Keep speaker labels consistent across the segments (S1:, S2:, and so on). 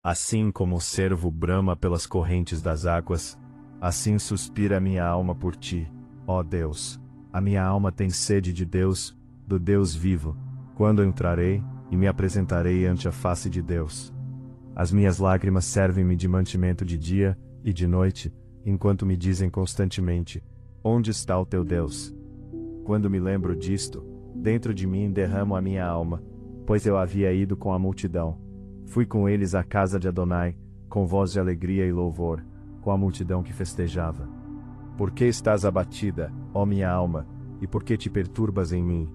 S1: Assim como o cervo brama pelas correntes das águas, assim suspira a minha alma por ti, ó Deus. A minha alma tem sede de Deus, do Deus vivo. Quando entrarei, e me apresentarei ante a face de Deus. As minhas lágrimas servem-me de mantimento de dia e de noite, enquanto me dizem constantemente: onde está o teu Deus? Quando me lembro disto, dentro de mim derramo a minha alma, pois eu havia ido com a multidão. Fui com eles à casa de Adonai, com voz de alegria e louvor, com a multidão que festejava. Por que estás abatida, ó minha alma, e por que te perturbas em mim?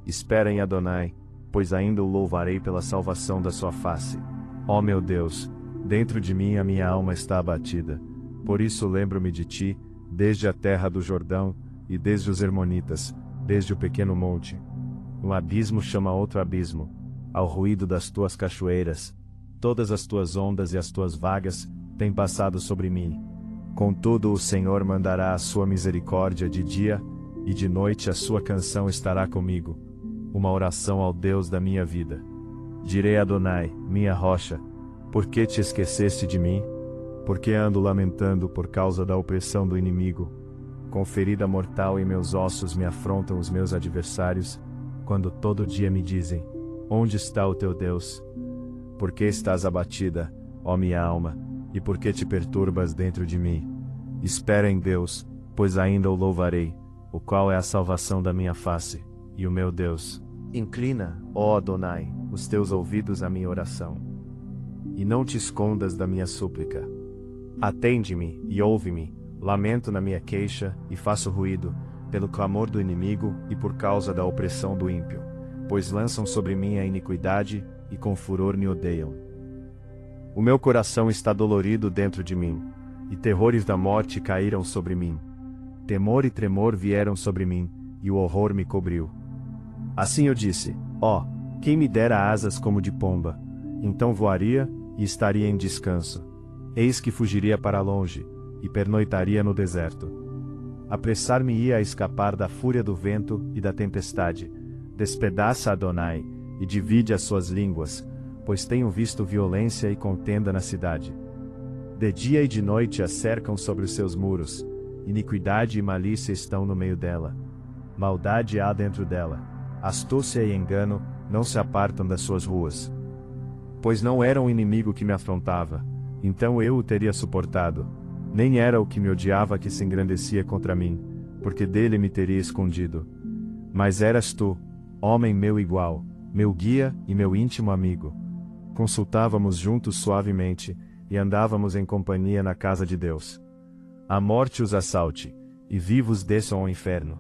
S1: Espera em Adonai, pois ainda o louvarei pela salvação da sua face. Ó meu Deus, dentro de mim a minha alma está abatida. Por isso lembro-me de ti, desde a terra do Jordão, e desde os Hermonitas, desde o pequeno monte. Um abismo chama outro abismo, ao ruído das tuas cachoeiras. Todas as tuas ondas e as tuas vagas têm passado sobre mim. Contudo o Senhor mandará a sua misericórdia de dia, e de noite a sua canção estará comigo, uma oração ao Deus da minha vida. Direi a Adonai, minha rocha: por que te esqueceste de mim? Por que ando lamentando por causa da opressão do inimigo? Com ferida mortal em meus ossos me afrontam os meus adversários, quando todo dia me dizem: onde está o teu Deus? Por que estás abatida, ó minha alma, e por que te perturbas dentro de mim? Espera em Deus, pois ainda o louvarei, o qual é a salvação da minha face, e o meu Deus. Inclina, ó Adonai, os teus ouvidos à minha oração, e não te escondas da minha súplica. Atende-me e ouve-me, lamento na minha queixa e faço ruído, pelo clamor do inimigo e por causa da opressão do ímpio, pois lançam sobre mim a iniquidade e com furor me odeiam. O meu coração está dolorido dentro de mim, e terrores da morte caíram sobre mim. Temor e tremor vieram sobre mim, e o horror me cobriu. Assim eu disse: ó, quem me dera asas como de pomba, então voaria, e estaria em descanso. Eis que fugiria para longe, e pernoitaria no deserto. Apressar-me-ia a escapar da fúria do vento e da tempestade. Despedaça Adonai, e divide as suas línguas, pois tenho visto violência e contenda na cidade. De dia e de noite a cercam sobre os seus muros, iniquidade e malícia estão no meio dela. Maldade há dentro dela, astúcia e engano não se apartam das suas ruas. Pois não era um inimigo que me afrontava, então eu o teria suportado. Nem era o que me odiava que se engrandecia contra mim, porque dele me teria escondido. Mas eras tu, homem meu igual, meu guia e meu íntimo amigo. Consultávamos juntos suavemente, e andávamos em companhia na casa de Deus. A morte os assalte, e vivos desçam ao inferno,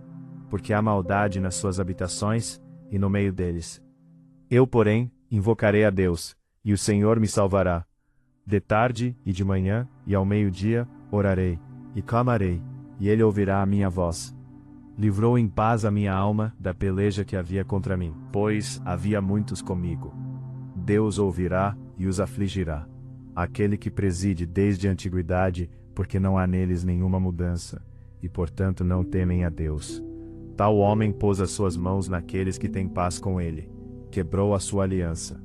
S1: porque há maldade nas suas habitações, e no meio deles. Eu, porém, invocarei a Deus, e o Senhor me salvará. De tarde e de manhã, e ao meio-dia, orarei, e clamarei, e ele ouvirá a minha voz. Livrou em paz a minha alma da peleja que havia contra mim, pois havia muitos comigo. Deus ouvirá e os afligirá. Aquele que preside desde a antiguidade, porque não há neles nenhuma mudança, e portanto não temem a Deus. Tal homem pôs as suas mãos naqueles que têm paz com ele, quebrou a sua aliança.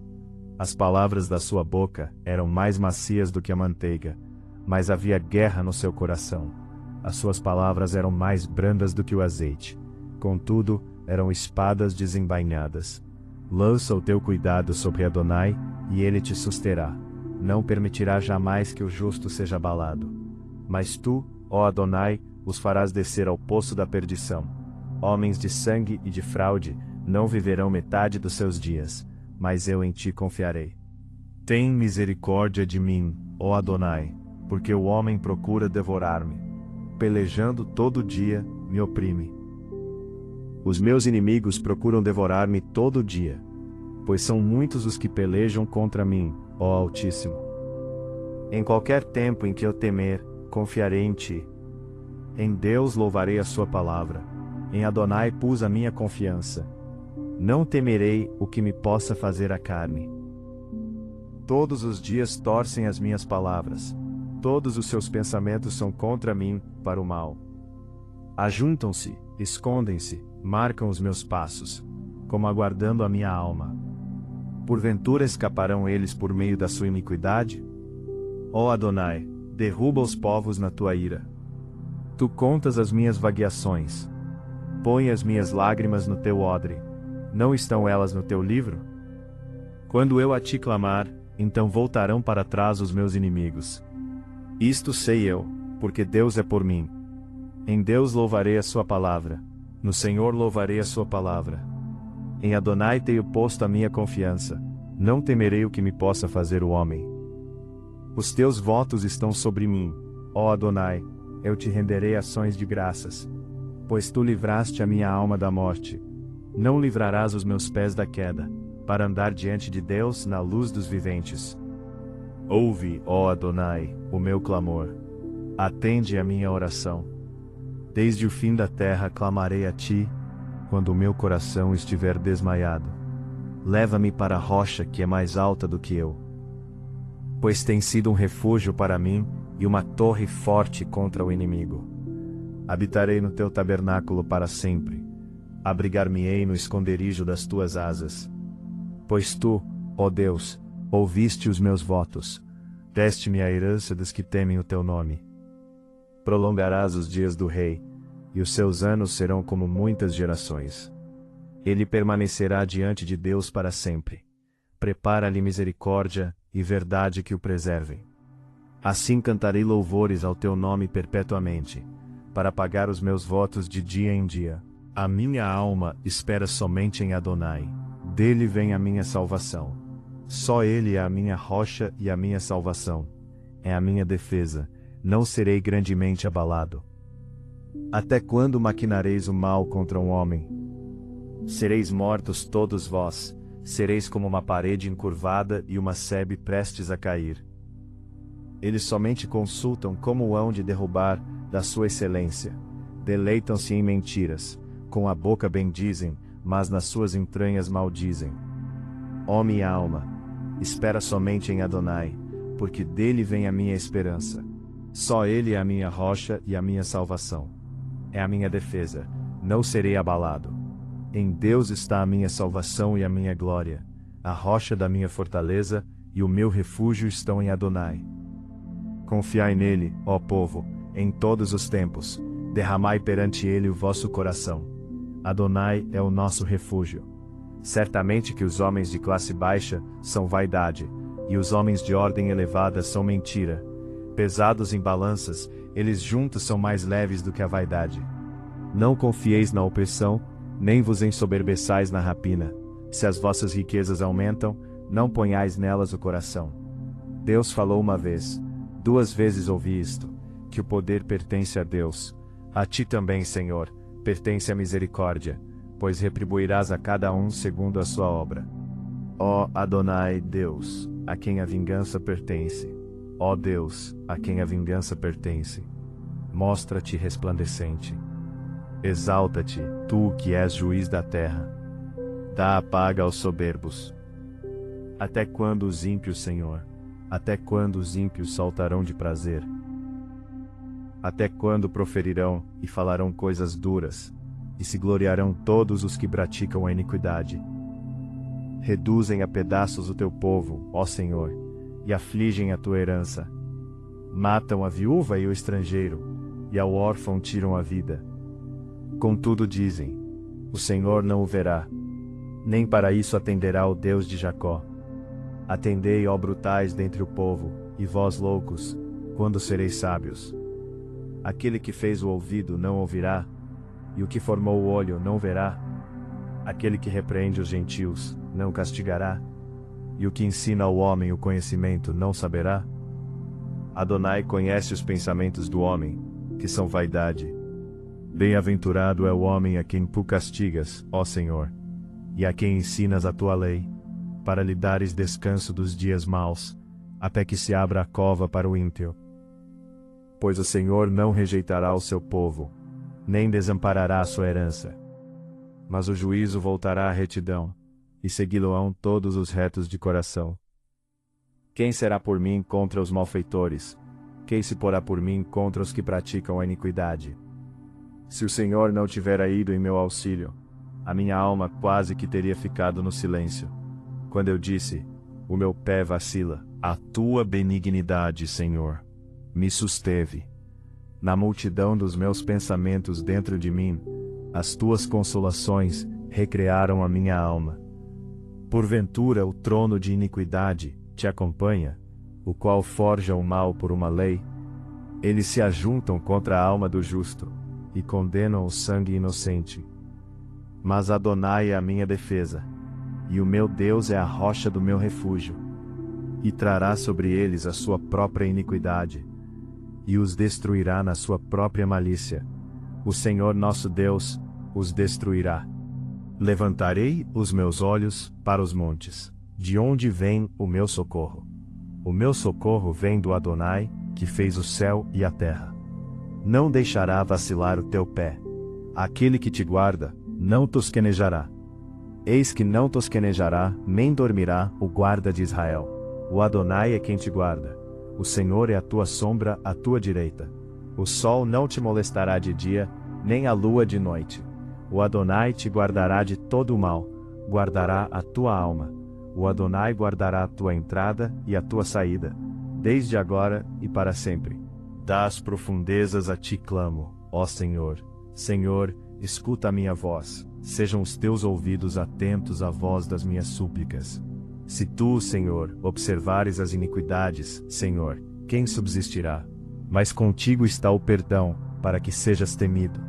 S1: As palavras da sua boca eram mais macias do que a manteiga, mas havia guerra no seu coração. As suas palavras eram mais brandas do que o azeite, contudo, eram espadas desembainhadas. Lança o teu cuidado sobre Adonai, e ele te susterá. Não permitirá jamais que o justo seja abalado. Mas tu, ó Adonai, os farás descer ao poço da perdição. Homens de sangue e de fraude não viverão metade dos seus dias, mas eu em ti confiarei. Tem misericórdia de mim, ó Adonai, porque o homem procura devorar-me. Pelejando todo dia, me oprime. Os meus inimigos procuram devorar-me todo dia, pois são muitos os que pelejam contra mim, ó Altíssimo. Em qualquer tempo em que eu temer, confiarei em ti. Em Deus louvarei a sua palavra. Em Adonai pus a minha confiança. Não temerei o que me possa fazer a carne. Todos os dias torcem as minhas palavras. Todos os seus pensamentos são contra mim, para o mal. Ajuntam-se, escondem-se, marcam os meus passos, como aguardando a minha alma. Porventura escaparão eles por meio da sua iniquidade? Ó Adonai, derruba os povos na tua ira. Tu contas as minhas vagueações. Põe as minhas lágrimas no teu odre. Não estão elas no teu livro? Quando eu a ti clamar, então voltarão para trás os meus inimigos. Isto sei eu, porque Deus é por mim. Em Deus louvarei a sua palavra. No Senhor louvarei a sua palavra. Em Adonai tenho posto a minha confiança. Não temerei o que me possa fazer o homem. Os teus votos estão sobre mim, ó Adonai, eu te renderei ações de graças. Pois tu livraste a minha alma da morte. Não livrarás os meus pés da queda, para andar diante de Deus na luz dos viventes. Ouve, ó Adonai, o meu clamor. Atende a minha oração. Desde o fim da terra clamarei a ti, quando o meu coração estiver desmaiado. Leva-me para a rocha que é mais alta do que eu. Pois tem sido um refúgio para mim e uma torre forte contra o inimigo. Habitarei no teu tabernáculo para sempre. Abrigar-me-ei no esconderijo das tuas asas. Pois tu, ó Deus, ouviste os meus votos. Deste-me a herança dos que temem o teu nome. Prolongarás os dias do rei, e os seus anos serão como muitas gerações. Ele permanecerá diante de Deus para sempre. Prepara-lhe misericórdia e verdade que o preservem. Assim cantarei louvores ao teu nome perpetuamente, para pagar os meus votos de dia em dia. A minha alma espera somente em Adonai. Dele vem a minha salvação. Só ele é a minha rocha e a minha salvação. É a minha defesa. Não serei grandemente abalado. Até quando maquinareis o mal contra um homem? Sereis mortos todos vós. Sereis como uma parede encurvada e uma sebe prestes a cair. Eles somente consultam como hão de derrubar da sua excelência. Deleitam-se em mentiras. Com a boca bendizem, mas nas suas entranhas maldizem. Ó minha alma, espera somente em Adonai, porque dele vem a minha esperança. Só ele é a minha rocha e a minha salvação. É a minha defesa, não serei abalado. Em Deus está a minha salvação e a minha glória. A rocha da minha fortaleza e o meu refúgio estão em Adonai. Confiai nele, ó povo, em todos os tempos. Derramai perante ele o vosso coração. Adonai é o nosso refúgio. Certamente que os homens de classe baixa são vaidade, e os homens de ordem elevada são mentira. Pesados em balanças, eles juntos são mais leves do que a vaidade. Não confieis na opressão, nem vos ensoberbeçais na rapina. Se as vossas riquezas aumentam, não ponhais nelas o coração. Deus falou uma vez, 2 vezes ouvi isto, que o poder pertence a Deus. A ti também, Senhor, pertence a misericórdia, pois retribuirás a cada um segundo a sua obra. Ó Adonai Deus, a quem a vingança pertence. Ó Deus, a quem a vingança pertence. Mostra-te resplandecente. Exalta-te, tu que és juiz da terra. Dá a paga aos soberbos. Até quando os ímpios, Senhor? Até quando os ímpios saltarão de prazer? Até quando proferirão e falarão coisas duras, e se gloriarão todos os que praticam a iniquidade? Reduzem a pedaços o teu povo, ó Senhor, e afligem a tua herança. Matam a viúva e o estrangeiro, e ao órfão tiram a vida. Contudo dizem, o Senhor não o verá, nem para isso atenderá o Deus de Jacó. Atendei, ó brutais dentre o povo, e vós loucos, quando sereis sábios. Aquele que fez o ouvido não ouvirá, e o que formou o olho não verá. Aquele que repreende os gentios não castigará, e o que ensina ao homem o conhecimento não saberá. Adonai conhece os pensamentos do homem, que são vaidade. Bem-aventurado é o homem a quem tu castigas, ó Senhor, e a quem ensinas a tua lei, para lhe dares descanso dos dias maus, até que se abra a cova para o ímpio. Pois o Senhor não rejeitará o seu povo, nem desamparará a sua herança. Mas o juízo voltará à retidão, e segui-lo-ão todos os retos de coração. Quem será por mim contra os malfeitores? Quem se porá por mim contra os que praticam a iniquidade? Se o Senhor não tivera ido em meu auxílio, a minha alma quase que teria ficado no silêncio. quando eu disse: o meu pé vacila, a tua benignidade, Senhor, me susteve. Na multidão dos meus pensamentos dentro de mim, as tuas consolações recrearam a minha alma. Porventura o trono de iniquidade te acompanha, o qual forja o mal por uma lei? Eles se ajuntam contra a alma do justo, e condenam o sangue inocente. Mas Adonai é a minha defesa, e o meu Deus é a rocha do meu refúgio, e trará sobre eles a sua própria iniquidade, e os destruirá na sua própria malícia. O Senhor nosso Deus os destruirá. Levantarei os meus olhos para os montes. De onde vem o meu socorro? O meu socorro vem do Adonai, que fez o céu e a terra. Não deixará vacilar o teu pé. Aquele que te guarda não tosquenejará. Eis que não tosquenejará, nem dormirá o guarda de Israel. O Adonai é quem te guarda. O Senhor é a tua sombra à tua direita. O sol não te molestará de dia, nem a lua de noite. O Adonai te guardará de todo o mal, guardará a tua alma. O Adonai guardará a tua entrada e a tua saída, desde agora e para sempre. Das profundezas a ti clamo, ó Senhor. Senhor, escuta a minha voz. Sejam os teus ouvidos atentos à voz das minhas súplicas. Se tu, Senhor, observares as iniquidades, Senhor, quem subsistirá? Mas contigo está o perdão, para que sejas temido.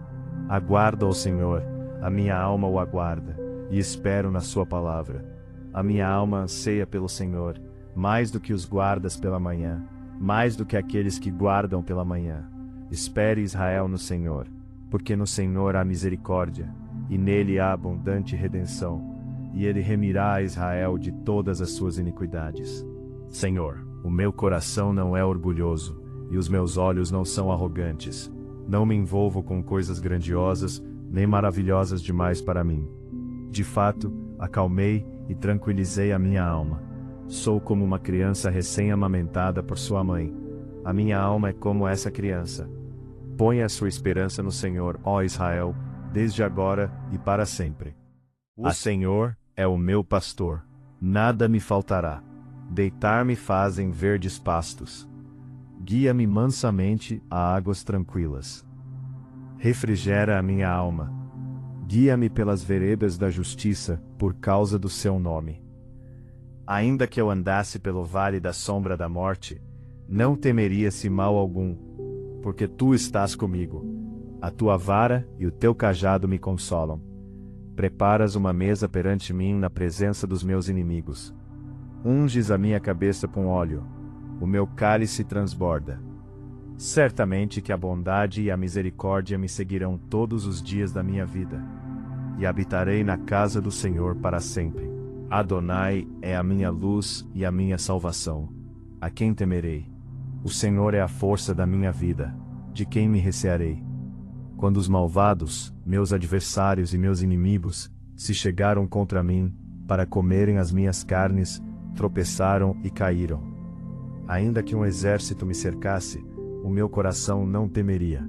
S1: Aguardo ao Senhor, a minha alma o aguarda, e espero na sua palavra. A minha alma anseia pelo Senhor, mais do que os guardas pela manhã, mais do que aqueles que guardam pela manhã. Espere Israel no Senhor, porque no Senhor há misericórdia, e nele há abundante redenção, e ele remirá a Israel de todas as suas iniquidades. Senhor, o meu coração não é orgulhoso, e os meus olhos não são arrogantes. Não me envolvo com coisas grandiosas, nem maravilhosas demais para mim. De fato, acalmei e tranquilizei a minha alma. Sou como uma criança recém-amamentada por sua mãe. A minha alma é como essa criança. Ponha a sua esperança no Senhor, ó Israel, desde agora e para sempre. O Senhor é o meu pastor. Nada me faltará. Deitar-me faz em verdes pastos. Guia-me mansamente a águas tranquilas. Refrigera a minha alma. Guia-me pelas veredas da justiça, por causa do seu nome. Ainda que eu andasse pelo vale da sombra da morte, não temeria-se mal algum, porque tu estás comigo. A tua vara e o teu cajado me consolam. Preparas uma mesa perante mim na presença dos meus inimigos. Unges a minha cabeça com óleo. O meu cálice transborda. Certamente que a bondade e a misericórdia me seguirão todos os dias da minha vida, e habitarei na casa do Senhor para sempre. Adonai é a minha luz e a minha salvação. A quem temerei? O Senhor é a força da minha vida. De quem me recearei? Quando os malvados, meus adversários e meus inimigos, se chegaram contra mim, para comerem as minhas carnes, tropeçaram e caíram. Ainda que um exército me cercasse, o meu coração não temeria.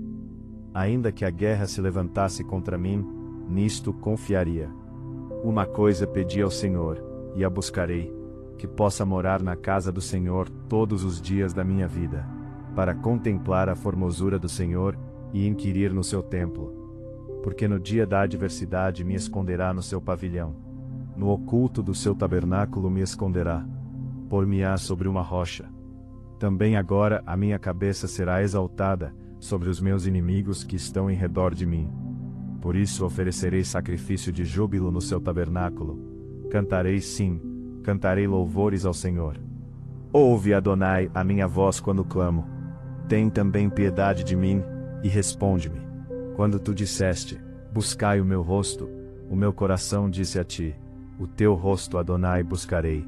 S1: Ainda que a guerra se levantasse contra mim, nisto confiaria. Uma coisa pedi ao Senhor, e a buscarei, que possa morar na casa do Senhor todos os dias da minha vida, para contemplar a formosura do Senhor e inquirir no seu templo. Porque no dia da adversidade me esconderá no seu pavilhão. No oculto do seu tabernáculo me esconderá. Por-me-á sobre uma rocha. Também agora a minha cabeça será exaltada sobre os meus inimigos que estão em redor de mim. Por isso oferecerei sacrifício de júbilo no seu tabernáculo. Cantarei sim, cantarei louvores ao Senhor. Ouve, Adonai, a minha voz quando clamo. Tem também piedade de mim, e responde-me. Quando tu disseste, buscai o meu rosto, o meu coração disse a ti, o teu rosto, Adonai, buscarei.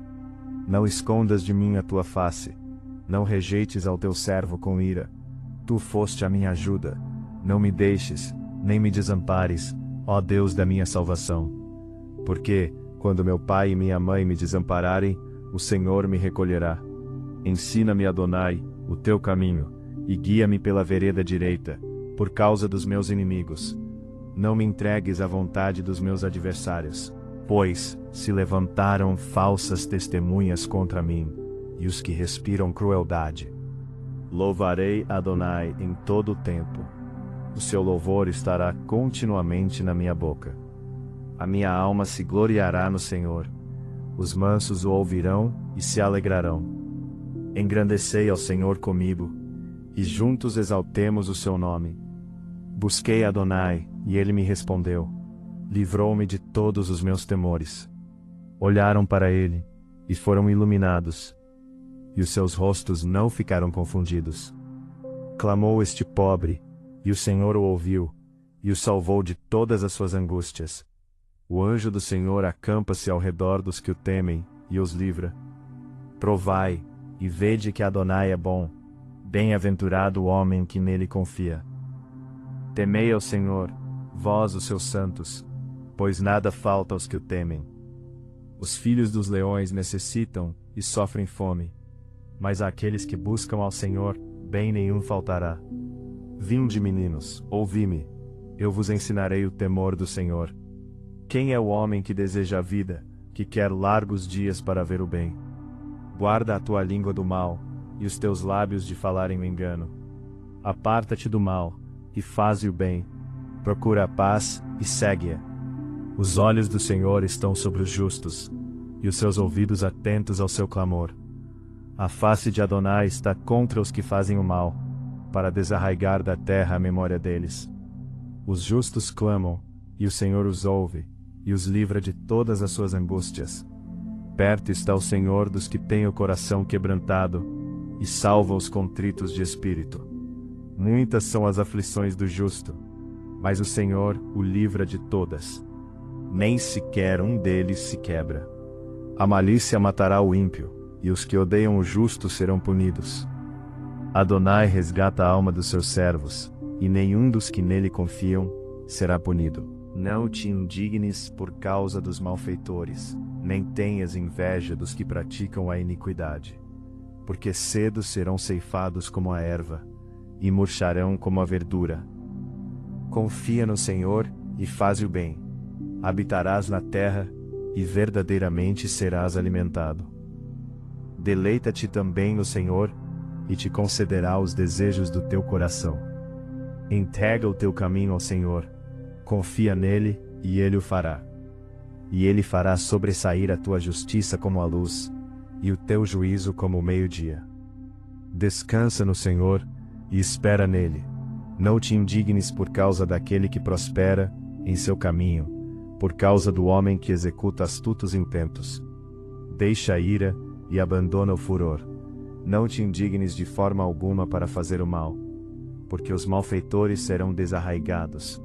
S1: Não escondas de mim a tua face. Não rejeites ao teu servo com ira. Tu foste a minha ajuda. Não me deixes, nem me desampares, ó Deus da minha salvação. Porque, quando meu pai e minha mãe me desampararem, o Senhor me recolherá. Ensina-me, Adonai, o teu caminho, e guia-me pela vereda direita, por causa dos meus inimigos. Não me entregues à vontade dos meus adversários. Pois se levantaram falsas testemunhas contra mim, e os que respiram crueldade. Louvarei Adonai em todo o tempo. O seu louvor estará continuamente na minha boca. A minha alma se gloriará no Senhor. Os mansos o ouvirão e se alegrarão. Engrandecei ao Senhor comigo, e juntos exaltemos o seu nome. Busquei Adonai, e ele me respondeu. Livrou-me de todos os meus temores. Olharam para ele, e foram iluminados, e os seus rostos não ficaram confundidos. Clamou este pobre, e o Senhor o ouviu, e o salvou de todas as suas angústias. O anjo do Senhor acampa-se ao redor dos que o temem, e os livra. Provai, e vede que Adonai é bom, bem-aventurado o homem que nele confia. Temei ao Senhor, vós os seus santos, pois nada falta aos que o temem. Os filhos dos leões necessitam e sofrem fome, mas àqueles que buscam ao Senhor, bem nenhum faltará. Vinde, meninos, ouvi-me, eu vos ensinarei o temor do Senhor. Quem é o homem que deseja a vida, que quer largos dias para ver o bem? Guarda a tua língua do mal, e os teus lábios de falarem o engano. Aparta-te do mal, e faze o bem. Procura a paz, e segue-a. Os olhos do Senhor estão sobre os justos, e os seus ouvidos atentos ao seu clamor. A face de Adonai está contra os que fazem o mal, para desarraigar da terra a memória deles. Os justos clamam, e o Senhor os ouve, e os livra de todas as suas angústias. Perto está o Senhor dos que têm o coração quebrantado, e salva os contritos de espírito. Muitas são as aflições do justo, mas o Senhor o livra de todas. Nem sequer um deles se quebra. A malícia matará o ímpio, e os que odeiam o justo serão punidos. Adonai resgata a alma dos seus servos, e nenhum dos que nele confiam será punido. Não te indignes por causa dos malfeitores, nem tenhas inveja dos que praticam a iniquidade. Porque cedo serão ceifados como a erva, e murcharão como a verdura. Confia no Senhor, e faze o bem. Habitarás na terra, e verdadeiramente serás alimentado. Deleita-te também no Senhor, e te concederá os desejos do teu coração. Entrega o teu caminho ao Senhor, confia nele, e ele o fará. E ele fará sobressair a tua justiça como a luz, e o teu juízo como o meio-dia. Descansa no Senhor, e espera nele. Não te indignes por causa daquele que prospera em seu caminho, por causa do homem que executa astutos intentos. Deixa a ira, e abandona o furor. Não te indignes de forma alguma para fazer o mal, porque os malfeitores serão desarraigados,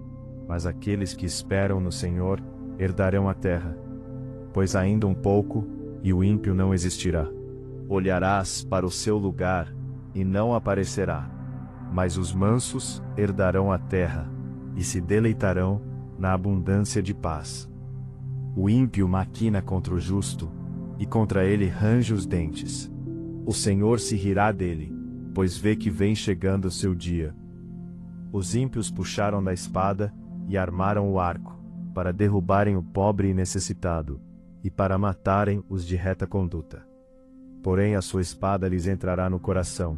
S1: mas aqueles que esperam no Senhor herdarão a terra. Pois ainda um pouco, e o ímpio não existirá. Olharás para o seu lugar, e não aparecerá. Mas os mansos herdarão a terra, e se deleitarão na abundância de paz. O ímpio maquina contra o justo, e contra ele range os dentes. O Senhor se rirá dele, pois vê que vem chegando o seu dia. Os ímpios puxaram da espada, e armaram o arco, para derrubarem o pobre e necessitado, e para matarem os de reta conduta. Porém a sua espada lhes entrará no coração,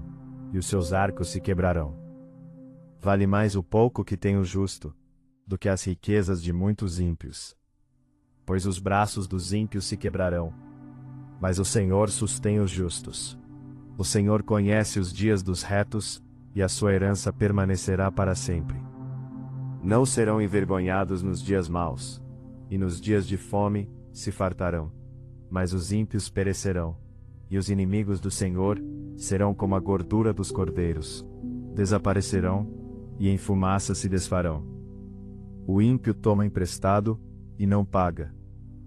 S1: e os seus arcos se quebrarão. Vale mais o pouco que tem o justo, do que as riquezas de muitos ímpios. Pois os braços dos ímpios se quebrarão, mas o Senhor sustém os justos. O Senhor conhece os dias dos retos, e a sua herança permanecerá para sempre. Não serão envergonhados nos dias maus, e nos dias de fome se fartarão. Mas os ímpios perecerão, e os inimigos do Senhor serão como a gordura dos cordeiros. Desaparecerão, e em fumaça se desfarão. O ímpio toma emprestado, e não paga,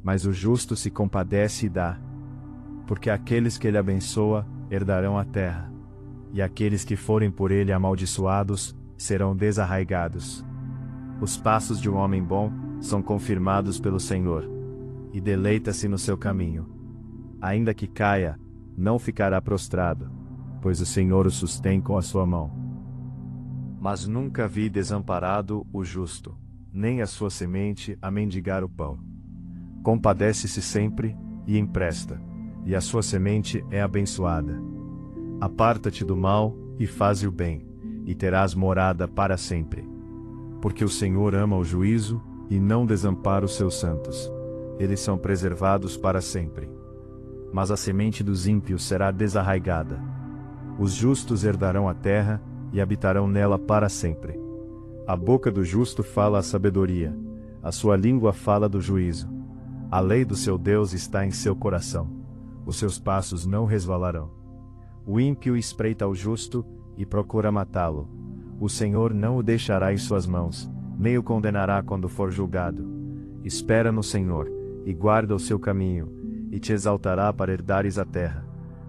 S1: mas o justo se compadece e dá. Porque aqueles que ele abençoa herdarão a terra, e aqueles que forem por ele amaldiçoados serão desarraigados. Os passos de um homem bom são confirmados pelo Senhor, e deleita-se no seu caminho. Ainda que caia, não ficará prostrado, pois o Senhor o sustém com a sua mão. Mas nunca vi desamparado o justo, nem a sua semente a mendigar o pão. Compadece-se sempre, e empresta, e a sua semente é abençoada. Aparta-te do mal, e faze o bem, e terás morada para sempre. Porque o Senhor ama o juízo, e não desampara os seus santos. Eles são preservados para sempre. Mas a semente dos ímpios será desarraigada. Os justos herdarão a terra, e habitarão nela para sempre. A boca do justo fala a sabedoria, a sua língua fala do juízo. A lei do seu Deus está em seu coração, os seus passos não resvalarão. O ímpio espreita o justo, e procura matá-lo. O Senhor não o deixará em suas mãos, nem o condenará quando for julgado. Espera no Senhor, e guarda o seu caminho, e te exaltará para herdares a terra.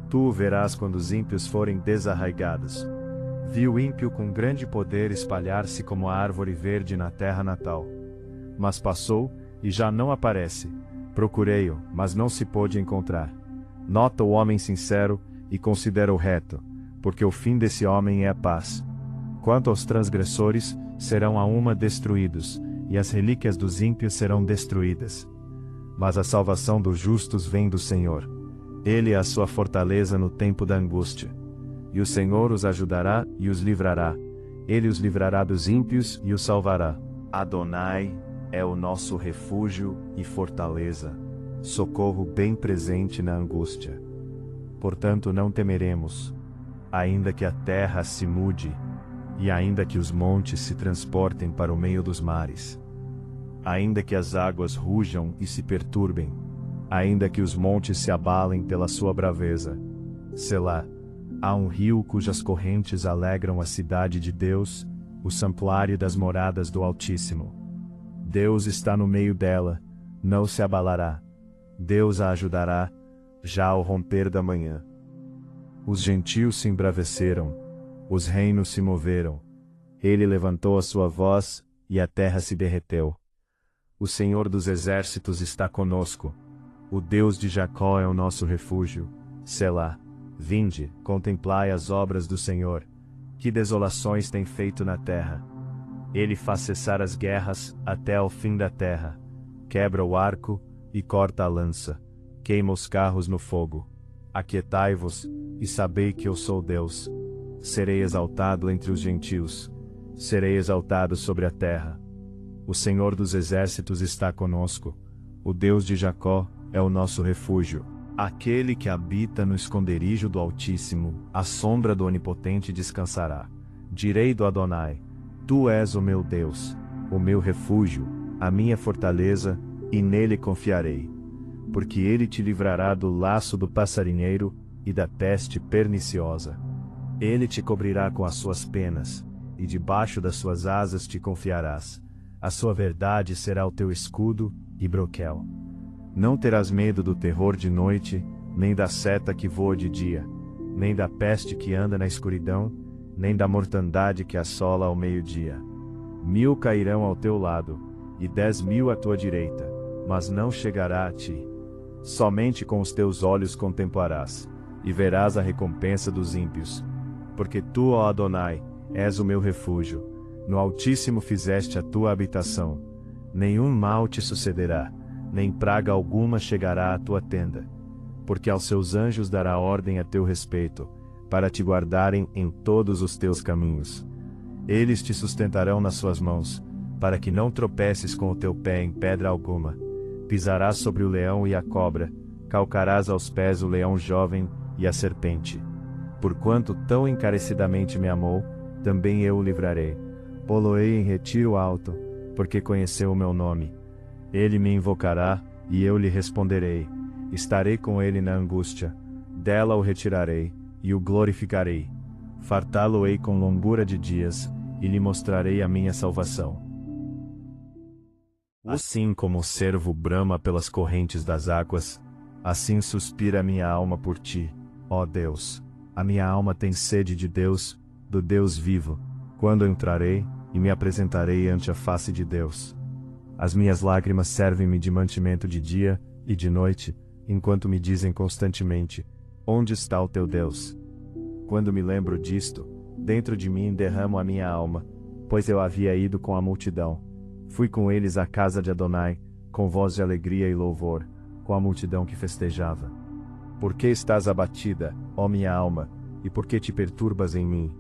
S1: Tu o verás quando os ímpios forem desarraigados. Vi o ímpio com grande poder espalhar-se como a árvore verde na terra natal. Mas passou, e já não aparece. Procurei-o, mas não se pôde encontrar. Nota o homem sincero, e considera-o reto, porque o fim desse homem é a paz. Quanto aos transgressores, serão a uma destruídos, e as relíquias dos ímpios serão destruídas. Mas a salvação dos justos vem do Senhor. Ele é a sua fortaleza no tempo da angústia. E o Senhor os ajudará e os livrará. Ele os livrará dos ímpios e os salvará. Adonai é o nosso refúgio e fortaleza, socorro bem presente na angústia. Portanto não temeremos, ainda que a terra se mude, e ainda que os montes se transportem para o meio dos mares. Ainda que as águas rujam e se perturbem, ainda que os montes se abalem pela sua braveza. Selá. Há um rio cujas correntes alegram a cidade de Deus, o santuário das moradas do Altíssimo. Deus está no meio dela, não se abalará. Deus a ajudará, já ao romper da manhã. Os gentios se embraveceram, os reinos se moveram. Ele levantou a sua voz, e a terra se derreteu. O Senhor dos exércitos está conosco. O Deus de Jacó é o nosso refúgio. Selá. Vinde, contemplai as obras do Senhor. Que desolações tem feito na terra. Ele faz cessar as guerras, até ao fim da terra. Quebra o arco, e corta a lança. Queima os carros no fogo. Aquietai-vos, e sabei que eu sou Deus. Serei exaltado entre os gentios. Serei exaltado sobre a terra. O Senhor dos exércitos está conosco. O Deus de Jacó é o nosso refúgio. Aquele que habita no esconderijo do Altíssimo, à sombra do Onipotente descansará. Direi do Adonai: Tu és o meu Deus, o meu refúgio, a minha fortaleza, e nele confiarei. Porque ele te livrará do laço do passarinheiro, e da peste perniciosa. Ele te cobrirá com as suas penas, e debaixo das suas asas te confiarás. A sua verdade será o teu escudo e broquel. Não terás medo do terror de noite, nem da seta que voa de dia, nem da peste que anda na escuridão, nem da mortandade que assola ao meio-dia. 1000 cairão ao teu lado, e 10.000 à tua direita, mas não chegará a ti. Somente com os teus olhos contemplarás, e verás a recompensa dos ímpios. Porque tu, ó Adonai, és o meu refúgio, no Altíssimo fizeste a tua habitação. Nenhum mal te sucederá, nem praga alguma chegará à tua tenda. Porque aos seus anjos dará ordem a teu respeito, para te guardarem em todos os teus caminhos. Eles te sustentarão nas suas mãos, para que não tropeces com o teu pé em pedra alguma. Pisarás sobre o leão e a cobra, calcarás aos pés o leão jovem e a serpente. Porquanto tão encarecidamente me amou, também eu o livrarei. Pô-lo-ei em retiro alto, porque conheceu o meu nome. Ele me invocará, e eu lhe responderei. Estarei com ele na angústia. Dela o retirarei, e o glorificarei. Fartá-lo-ei com longura de dias, e lhe mostrarei a minha salvação. Assim como o cervo brama pelas correntes das águas, assim suspira a minha alma por ti, ó Deus. A minha alma tem sede de Deus, do Deus vivo. Quando entrarei, e me apresentarei ante a face de Deus. As minhas lágrimas servem-me de mantimento de dia e de noite, enquanto me dizem constantemente: onde está o teu Deus? Quando me lembro disto, dentro de mim derramo a minha alma, pois eu havia ido com a multidão. Fui com eles à casa de Adonai, com voz de alegria e louvor, com a multidão que festejava. Por que estás abatida, ó minha alma, e por que te perturbas em mim?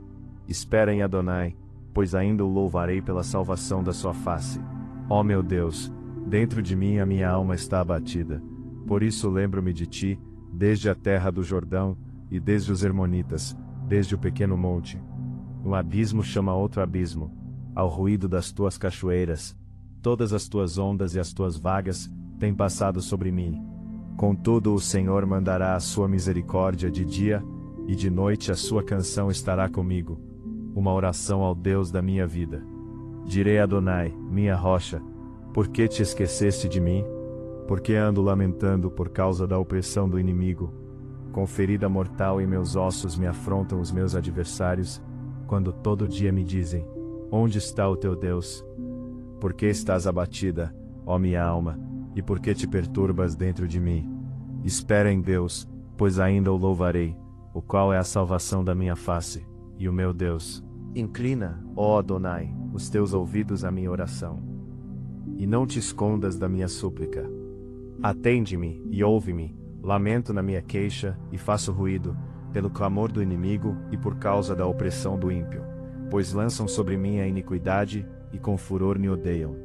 S1: Espera em Adonai, pois ainda o louvarei pela salvação da sua face. Ó meu Deus, dentro de mim a minha alma está abatida. Por isso lembro-me de ti, desde a terra do Jordão, e desde os Hermonitas, desde o pequeno monte. Um abismo chama outro abismo, ao ruído das tuas cachoeiras. Todas as tuas ondas e as tuas vagas têm passado sobre mim. Contudo o Senhor mandará a sua misericórdia de dia, e de noite a sua canção estará comigo, uma oração ao Deus da minha vida. Direi a Adonai, minha rocha, por que te esqueceste de mim? Por que ando lamentando por causa da opressão do inimigo? Com ferida mortal em meus ossos me afrontam os meus adversários, quando todo dia me dizem, onde está o teu Deus? Por que estás abatida, ó minha alma, e por que te perturbas dentro de mim? Espera em Deus, pois ainda o louvarei, o qual é a salvação da minha face, e o meu Deus. Inclina, ó Adonai, os teus ouvidos à minha oração, e não te escondas da minha súplica. Atende-me e ouve-me, lamento na minha queixa e faço ruído, pelo clamor do inimigo e por causa da opressão do ímpio, pois lançam sobre mim a iniquidade e com furor me odeiam.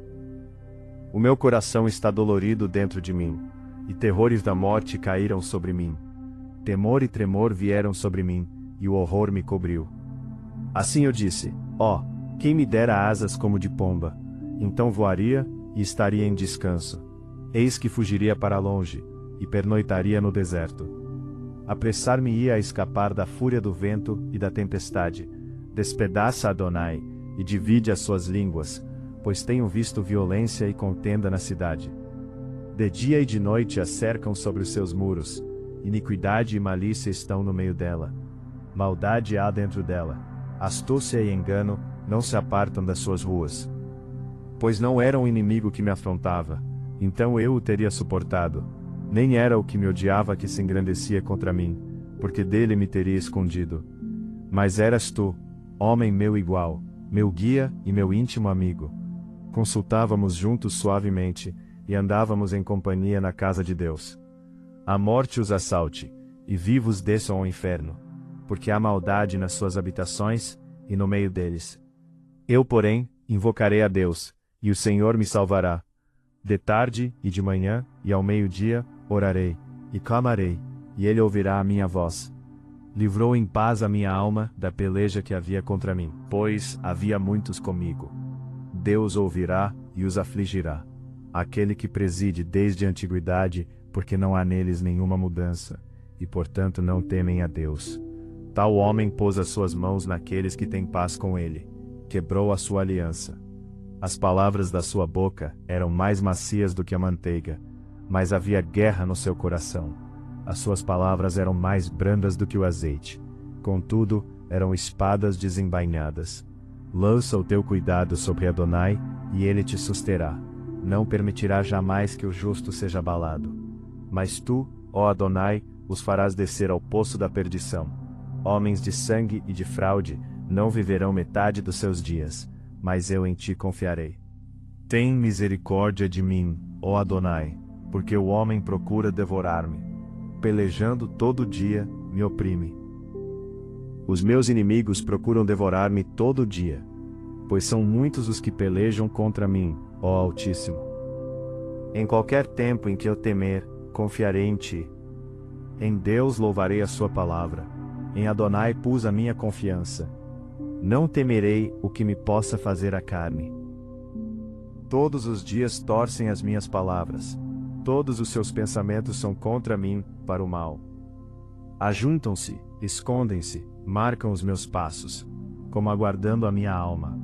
S1: O meu coração está dolorido dentro de mim, e terrores da morte caíram sobre mim. Temor e tremor vieram sobre mim, e o horror me cobriu. Assim eu disse, ó, quem me dera asas como de pomba, então voaria e estaria em descanso. Eis que fugiria para longe, e pernoitaria no deserto. Apressar-me-ia a escapar da fúria do vento e da tempestade. Despedaça Adonai, e divide as suas línguas, pois tenho visto violência e contenda na cidade. De dia e de noite a cercam sobre os seus muros, iniquidade e malícia estão no meio dela. Maldade há dentro dela, astúcia e engano não se apartam das suas ruas. Pois não era um inimigo que me afrontava, então eu o teria suportado. Nem era o que me odiava que se engrandecia contra mim, porque dele me teria escondido. Mas eras tu, homem meu igual, meu guia e meu íntimo amigo. Consultávamos juntos suavemente, e andávamos em companhia na casa de Deus. A morte os assalte, e vivos desçam ao inferno, porque há maldade nas suas habitações, e no meio deles. Eu, porém, invocarei a Deus, e o Senhor me salvará. De tarde e de manhã, e ao meio-dia, orarei, e clamarei, e ele ouvirá a minha voz. Livrou em paz a minha alma da peleja que havia contra mim, pois havia muitos comigo. Deus ouvirá e os afligirá. Aquele que preside desde a antiguidade, porque não há neles nenhuma mudança, e portanto não temem a Deus. Tal homem pôs as suas mãos naqueles que têm paz com ele, quebrou a sua aliança. As palavras da sua boca eram mais macias do que a manteiga, mas havia guerra no seu coração. As suas palavras eram mais brandas do que o azeite, contudo, eram espadas desembainhadas. Lança o teu cuidado sobre Adonai, e ele te susterá. Não permitirá jamais que o justo seja abalado. Mas tu, ó Adonai, os farás descer ao poço da perdição. Homens de sangue e de fraude não viverão metade dos seus dias, mas eu em ti confiarei. Tem misericórdia de mim, ó Adonai, porque o homem procura devorar-me. Pelejando todo dia, me oprime. Os meus inimigos procuram devorar-me todo dia, pois são muitos os que pelejam contra mim, ó Altíssimo. Em qualquer tempo em que eu temer, confiarei em ti. Em Deus louvarei a sua palavra. Em Adonai pus a minha confiança. Não temerei o que me possa fazer a carne. Todos os dias torcem as minhas palavras. Todos os seus pensamentos são contra mim, para o mal. Ajuntam-se, escondem-se, marcam os meus passos, como aguardando a minha alma.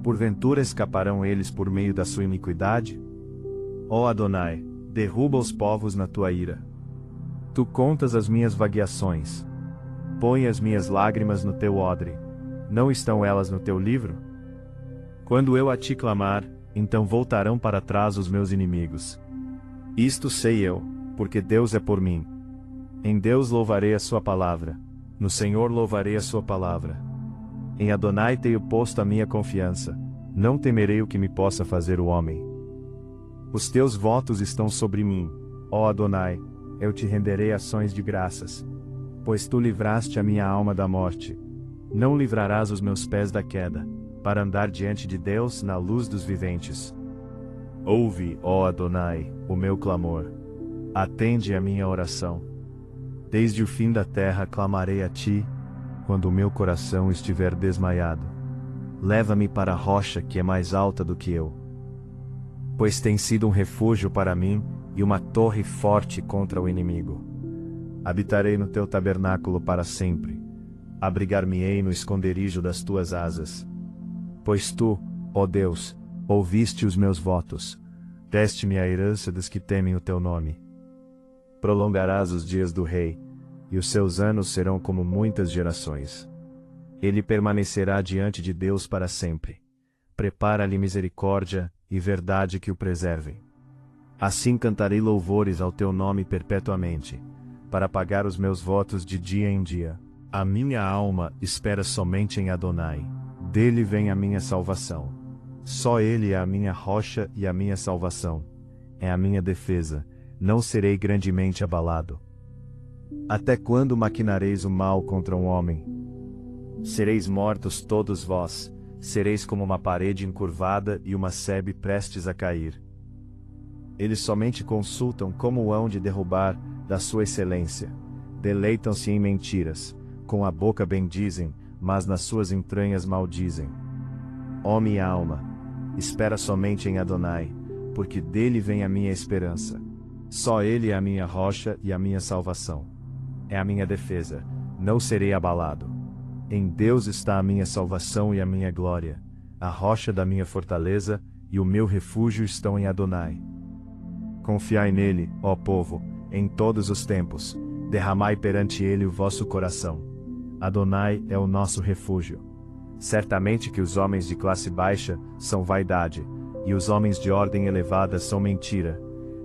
S1: Porventura escaparão eles por meio da sua iniquidade? Ó Adonai, derruba os povos na tua ira. Tu contas as minhas vagueações. Põe as minhas lágrimas no teu odre. Não estão elas no teu livro? Quando eu a ti clamar, então voltarão para trás os meus inimigos. Isto sei eu, porque Deus é por mim. Em Deus louvarei a sua palavra. No Senhor louvarei a sua palavra. Em Adonai tenho posto a minha confiança. Não temerei o que me possa fazer o homem. Os teus votos estão sobre mim, ó Adonai, eu te renderei ações de graças. Pois tu livraste a minha alma da morte. Não livrarás os meus pés da queda, para andar diante de Deus na luz dos viventes. Ouve, ó Adonai, o meu clamor. Atende a minha oração. Desde o fim da terra clamarei a ti, quando o meu coração estiver desmaiado. Leva-me para a rocha que é mais alta do que eu. Pois tem sido um refúgio para mim e uma torre forte contra o inimigo. Habitarei no teu tabernáculo para sempre. Abrigar-me-ei no esconderijo das tuas asas. Pois tu, ó Deus, ouviste os meus votos. Deste-me a herança dos que temem o teu nome. Prolongarás os dias do rei, e os seus anos serão como muitas gerações. Ele permanecerá diante de Deus para sempre. Prepara-lhe misericórdia e verdade que o preservem. Assim cantarei louvores ao teu nome perpetuamente, para pagar os meus votos de dia em dia. A minha alma espera somente em Adonai. Dele vem a minha salvação. Só ele é a minha rocha e a minha salvação. É a minha defesa. Não serei grandemente abalado. Até quando maquinareis o mal contra um homem? Sereis mortos todos vós. Sereis como uma parede encurvada e uma sebe prestes a cair. Eles somente consultam como hão de derrubar da sua excelência. Deleitam-se em mentiras. Com a boca bendizem, mas nas suas entranhas maldizem. Ó minha alma, espera somente em Adonai, porque dele vem a minha esperança. Só ele é a minha rocha e a minha salvação. É a minha defesa, não serei abalado. Em Deus está a minha salvação e a minha glória. A rocha da minha fortaleza e o meu refúgio estão em Adonai. Confiai nele, ó povo, em todos os tempos. Derramai perante ele o vosso coração. Adonai é o nosso refúgio. Certamente que os homens de classe baixa são vaidade, e os homens de ordem elevada são mentira.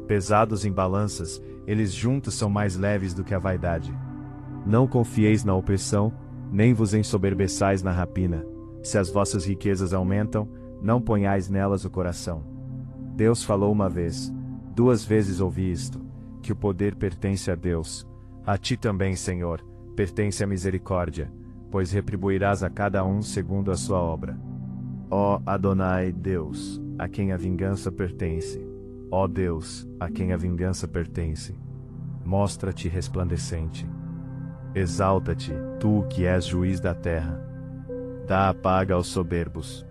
S1: Pesados em balanças, eles juntos são mais leves do que a vaidade. Não confieis na opressão, nem vos ensoberbeçais na rapina. Se as vossas riquezas aumentam, não ponhais nelas o coração. Deus falou uma vez, 2 vezes ouvi isto, que o poder pertence a Deus. A ti também, Senhor, pertence a misericórdia, pois retribuirás a cada um segundo a sua obra. Ó Adonai Deus, a quem a vingança pertence. Ó Deus, a quem a vingança pertence. Mostra-te resplandecente. Exalta-te, tu que és juiz da terra. Dá a paga aos soberbos.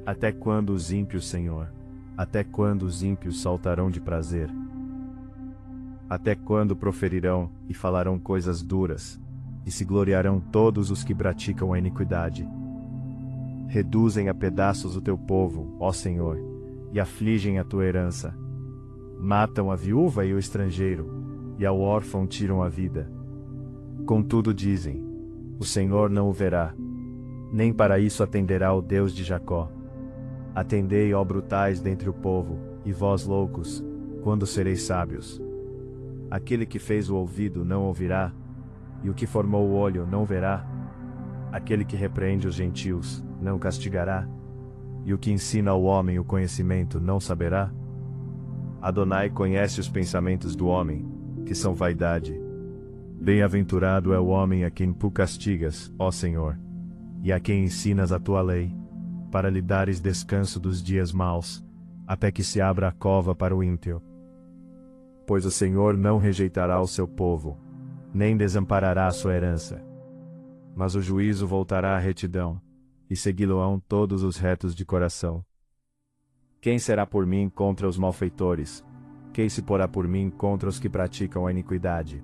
S1: Até quando os ímpios, Senhor? Até quando os ímpios saltarão de prazer? Até quando proferirão e falarão coisas duras, e se gloriarão todos os que praticam a iniquidade? Reduzem a pedaços o teu povo, ó Senhor, e afligem a tua herança. Matam a viúva e o estrangeiro, e ao órfão tiram a vida. Contudo dizem, o Senhor não o verá, nem para isso atenderá o Deus de Jacó. Atendei, ó brutais dentre o povo, e vós loucos, quando sereis sábios. Aquele que fez o ouvido não ouvirá, e o que formou o olho não verá. Aquele que repreende os gentios não castigará, e o que ensina ao homem o conhecimento não saberá. Adonai conhece os pensamentos do homem, que são vaidade. Bem-aventurado é o homem a quem tu castigas, ó Senhor, e a quem ensinas a tua lei, para lhe dares descanso dos dias maus, até que se abra a cova para o ímpio. Pois o Senhor não rejeitará o seu povo, nem desamparará a sua herança. Mas o juízo voltará à retidão, e segui-lo-ão todos os retos de coração. Quem será por mim contra os malfeitores? Quem se porá por mim contra os que praticam a iniquidade?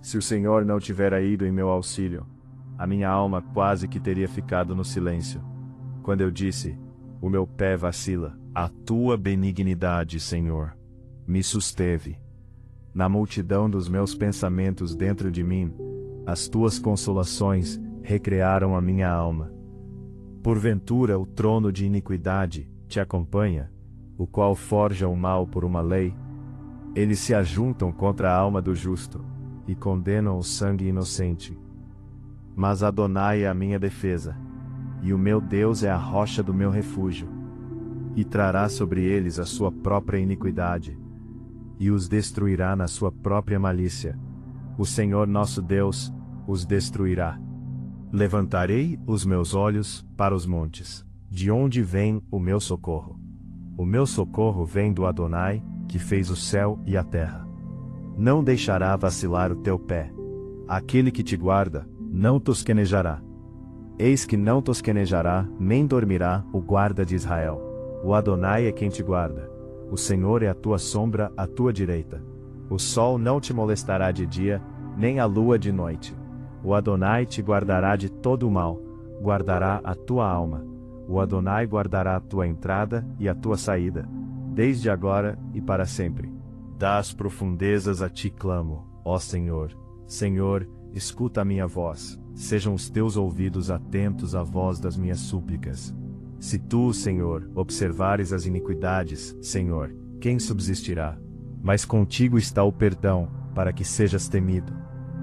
S1: Se o Senhor não tivera ido em meu auxílio, a minha alma quase que teria ficado no silêncio. Quando eu disse, o meu pé vacila, a tua benignidade, Senhor, me susteve. Na multidão dos meus pensamentos dentro de mim, as tuas consolações recrearam a minha alma. Porventura o trono de iniquidade te acompanha, o qual forja o mal por uma lei? Eles se ajuntam contra a alma do justo, e condenam o sangue inocente. Mas Adonai é a minha defesa, e o meu Deus é a rocha do meu refúgio. e trará sobre eles a sua própria iniquidade, e os destruirá na sua própria malícia. O Senhor nosso Deus os destruirá. Levantarei os meus olhos para os montes. De onde vem o meu socorro? O meu socorro vem do Adonai, que fez o céu e a terra. Não deixará vacilar o teu pé. Aquele que te guarda, não tosquenejará. Eis que não tosquenejará, nem dormirá o guarda de Israel. O Adonai é quem te guarda. O Senhor é a tua sombra à tua direita. O sol não te molestará de dia, nem a lua de noite. O Adonai te guardará de todo o mal, guardará a tua alma. O Adonai guardará a tua entrada e a tua saída, desde agora e para sempre. Das profundezas a ti clamo, ó Senhor. Senhor, escuta a minha voz. Sejam os teus ouvidos atentos à voz das minhas súplicas. Se tu, Senhor, observares as iniquidades, Senhor, quem subsistirá? Mas contigo está o perdão, para que sejas temido.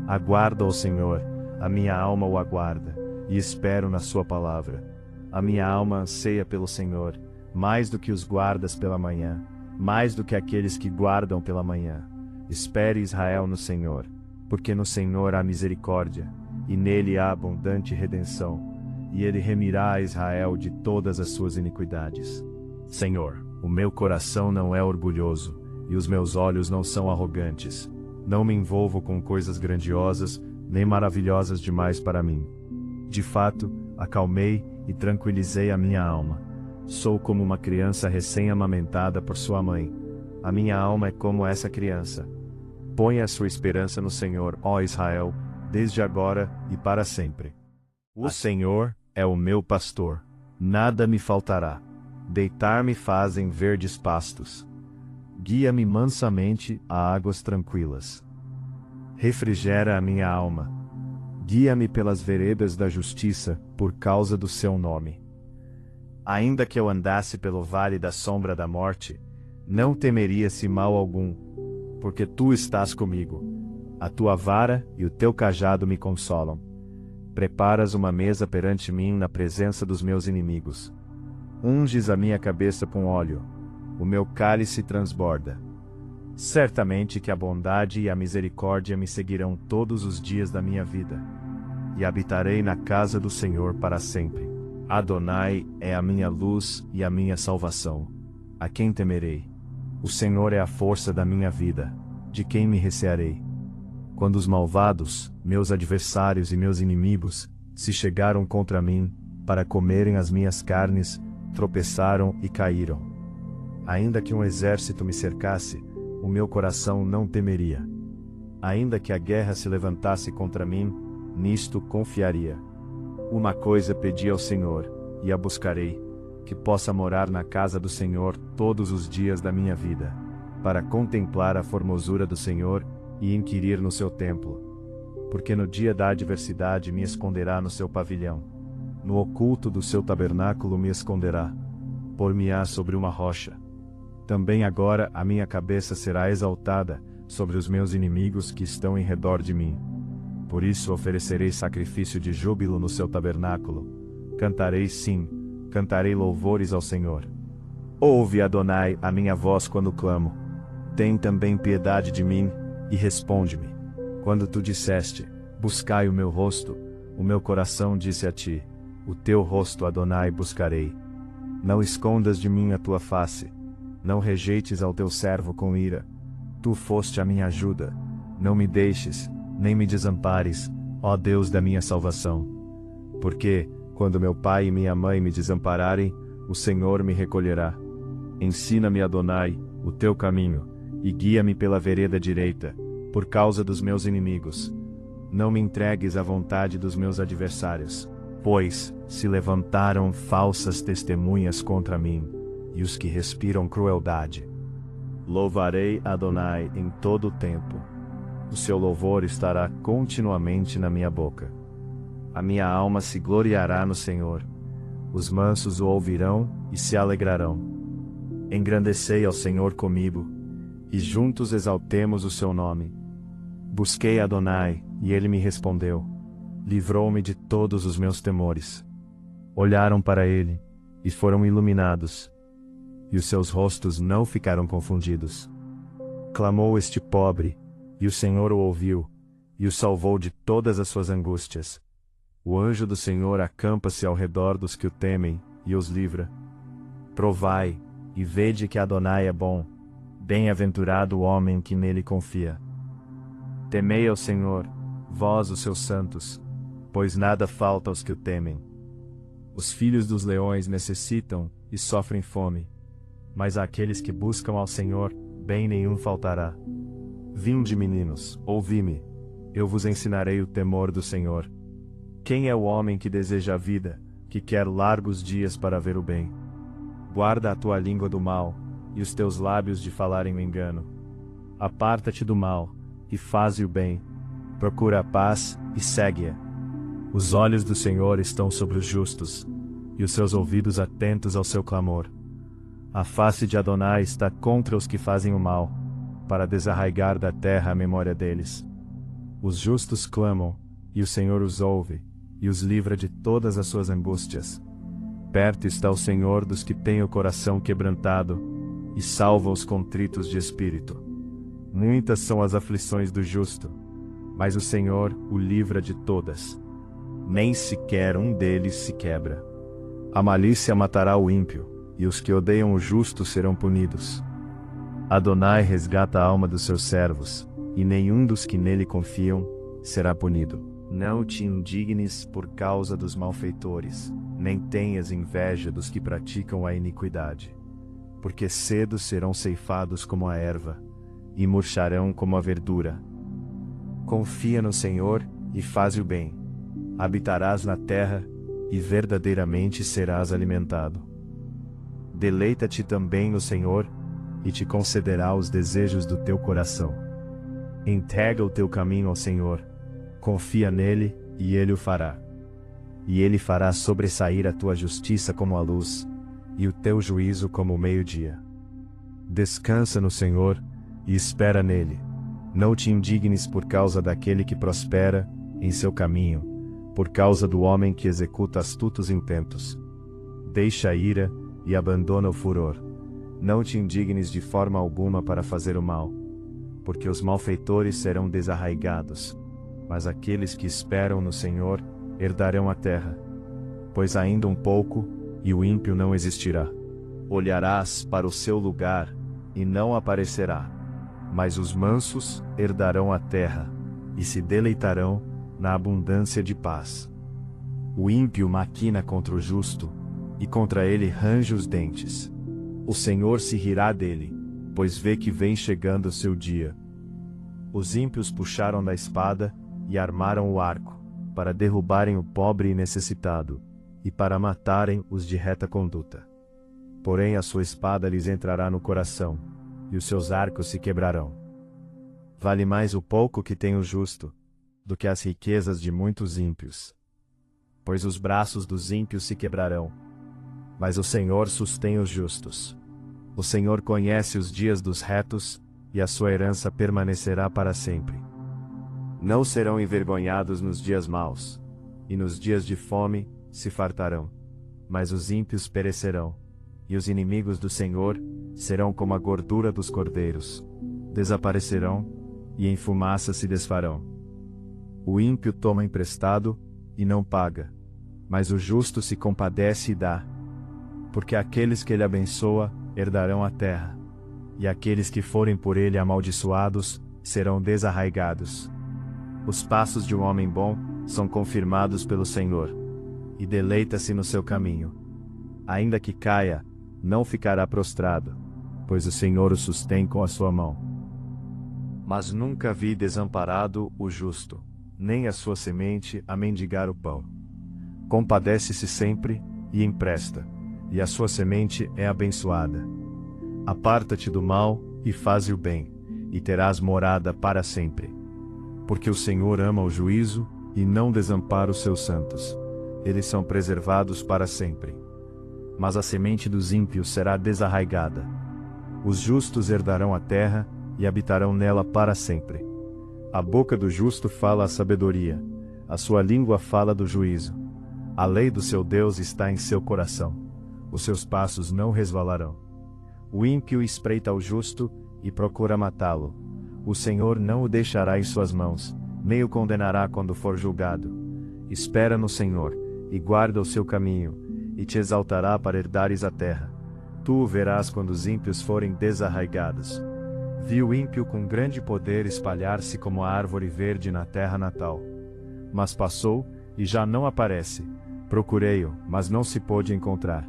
S1: Aguarda, ó Senhor, a minha alma o aguarda, e espero na sua palavra. A minha alma anseia pelo Senhor, mais do que os guardas pela manhã, mais do que aqueles que guardam pela manhã. Espere Israel no Senhor, porque no Senhor há misericórdia, e nele há abundante redenção, e ele remirá a Israel de todas as suas iniquidades. Senhor, o meu coração não é orgulhoso, e os meus olhos não são arrogantes. Não me envolvo com coisas grandiosas, nem maravilhosas demais para mim. De fato, acalmei e tranquilizei a minha alma. Sou como uma criança recém-amamentada por sua mãe. A minha alma é como essa criança. Ponha a sua esperança no Senhor, ó Israel, desde agora e para sempre. O Senhor é o meu pastor. Nada me faltará. Deitar-me faz em verdes pastos. Guia-me mansamente a águas tranquilas. Refrigera a minha alma. Guia-me pelas veredas da justiça, por causa do seu nome. Ainda que eu andasse pelo vale da sombra da morte, não temeria-se mal algum, porque tu estás comigo. A tua vara e o teu cajado me consolam. Preparas uma mesa perante mim na presença dos meus inimigos. Unges a minha cabeça com óleo. O meu cálice transborda. Certamente que a bondade e a misericórdia me seguirão todos os dias da minha vida, e habitarei na casa do Senhor para sempre. Adonai é a minha luz e a minha salvação. A quem temerei? O Senhor é a força da minha vida. De quem me recearei? Quando os malvados, meus adversários e meus inimigos, se chegaram contra mim, para comerem as minhas carnes, tropeçaram e caíram. Ainda que um exército me cercasse, o meu coração não temeria. Ainda que a guerra se levantasse contra mim, nisto confiaria. Uma coisa pedi ao Senhor, e a buscarei, que possa morar na casa do Senhor todos os dias da minha vida, para contemplar a formosura do Senhor e inquirir no seu templo. Porque no dia da adversidade me esconderá no seu pavilhão. No oculto do seu tabernáculo me esconderá. Por-me-á sobre uma rocha. Também agora a minha cabeça será exaltada sobre os meus inimigos que estão em redor de mim. Por isso oferecerei sacrifício de júbilo no seu tabernáculo. Cantarei sim, cantarei louvores ao Senhor. Ouve, Adonai, a minha voz quando clamo. Tem também piedade de mim, e responde-me. Quando tu disseste, buscai o meu rosto, o meu coração disse a ti, o teu rosto, Adonai, buscarei. Não escondas de mim a tua face. Não rejeites ao teu servo com ira. Tu foste a minha ajuda. Não me deixes, nem me desampares, ó Deus da minha salvação. Porque, quando meu pai e minha mãe me desampararem, o Senhor me recolherá. Ensina-me, Adonai, o teu caminho, e guia-me pela vereda direita, por causa dos meus inimigos. Não me entregues à vontade dos meus adversários, pois se levantaram falsas testemunhas contra mim, e os que respiram crueldade. Louvarei Adonai em todo o tempo. O seu louvor estará continuamente na minha boca. A minha alma se gloriará no Senhor. Os mansos o ouvirão e se alegrarão. Engrandecei ao Senhor comigo, e juntos exaltemos o seu nome. Busquei Adonai, e ele me respondeu. Livrou-me de todos os meus temores. Olharam para ele, e foram iluminados. e os seus rostos não ficaram confundidos. Clamou este pobre, e o Senhor o ouviu, e o salvou de todas as suas angústias. O anjo do Senhor acampa-se ao redor dos que o temem, e os livra. Provai, e vede que Adonai é bom, bem-aventurado o homem que nele confia. Temei ao Senhor, vós os seus santos, pois nada falta aos que o temem. Os filhos dos leões necessitam e sofrem fome, mas àqueles que buscam ao Senhor, bem nenhum faltará. Vinde, meninos, ouvi-me, eu vos ensinarei o temor do Senhor. Quem é o homem que deseja a vida, que quer largos dias para ver o bem? Guarda a tua língua do mal, e os teus lábios de falarem o engano. Aparta-te do mal, e faze o bem. Procura a paz, e segue-a. Os olhos do Senhor estão sobre os justos, e os seus ouvidos atentos ao seu clamor. A face de Adonai está contra os que fazem o mal, para desarraigar da terra a memória deles. Os justos clamam, e o Senhor os ouve, e os livra de todas as suas angústias. Perto está o Senhor dos que têm o coração quebrantado, e salva os contritos de espírito. Muitas são as aflições do justo, mas o Senhor o livra de todas. Nem sequer um deles se quebra. A malícia matará o ímpio, e os que odeiam o justo serão punidos. Adonai resgata a alma dos seus servos, e nenhum dos que nele confiam será punido. Não te indignes por causa dos malfeitores, nem tenhas inveja dos que praticam a iniquidade. Porque cedo serão ceifados como a erva, e murcharão como a verdura. Confia no Senhor, e faze o bem. Habitarás na terra, e verdadeiramente serás alimentado. Deleita-te também no Senhor, e te concederá os desejos do teu coração. Entrega o teu caminho ao Senhor, confia nele, e ele o fará. E ele fará sobressair a tua justiça como a luz, e o teu juízo como o meio-dia. Descansa no Senhor, e espera nele. Não te indignes por causa daquele que prospera em seu caminho, por causa do homem que executa astutos intentos. Deixa a ira e abandona o furor. Não te indignes de forma alguma para fazer o mal, porque os malfeitores serão desarraigados, mas aqueles que esperam no Senhor herdarão a terra. Pois ainda um pouco, e o ímpio não existirá. Olharás para o seu lugar, e não aparecerá. Mas os mansos herdarão a terra, e se deleitarão na abundância de paz. O ímpio maquina contra o justo, e contra ele range os dentes. O Senhor se rirá dele, pois vê que vem chegando o seu dia. Os ímpios puxaram da espada, e armaram o arco, para derrubarem o pobre e necessitado, e para matarem os de reta conduta. Porém a sua espada lhes entrará no coração, e os seus arcos se quebrarão. Vale mais o pouco que tem o justo, do que as riquezas de muitos ímpios. Pois os braços dos ímpios se quebrarão, mas o Senhor sustém os justos. O Senhor conhece os dias dos retos, e a sua herança permanecerá para sempre. Não serão envergonhados nos dias maus, e nos dias de fome se fartarão. Mas os ímpios perecerão, e os inimigos do Senhor serão como a gordura dos cordeiros. Desaparecerão, e em fumaça se desfarão. O ímpio toma emprestado, e não paga, mas o justo se compadece e dá. Porque aqueles que ele abençoa herdarão a terra, e aqueles que forem por ele amaldiçoados serão desarraigados. Os passos de um homem bom são confirmados pelo Senhor, e deleita-se no seu caminho. Ainda que caia, não ficará prostrado, pois o Senhor o sustém com a sua mão. Mas nunca vi desamparado o justo, nem a sua semente a mendigar o pão. Compadece-se sempre, e empresta, e a sua semente é abençoada. Aparta-te do mal, e faze o bem, e terás morada para sempre. Porque o Senhor ama o juízo, e não desampara os seus santos. Eles são preservados para sempre. Mas a semente dos ímpios será desarraigada. Os justos herdarão a terra, e habitarão nela para sempre. A boca do justo fala a sabedoria, a sua língua fala do juízo. A lei do seu Deus está em seu coração. Os seus passos não resvalarão. O ímpio espreita o justo, e procura matá-lo. O Senhor não o deixará em suas mãos, nem o condenará quando for julgado. Espera no Senhor, e guarda o seu caminho, e te exaltará para herdares a terra. Tu o verás quando os ímpios forem desarraigados. Vi o ímpio com grande poder espalhar-se como a árvore verde na terra natal. Mas passou, e já não aparece. Procurei-o, mas não se pôde encontrar.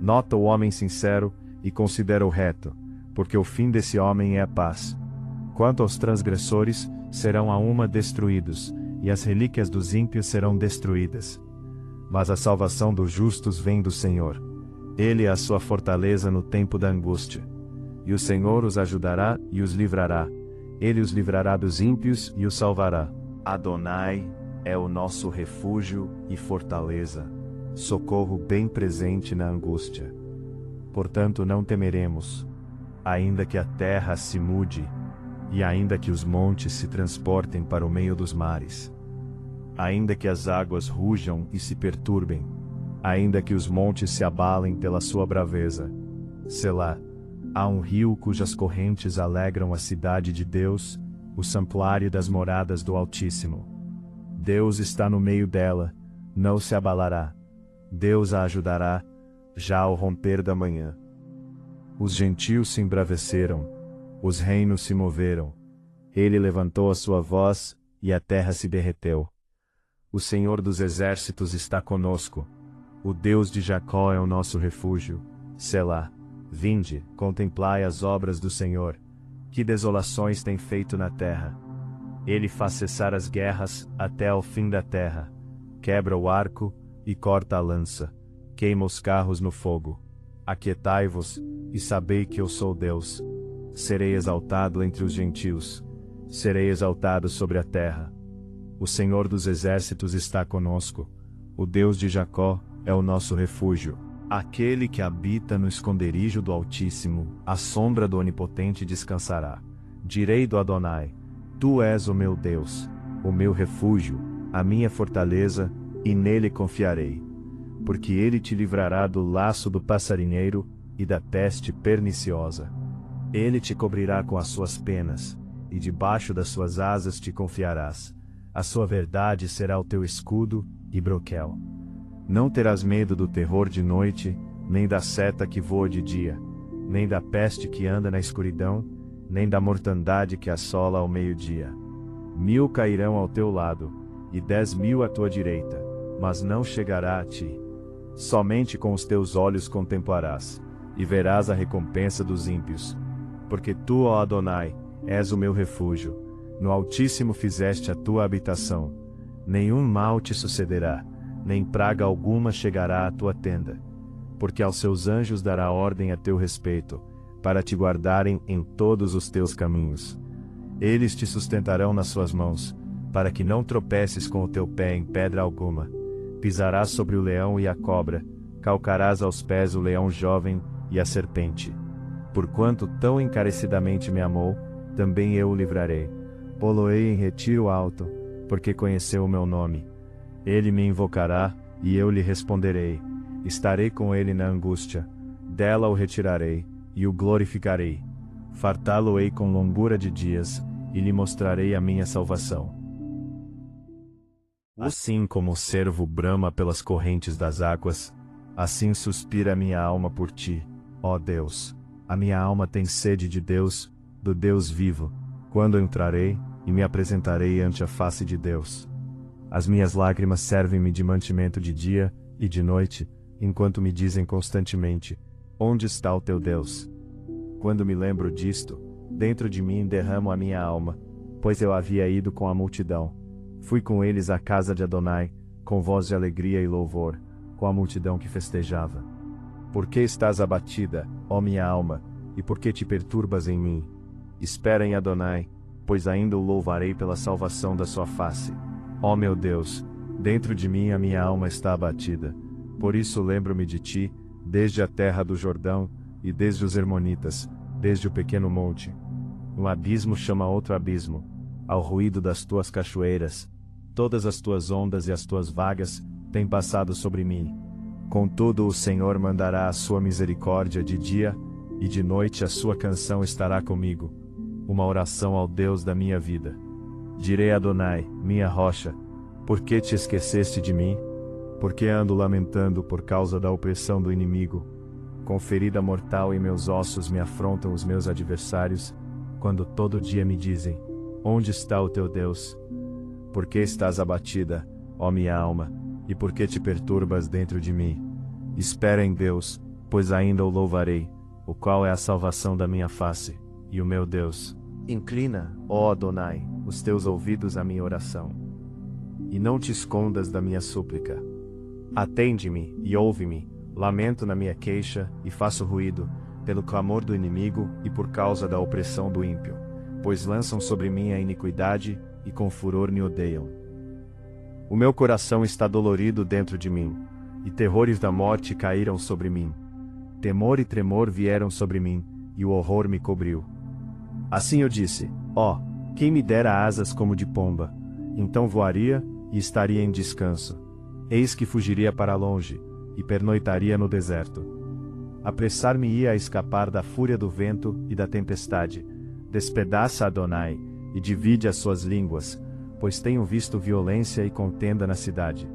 S1: Nota o homem sincero, e considera o reto, porque o fim desse homem é a paz. Quanto aos transgressores, serão a uma destruídos, e as relíquias dos ímpios serão destruídas. Mas a salvação dos justos vem do Senhor. Ele é a sua fortaleza no tempo da angústia. E o Senhor os ajudará e os livrará. Ele os livrará dos ímpios e os salvará. Adonai é o nosso refúgio e fortaleza, socorro bem presente na angústia. Portanto não temeremos, ainda que a terra se mude, e ainda que os montes se transportem para o meio dos mares. Ainda que as águas rujam e se perturbem, ainda que os montes se abalem pela sua braveza. Selá, há um rio cujas correntes alegram a cidade de Deus, o santuário das moradas do Altíssimo. Deus está no meio dela, não se abalará. Deus a ajudará, já ao romper da manhã. Os gentios se embraveceram, os reinos se moveram. Ele levantou a sua voz, e a terra se derreteu. O Senhor dos exércitos está conosco. O Deus de Jacó é o nosso refúgio. Selá. Vinde, contemplai as obras do Senhor. Que desolações tem feito na terra. Ele faz cessar as guerras até ao fim da terra. Quebra o arco e corta a lança. Queima os carros no fogo. Aquietai-vos, e sabei que eu sou Deus. Serei exaltado entre os gentios. Serei exaltado sobre a terra. O Senhor dos exércitos está conosco. O Deus de Jacó é o nosso refúgio. Aquele que habita no esconderijo do Altíssimo, à sombra do Onipotente descansará. Direi do Adonai: Tu és o meu Deus, o meu refúgio, a minha fortaleza, e nele confiarei. Porque ele te livrará do laço do passarinheiro e da peste perniciosa. Ele te cobrirá com as suas penas, e debaixo das suas asas te confiarás. A sua verdade será o teu escudo e broquel. Não terás medo do terror de noite, nem da seta que voa de dia, nem da peste que anda na escuridão, nem da mortandade que assola ao meio-dia. 1000 cairão ao teu lado, e 10.000 à tua direita, mas não chegará a ti. Somente com os teus olhos contemplarás, e verás a recompensa dos ímpios. Porque tu, ó Adonai, és o meu refúgio. No Altíssimo fizeste a tua habitação. Nenhum mal te sucederá, nem praga alguma chegará à tua tenda. Porque aos seus anjos dará ordem a teu respeito, para te guardarem em todos os teus caminhos. Eles te sustentarão nas suas mãos, para que não tropeces com o teu pé em pedra alguma. Pisarás sobre o leão e a cobra, calcarás aos pés o leão jovem e a serpente. Porquanto tão encarecidamente me amou, também eu o livrarei. Pô-lo-ei em retiro alto, porque conheceu o meu nome. Ele me invocará, e eu lhe responderei. Estarei com ele na angústia. Dela o retirarei, e o glorificarei. Fartá-lo-ei com longura de dias, e lhe mostrarei a minha salvação. Assim como o cervo brama pelas correntes das águas, assim suspira a minha alma por ti, ó Deus. A minha alma tem sede de Deus, do Deus vivo. Quando entrarei, e me apresentarei ante a face de Deus. As minhas lágrimas servem-me de mantimento de dia e de noite, enquanto me dizem constantemente: Onde está o teu Deus? Quando me lembro disto, dentro de mim derramo a minha alma, pois eu havia ido com a multidão. Fui com eles à casa de Adonai, com voz de alegria e louvor, com a multidão que festejava. Por que estás abatida, ó minha alma, e por que te perturbas em mim? Espera em Adonai, pois ainda o louvarei pela salvação da sua face. Ó meu Deus, dentro de mim a minha alma está abatida. Por isso lembro-me de ti, desde a terra do Jordão, e desde os Hermonitas, desde o pequeno monte. Um abismo chama outro abismo, ao ruído das tuas cachoeiras. Todas as tuas ondas e as tuas vagas têm passado sobre mim. Contudo o Senhor mandará a sua misericórdia de dia, e de noite a sua canção estará comigo, uma oração ao Deus da minha vida. Direi a Adonai, minha rocha: por que te esqueceste de mim? Por que ando lamentando por causa da opressão do inimigo? Com ferida mortal em meus ossos me afrontam os meus adversários, quando todo dia me dizem: onde está o teu Deus? Por que estás abatida, ó minha alma, e por que te perturbas dentro de mim? Espera em Deus, pois ainda o louvarei, o qual é a salvação da minha face, e o meu Deus. Inclina, ó Adonai, os teus ouvidos à minha oração, e não te escondas da minha súplica. Atende-me e ouve-me, lamento na minha queixa e faço ruído, pelo clamor do inimigo e por causa da opressão do ímpio, pois lançam sobre mim a iniquidade e com furor me odeiam. O meu coração está dolorido dentro de mim, e terrores da morte caíram sobre mim. Temor e tremor vieram sobre mim, e o horror me cobriu. Assim eu disse: ó, quem me dera asas como de pomba, então voaria e estaria em descanso. Eis que fugiria para longe, e pernoitaria no deserto. Apressar-me-ia a escapar da fúria do vento e da tempestade. Despedaça Adonai, e divide as suas línguas, pois tenho visto violência e contenda na cidade.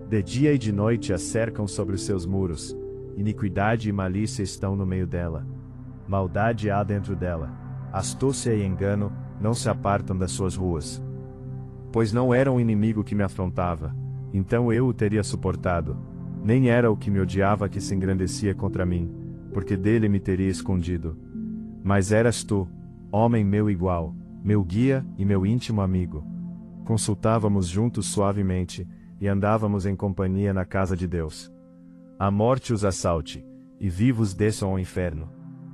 S1: De dia e de noite a cercam sobre os seus muros, iniquidade e malícia estão no meio dela. Maldade há dentro dela, astúcia e engano não se apartam das suas ruas. Pois não era um inimigo que me afrontava, então eu o teria suportado, nem era o que me odiava que se engrandecia contra mim, porque dele me teria escondido. Mas eras tu, homem meu igual, meu guia e meu íntimo amigo. Consultávamos juntos suavemente, e andávamos em companhia na casa de Deus. A morte os assalte, e vivos desçam ao inferno,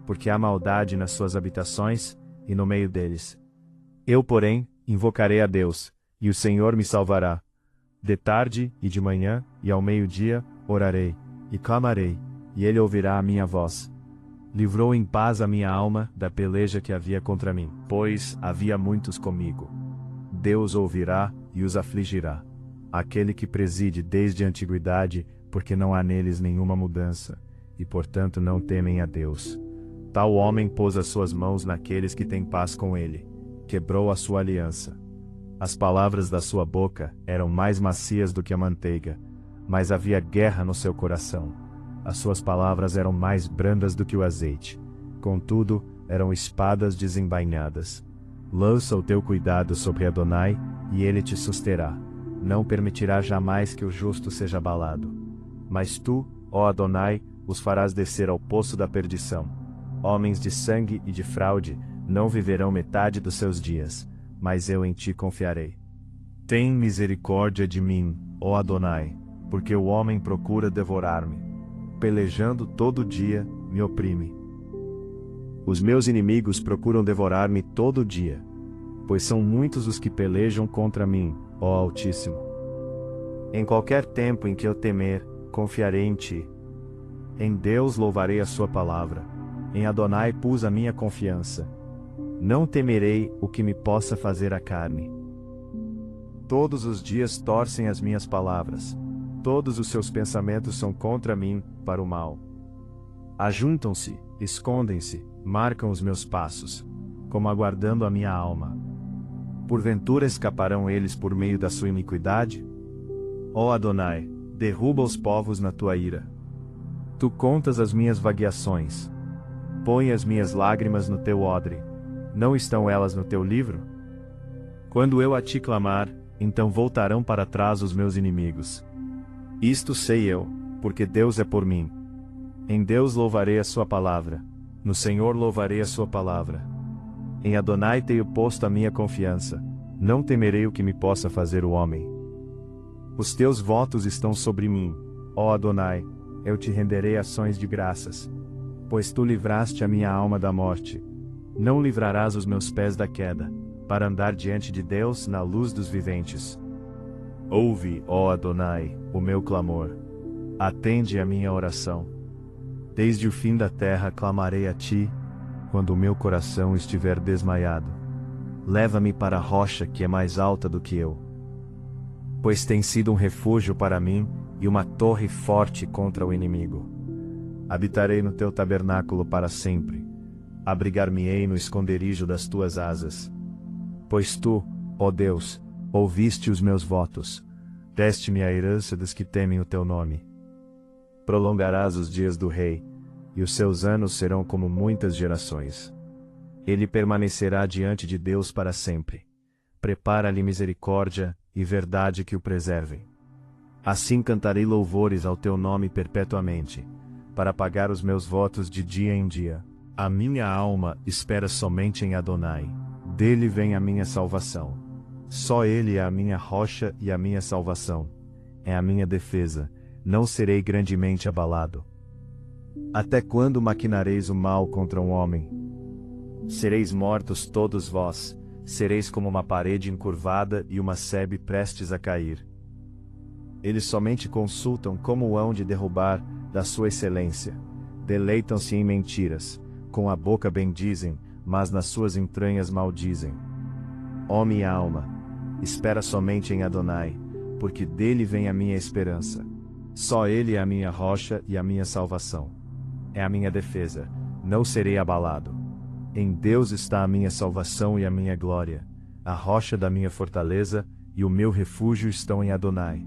S1: porque há maldade nas suas habitações, e no meio deles. Eu, porém, invocarei a Deus, e o Senhor me salvará. De tarde e de manhã, e ao meio-dia, orarei, e clamarei, e ele ouvirá a minha voz. Livrou em paz a minha alma da peleja que havia contra mim, pois havia muitos comigo. Deus ouvirá e os afligirá. Aquele que preside desde a antiguidade, porque não há neles nenhuma mudança, e portanto não temem a Deus. Tal homem pôs as suas mãos naqueles que têm paz com ele, quebrou a sua aliança. As palavras da sua boca eram mais macias do que a manteiga, mas havia guerra no seu coração. As suas palavras eram mais brandas do que o azeite, contudo, eram espadas desembainhadas. Lança o teu cuidado sobre Adonai, e ele te susterá. Não permitirá jamais que o justo seja abalado. Mas tu, ó Adonai, os farás descer ao poço da perdição. Homens de sangue e de fraude não viverão metade dos seus dias, mas eu em ti confiarei. Tem misericórdia de mim, ó Adonai, porque o homem procura devorar-me. Pelejando todo dia, me oprime. Os meus inimigos procuram devorar-me todo dia, pois são muitos os que pelejam contra mim, ó Altíssimo. Em qualquer tempo em que eu temer, confiarei em ti. Em Deus louvarei a sua palavra. Em Adonai pus a minha confiança. Não temerei o que me possa fazer a carne. Todos os dias torcem as minhas palavras. Todos os seus pensamentos são contra mim, para o mal. Ajuntam-se, escondem-se, marcam os meus passos, como aguardando a minha alma. Porventura escaparão eles por meio da sua iniquidade? Ó Adonai, derruba os povos na tua ira. Tu contas as minhas vagueações. Põe as minhas lágrimas no teu odre. Não estão elas no teu livro? Quando eu a ti clamar, então voltarão para trás os meus inimigos. Isto sei eu, porque Deus é por mim. Em Deus louvarei a sua palavra. No Senhor louvarei a sua palavra. Em Adonai tenho posto a minha confiança. Não temerei o que me possa fazer o homem. Os teus votos estão sobre mim, ó Adonai. Eu te renderei ações de graças. Pois tu livraste a minha alma da morte. Não livrarás os meus pés da queda, para andar diante de Deus na luz dos viventes. Ouve, ó Adonai, o meu clamor. Atende a minha oração. Desde o fim da terra clamarei a ti, quando o meu coração estiver desmaiado. Leva-me para a rocha que é mais alta do que eu. Pois tem sido um refúgio para mim, e uma torre forte contra o inimigo. Habitarei no teu tabernáculo para sempre. Abrigar-me-ei no esconderijo das tuas asas. Pois tu, ó Deus, ouviste os meus votos. Deste-me a herança dos que temem o teu nome. Prolongarás os dias do rei, e os seus anos serão como muitas gerações. Ele permanecerá diante de Deus para sempre. Prepara-lhe misericórdia e verdade que o preservem. Assim cantarei louvores ao teu nome perpetuamente, para pagar os meus votos de dia em dia. A minha alma espera somente em Adonai. Dele vem a minha salvação. Só ele é a minha rocha e a minha salvação. É a minha defesa. Não serei grandemente abalado. Até quando maquinareis o mal contra um homem? Sereis mortos todos vós. Sereis como uma parede encurvada e uma sebe prestes a cair. Eles somente consultam como hão de derrubar da sua excelência. Deleitam-se em mentiras. Com a boca bendizem, mas nas suas entranhas maldizem. Ó minha alma, espera somente em Adonai, porque dele vem a minha esperança. Só ele é a minha rocha e a minha salvação. É a minha defesa, não serei abalado. Em Deus está a minha salvação e a minha glória. A rocha da minha fortaleza e o meu refúgio estão em Adonai.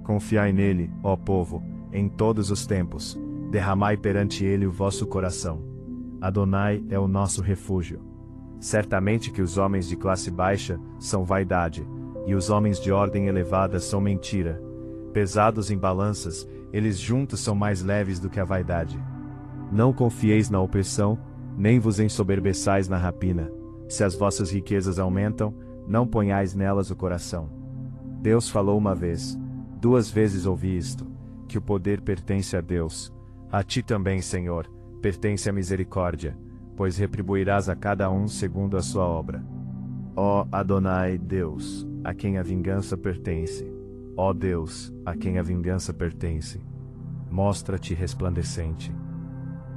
S1: Confiai nele, ó povo, em todos os tempos. Derramai perante ele o vosso coração. Adonai é o nosso refúgio. Certamente que os homens de classe baixa são vaidade, e os homens de ordem elevada são mentira. Pesados em balanças, eles juntos são mais leves do que a vaidade. Não confieis na opressão, nem vos ensoberbeçais na rapina. Se as vossas riquezas aumentam, não ponhais nelas o coração. Deus falou uma vez, 2 vezes ouvi isto, que o poder pertence a Deus. A ti também, Senhor, pertence a misericórdia, pois retribuirás a cada um segundo a sua obra. Ó Adonai, Deus, a quem a vingança pertence. Ó Deus, a quem a vingança pertence. Mostra-te resplandecente.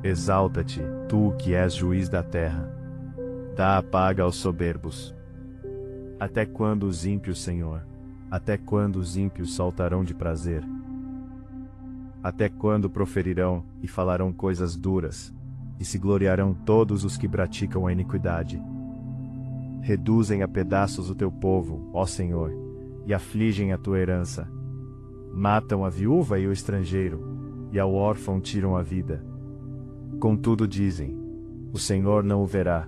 S1: Exalta-te, tu que és juiz da terra. Dá a paga aos soberbos. Até quando os ímpios, Senhor? Até quando os ímpios saltarão de prazer? Até quando proferirão e falarão coisas duras, e se gloriarão todos os que praticam a iniquidade? Reduzem a pedaços o teu povo, ó Senhor, e afligem a tua herança. Matam a viúva e o estrangeiro, e ao órfão tiram a vida. Contudo dizem, o Senhor não o verá,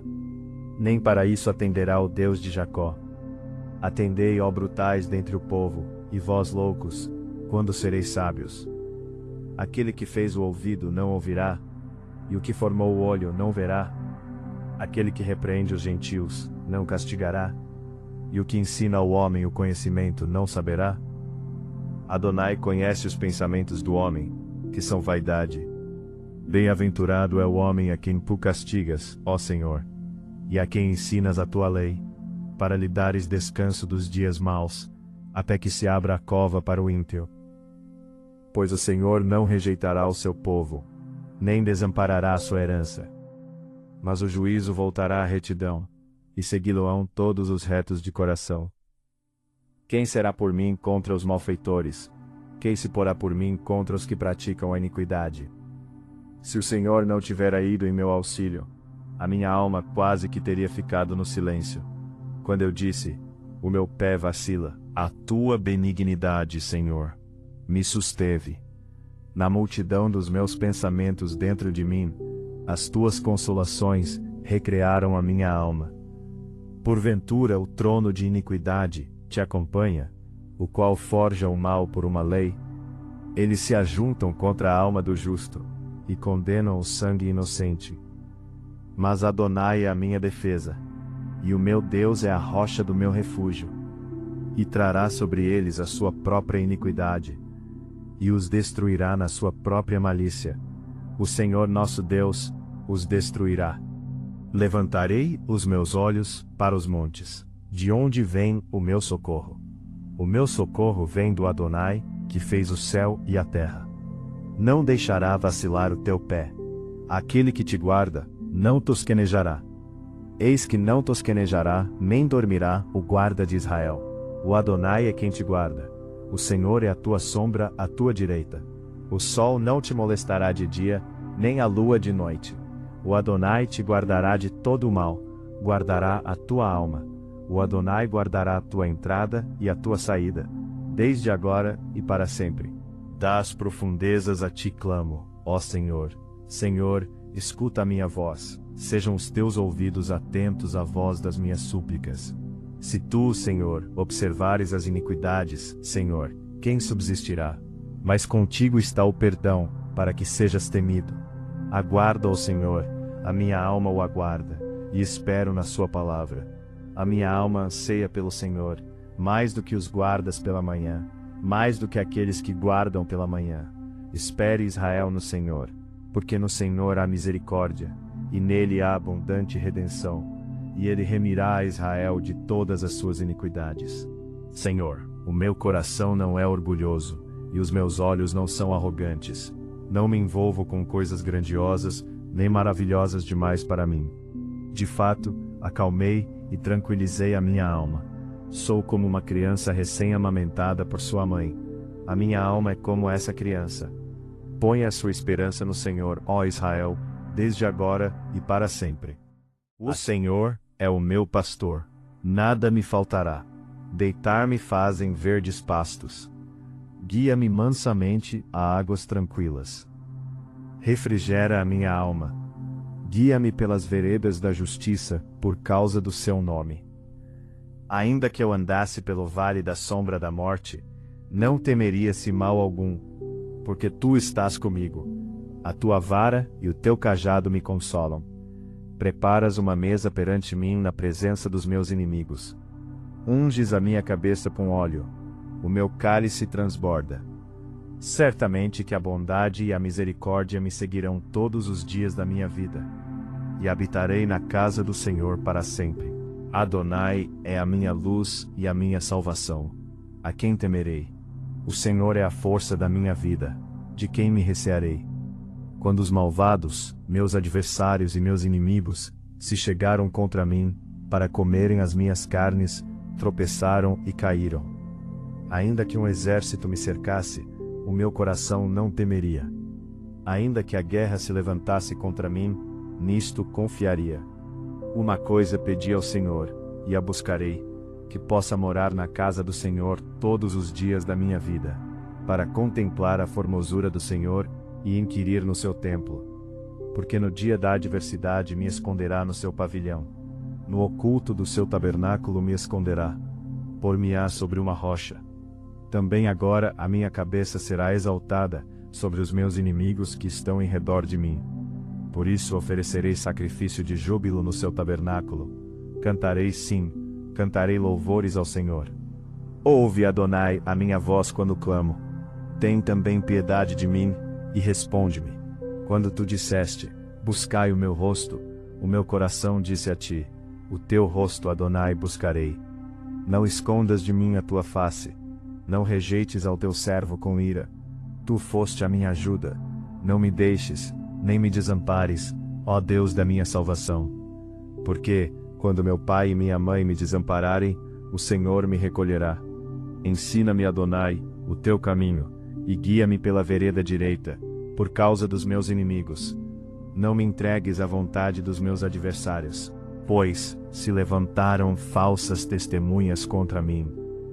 S1: nem para isso atenderá o Deus de Jacó. Atendei, ó brutais dentre o povo, e vós loucos, quando sereis sábios. Aquele que fez o ouvido não ouvirá, e o que formou o olho não verá. Aquele que repreende os gentios não castigará, e o que ensina ao homem o conhecimento não saberá. Adonai conhece os pensamentos do homem, que são vaidade. Bem-aventurado é o homem a quem tu castigas, ó Senhor, e a quem ensinas a tua lei, para lhe dares descanso dos dias maus, até que se abra a cova para o ímpio. Pois o Senhor não rejeitará o seu povo, nem desamparará a sua herança. Mas o juízo voltará à retidão, e segui-lo-ão todos os retos de coração. Quem será por mim contra os malfeitores? Quem se porá por mim contra os que praticam a iniquidade? Se o Senhor não tivera ido em meu auxílio, a minha alma quase que teria ficado no silêncio. Quando eu disse, o meu pé vacila, a tua benignidade, Senhor, me susteve. Na multidão dos meus pensamentos dentro de mim, as tuas consolações recrearam a minha alma. Porventura o trono de iniquidade te acompanha, o qual forja o mal por uma lei? Eles se ajuntam contra a alma do justo, e condenam o sangue inocente. Mas Adonai é a minha defesa, e o meu Deus é a rocha do meu refúgio, e trará sobre eles a sua própria iniquidade, e os destruirá na sua própria malícia. O Senhor nosso Deus os destruirá. Levantarei os meus olhos para os montes, de onde vem o meu socorro. O meu socorro vem do Adonai, que fez o céu e a terra. Não deixará vacilar o teu pé. Aquele que te guarda, não tosquenejará. Eis que não tosquenejará, nem dormirá, o guarda de Israel. O Adonai é quem te guarda. O Senhor é a tua sombra à tua direita. O sol não te molestará de dia, nem a lua de noite. O Adonai te guardará de todo o mal, guardará a tua alma. O Adonai guardará a tua entrada e a tua saída, desde agora e para sempre. Das profundezas a ti clamo, ó Senhor. Senhor, escuta a minha voz, sejam os teus ouvidos atentos à voz das minhas súplicas. Se tu, Senhor, observares as iniquidades, Senhor, quem subsistirá? Mas contigo está o perdão, para que sejas temido. Aguardo ao Senhor, a minha alma o aguarda, e espero na sua palavra. A minha alma anseia pelo Senhor, mais do que os guardas pela manhã, mais do que aqueles que guardam pela manhã. Espere Israel no Senhor, porque no Senhor há misericórdia, e nele há abundante redenção, e ele remirá a Israel de todas as suas iniquidades. Senhor, o meu coração não é orgulhoso, e os meus olhos não são arrogantes. Não me envolvo com coisas grandiosas, nem maravilhosas demais para mim. De fato, acalmei e tranquilizei a minha alma. Sou como uma criança recém-amamentada por sua mãe. A minha alma é como essa criança. Ponha a sua esperança no Senhor, ó Israel, desde agora e para sempre. O Senhor é o meu pastor. Nada me faltará. Deitar-me faz em verdes pastos. Guia-me mansamente a águas tranquilas. Refrigera a minha alma. Guia-me pelas veredas da justiça, por causa do seu nome. Ainda que eu andasse pelo vale da sombra da morte, não temeria-se mal algum, porque tu estás comigo. A tua vara e o teu cajado me consolam. Preparas uma mesa perante mim na presença dos meus inimigos. Unges a minha cabeça com óleo. O meu cálice transborda. Certamente que a bondade e a misericórdia me seguirão todos os dias da minha vida, e habitarei na casa do Senhor para sempre. Adonai é a minha luz e a minha salvação. A quem temerei? O Senhor é a força da minha vida. De quem me recearei? Quando os malvados, meus adversários e meus inimigos, se chegaram contra mim, para comerem as minhas carnes, tropeçaram e caíram. Ainda que um exército me cercasse, o meu coração não temeria. Ainda que a guerra se levantasse contra mim, nisto confiaria. Uma coisa pedi ao Senhor, e a buscarei, que possa morar na casa do Senhor todos os dias da minha vida, para contemplar a formosura do Senhor e inquirir no seu templo. Porque no dia da adversidade me esconderá no seu pavilhão. No oculto do seu tabernáculo me esconderá. Por-me-á sobre uma rocha. Também agora a minha cabeça será exaltada sobre os meus inimigos que estão em redor de mim. Por isso oferecerei sacrifício de júbilo no seu tabernáculo. Cantarei sim, cantarei louvores ao Senhor. Ouve, Adonai, a minha voz quando clamo. Tem também piedade de mim, e responde-me. Quando tu disseste, buscai o meu rosto, o meu coração disse a ti, o teu rosto, Adonai, buscarei. Não escondas de mim a tua face. Não rejeites ao teu servo com ira. Tu foste a minha ajuda. Não me deixes, nem me desampares, ó Deus da minha salvação. Porque, quando meu pai e minha mãe me desampararem, o Senhor me recolherá. Ensina-me, Adonai, o teu caminho, e guia-me pela vereda direita, por causa dos meus inimigos. Não me entregues à vontade dos meus adversários, pois se levantaram falsas testemunhas contra mim,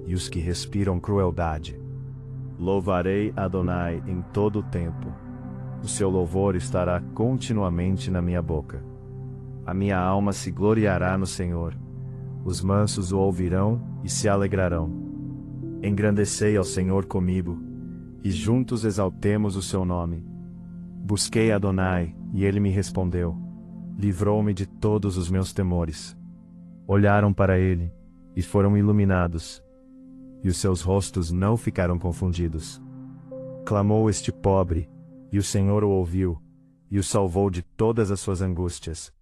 S1: e os que respiram crueldade. Louvarei Adonai em todo o tempo. O seu louvor estará continuamente na minha boca. A minha alma se gloriará no Senhor. Os mansos o ouvirão e se alegrarão. Engrandecei ao Senhor comigo, e juntos exaltemos o seu nome. Busquei Adonai, e ele me respondeu. Livrou-me de todos os meus temores. Olharam para ele, e foram iluminados, e os seus rostos não ficaram confundidos. Clamou este pobre, e o Senhor o ouviu, e o salvou de todas as suas angústias.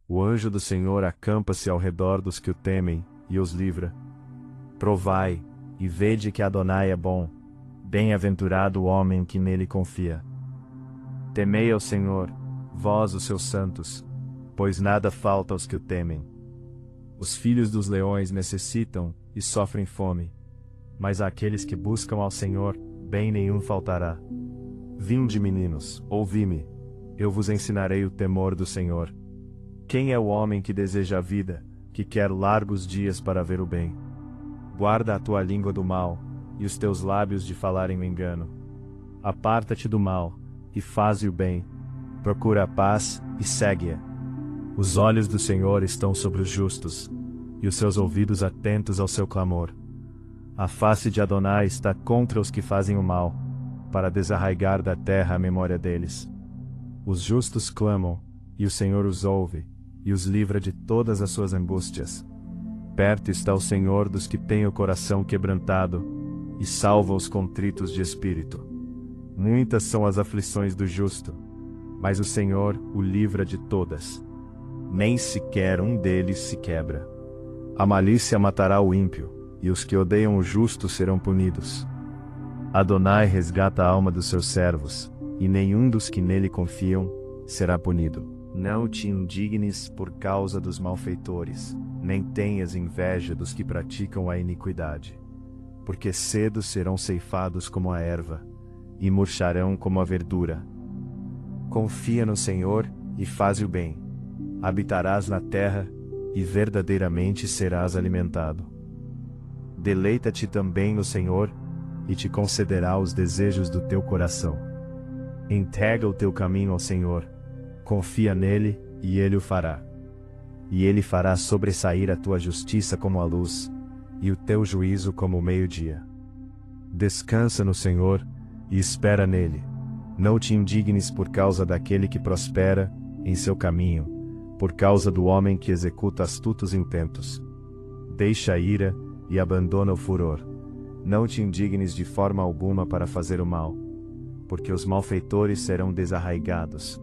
S1: O anjo do Senhor acampa-se ao redor dos que o temem, e os livra. Provai, e vede que Adonai é bom. Bem-aventurado o homem que nele confia. Temei ao Senhor, vós os seus santos, pois nada falta aos que o temem. Os filhos dos leões necessitam e sofrem fome, mas àqueles que buscam ao Senhor, bem nenhum faltará. Vinde, meninos, ouvi-me. Eu vos ensinarei o temor do Senhor. Quem é o homem que deseja a vida, que quer largos dias para ver o bem? Guarda a tua língua do mal, e os teus lábios de falarem o engano. Aparta-te do mal, e faze o bem. Procura a paz, e segue-a. Os olhos do Senhor estão sobre os justos, e os seus ouvidos atentos ao seu clamor. A face de Adonai está contra os que fazem o mal, para desarraigar da terra a memória deles. Os justos clamam, e o Senhor os ouve, e os livra de todas as suas angústias. Perto está o Senhor dos que têm o coração quebrantado, e salva os contritos de espírito. Muitas são as aflições do justo, mas o Senhor o livra de todas. Nem sequer um deles se quebra. A malícia matará o ímpio, e os que odeiam o justo serão punidos. Adonai resgata a alma dos seus servos, e nenhum dos que nele confiam será punido. Não te indignes por causa dos malfeitores, nem tenhas inveja dos que praticam a iniquidade. Porque cedo serão ceifados como a erva, e murcharão como a verdura. Confia no Senhor, e faze o bem. Habitarás na terra, e verdadeiramente serás alimentado. Deleita-te também no Senhor, e te concederá os desejos do teu coração. Entrega o teu caminho ao Senhor, confia nele, e ele o fará. E ele fará sobressair a tua justiça como a luz, e o teu juízo como o meio-dia. Descansa no Senhor, e espera nele. Não te indignes por causa daquele que prospera em seu caminho, por causa do homem que executa astutos intentos. Deixa a ira, e abandona o furor. Não te indignes de forma alguma para fazer o mal, porque os malfeitores serão desarraigados,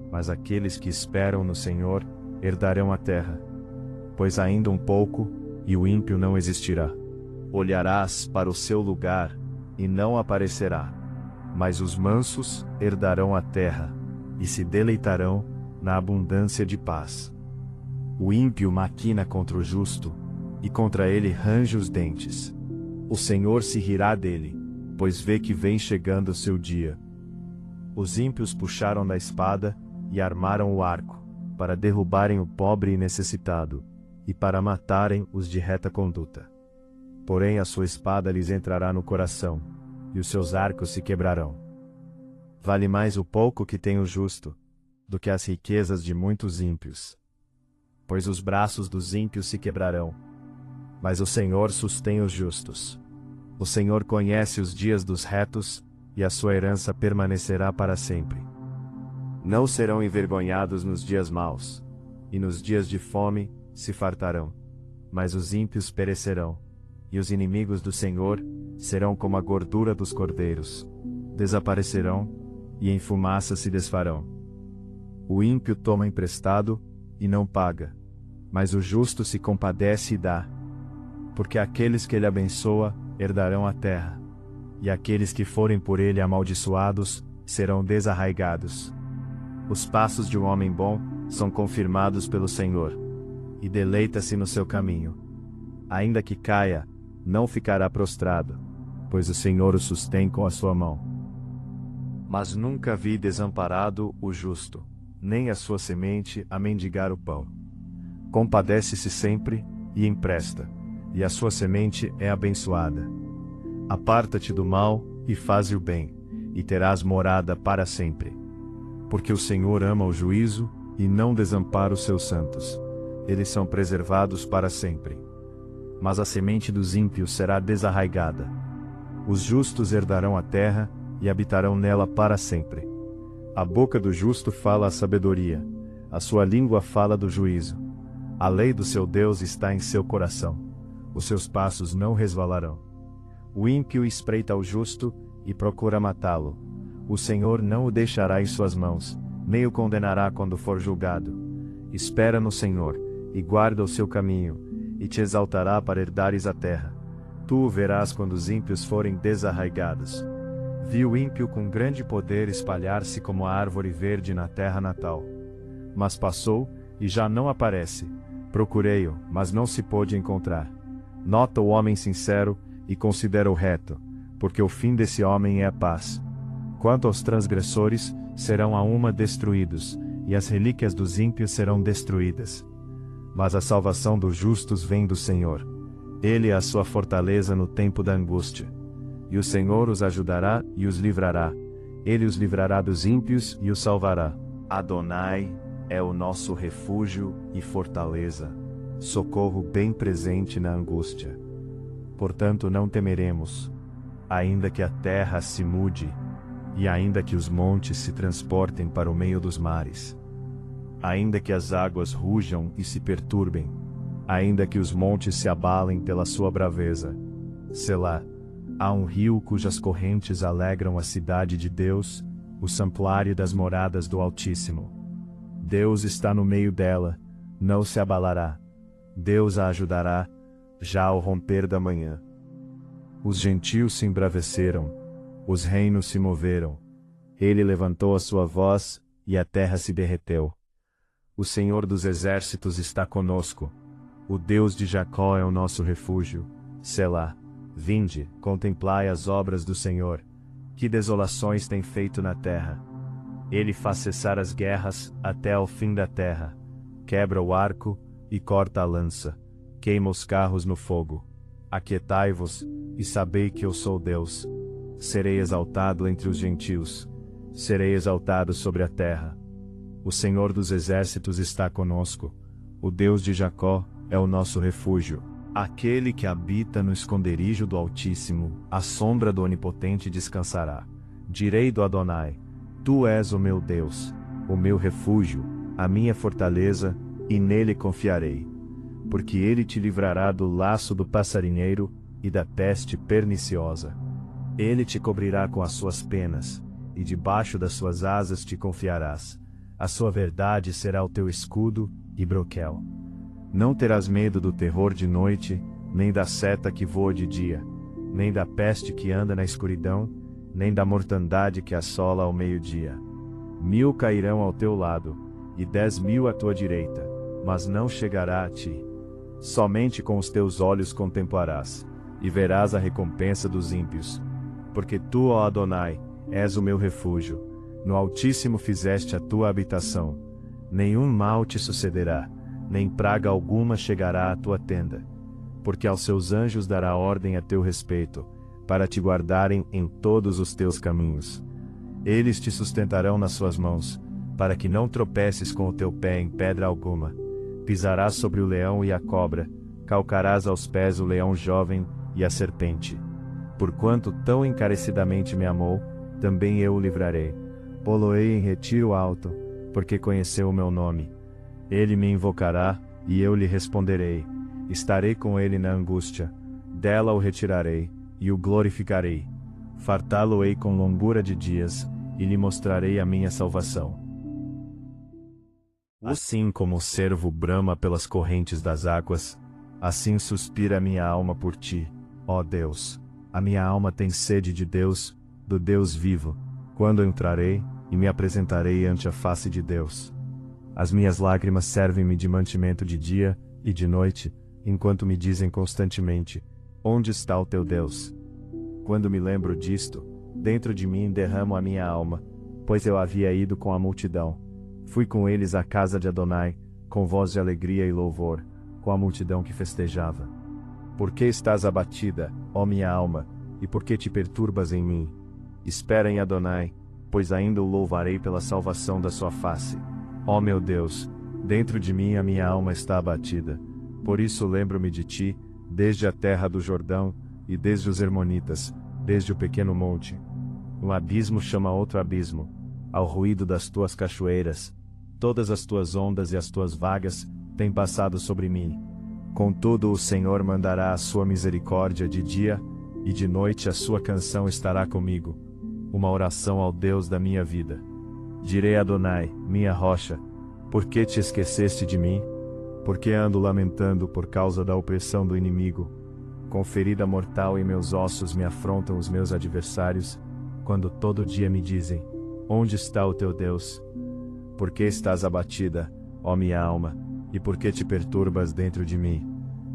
S1: mas aqueles que esperam no Senhor herdarão a terra. Pois ainda um pouco, e o ímpio não existirá. Olharás para o seu lugar, e não aparecerá. Mas os mansos herdarão a terra, e se deleitarão na abundância de paz. O ímpio maquina contra o justo, e contra ele range os dentes. O Senhor se rirá dele, pois vê que vem chegando o seu dia. Os ímpios puxaram da espada, e armaram o arco, para derrubarem o pobre e necessitado, e para matarem os de reta conduta. Porém a sua espada lhes entrará no coração, e os seus arcos se quebrarão. Vale mais o pouco que tem o justo, do que as riquezas de muitos ímpios. Pois os braços dos ímpios se quebrarão, mas o Senhor sustém os justos. O Senhor conhece os dias dos retos, e a sua herança permanecerá para sempre. Não serão envergonhados nos dias maus, e nos dias de fome se fartarão. Mas os ímpios perecerão, e os inimigos do Senhor serão como a gordura dos cordeiros. Desaparecerão, e em fumaça se desfarão. O ímpio toma emprestado, e não paga, mas o justo se compadece e dá. Porque aqueles que ele abençoa herdarão a terra, e aqueles que forem por ele amaldiçoados serão desarraigados. Os passos de um homem bom são confirmados pelo Senhor, e deleita-se no seu caminho. Ainda que caia, não ficará prostrado, pois o Senhor o sustém com a sua mão. Mas nunca vi desamparado o justo, nem a sua semente a mendigar o pão. Compadece-se sempre, e empresta, e a sua semente é abençoada. Aparta-te do mal, e faze o bem, e terás morada para sempre. Porque o Senhor ama o juízo, e não desampara os seus santos. Eles são preservados para sempre. Mas a semente dos ímpios será desarraigada. Os justos herdarão a terra, e habitarão nela para sempre. A boca do justo fala a sabedoria, a sua língua fala do juízo. A lei do seu Deus está em seu coração. Os seus passos não resvalarão. O ímpio espreita o justo, e procura matá-lo. O Senhor não o deixará em suas mãos, nem o condenará quando for julgado. Espera no Senhor, e guarda o seu caminho, e te exaltará para herdares a terra. Tu o verás quando os ímpios forem desarraigados. Vi o ímpio com grande poder espalhar-se como a árvore verde na terra natal. Mas passou, e já não aparece. Procurei-o, mas não se pôde encontrar. Nota o homem sincero, e considera o reto, porque o fim desse homem é a paz. Quanto aos transgressores, serão a uma destruídos, e as relíquias dos ímpios serão destruídas. Mas a salvação dos justos vem do Senhor. Ele é a sua fortaleza no tempo da angústia. E o Senhor os ajudará e os livrará. Ele os livrará dos ímpios e os salvará. Adonai é o nosso refúgio e fortaleza, socorro bem presente na angústia. Portanto não temeremos, ainda que a terra se mude, e ainda que os montes se transportem para o meio dos mares. Ainda que as águas rujam e se perturbem, ainda que os montes se abalem pela sua braveza. Selá. Há um rio cujas correntes alegram a cidade de Deus, o santuário das moradas do Altíssimo. Deus está no meio dela, não se abalará. Deus a ajudará, já ao romper da manhã. Os gentios se embraveceram, os reinos se moveram. Ele levantou a sua voz, e a terra se derreteu. O Senhor dos exércitos está conosco. O Deus de Jacó é o nosso refúgio. Selá. Vinde, contemplai as obras do Senhor. Que desolações tem feito na terra. Ele faz cessar as guerras até ao fim da terra. Quebra o arco e corta a lança. Queima os carros no fogo. Aquietai-vos e sabei que eu sou Deus. Serei exaltado entre os gentios. Serei exaltado sobre a terra. O Senhor dos exércitos está conosco. O Deus de Jacó é o nosso refúgio. Aquele que habita no esconderijo do Altíssimo, à sombra do Onipotente descansará. Direi do Adonai: Tu és o meu Deus, o meu refúgio, a minha fortaleza, e nele confiarei. Porque ele te livrará do laço do passarinheiro e da peste perniciosa. Ele te cobrirá com as suas penas, e debaixo das suas asas te confiarás. A sua verdade será o teu escudo e broquel. Não terás medo do terror de noite, nem da seta que voa de dia, nem da peste que anda na escuridão, nem da mortandade que assola ao meio-dia. 1000 cairão ao teu lado, e 10.000 à tua direita, mas não chegará a ti. Somente com os teus olhos contemplarás, e verás a recompensa dos ímpios. Porque tu, ó Adonai, és o meu refúgio, no Altíssimo fizeste a tua habitação. Nenhum mal te sucederá, nem praga alguma chegará à tua tenda. Porque aos seus anjos dará ordem a teu respeito, para te guardarem em todos os teus caminhos. Eles te sustentarão nas suas mãos, para que não tropeces com o teu pé em pedra alguma. Pisarás sobre o leão e a cobra, calcarás aos pés o leão jovem e a serpente. Porquanto tão encarecidamente me amou, também eu o livrarei. Pô-lo-ei em retiro alto, porque conheceu o meu nome. Ele me invocará, e eu lhe responderei. Estarei com ele na angústia. Dela o retirarei, e o glorificarei. Fartá-lo-ei com longura de dias, e lhe mostrarei a minha salvação. Assim como o cervo brama pelas correntes das águas, assim suspira a minha alma por ti, ó Deus. A minha alma tem sede de Deus, do Deus vivo. Quando entrarei, e me apresentarei ante a face de Deus. As minhas lágrimas servem-me de mantimento de dia e de noite, enquanto me dizem constantemente: Onde está o teu Deus? Quando me lembro disto, dentro de mim derramo a minha alma, pois eu havia ido com a multidão. Fui com eles à casa de Adonai, com voz de alegria e louvor, com a multidão que festejava. Por que estás abatida, ó minha alma, e por que te perturbas em mim? Espera em Adonai, pois ainda o louvarei pela salvação da sua face. Ó meu Deus, dentro de mim a minha alma está abatida. Por isso lembro-me de ti, desde a terra do Jordão, e desde os Hermonitas, desde o pequeno monte. Um abismo chama outro abismo, ao ruído das tuas cachoeiras. Todas as tuas ondas e as tuas vagas têm passado sobre mim. Contudo o Senhor mandará a sua misericórdia de dia, e de noite a sua canção estará comigo, uma oração ao Deus da minha vida. Direi a Adonai, minha rocha: por que te esqueceste de mim? Por que ando lamentando por causa da opressão do inimigo? Com ferida mortal em meus ossos me afrontam os meus adversários, quando todo dia me dizem: onde está o teu Deus? Por que estás abatida, ó minha alma, e por que te perturbas dentro de mim?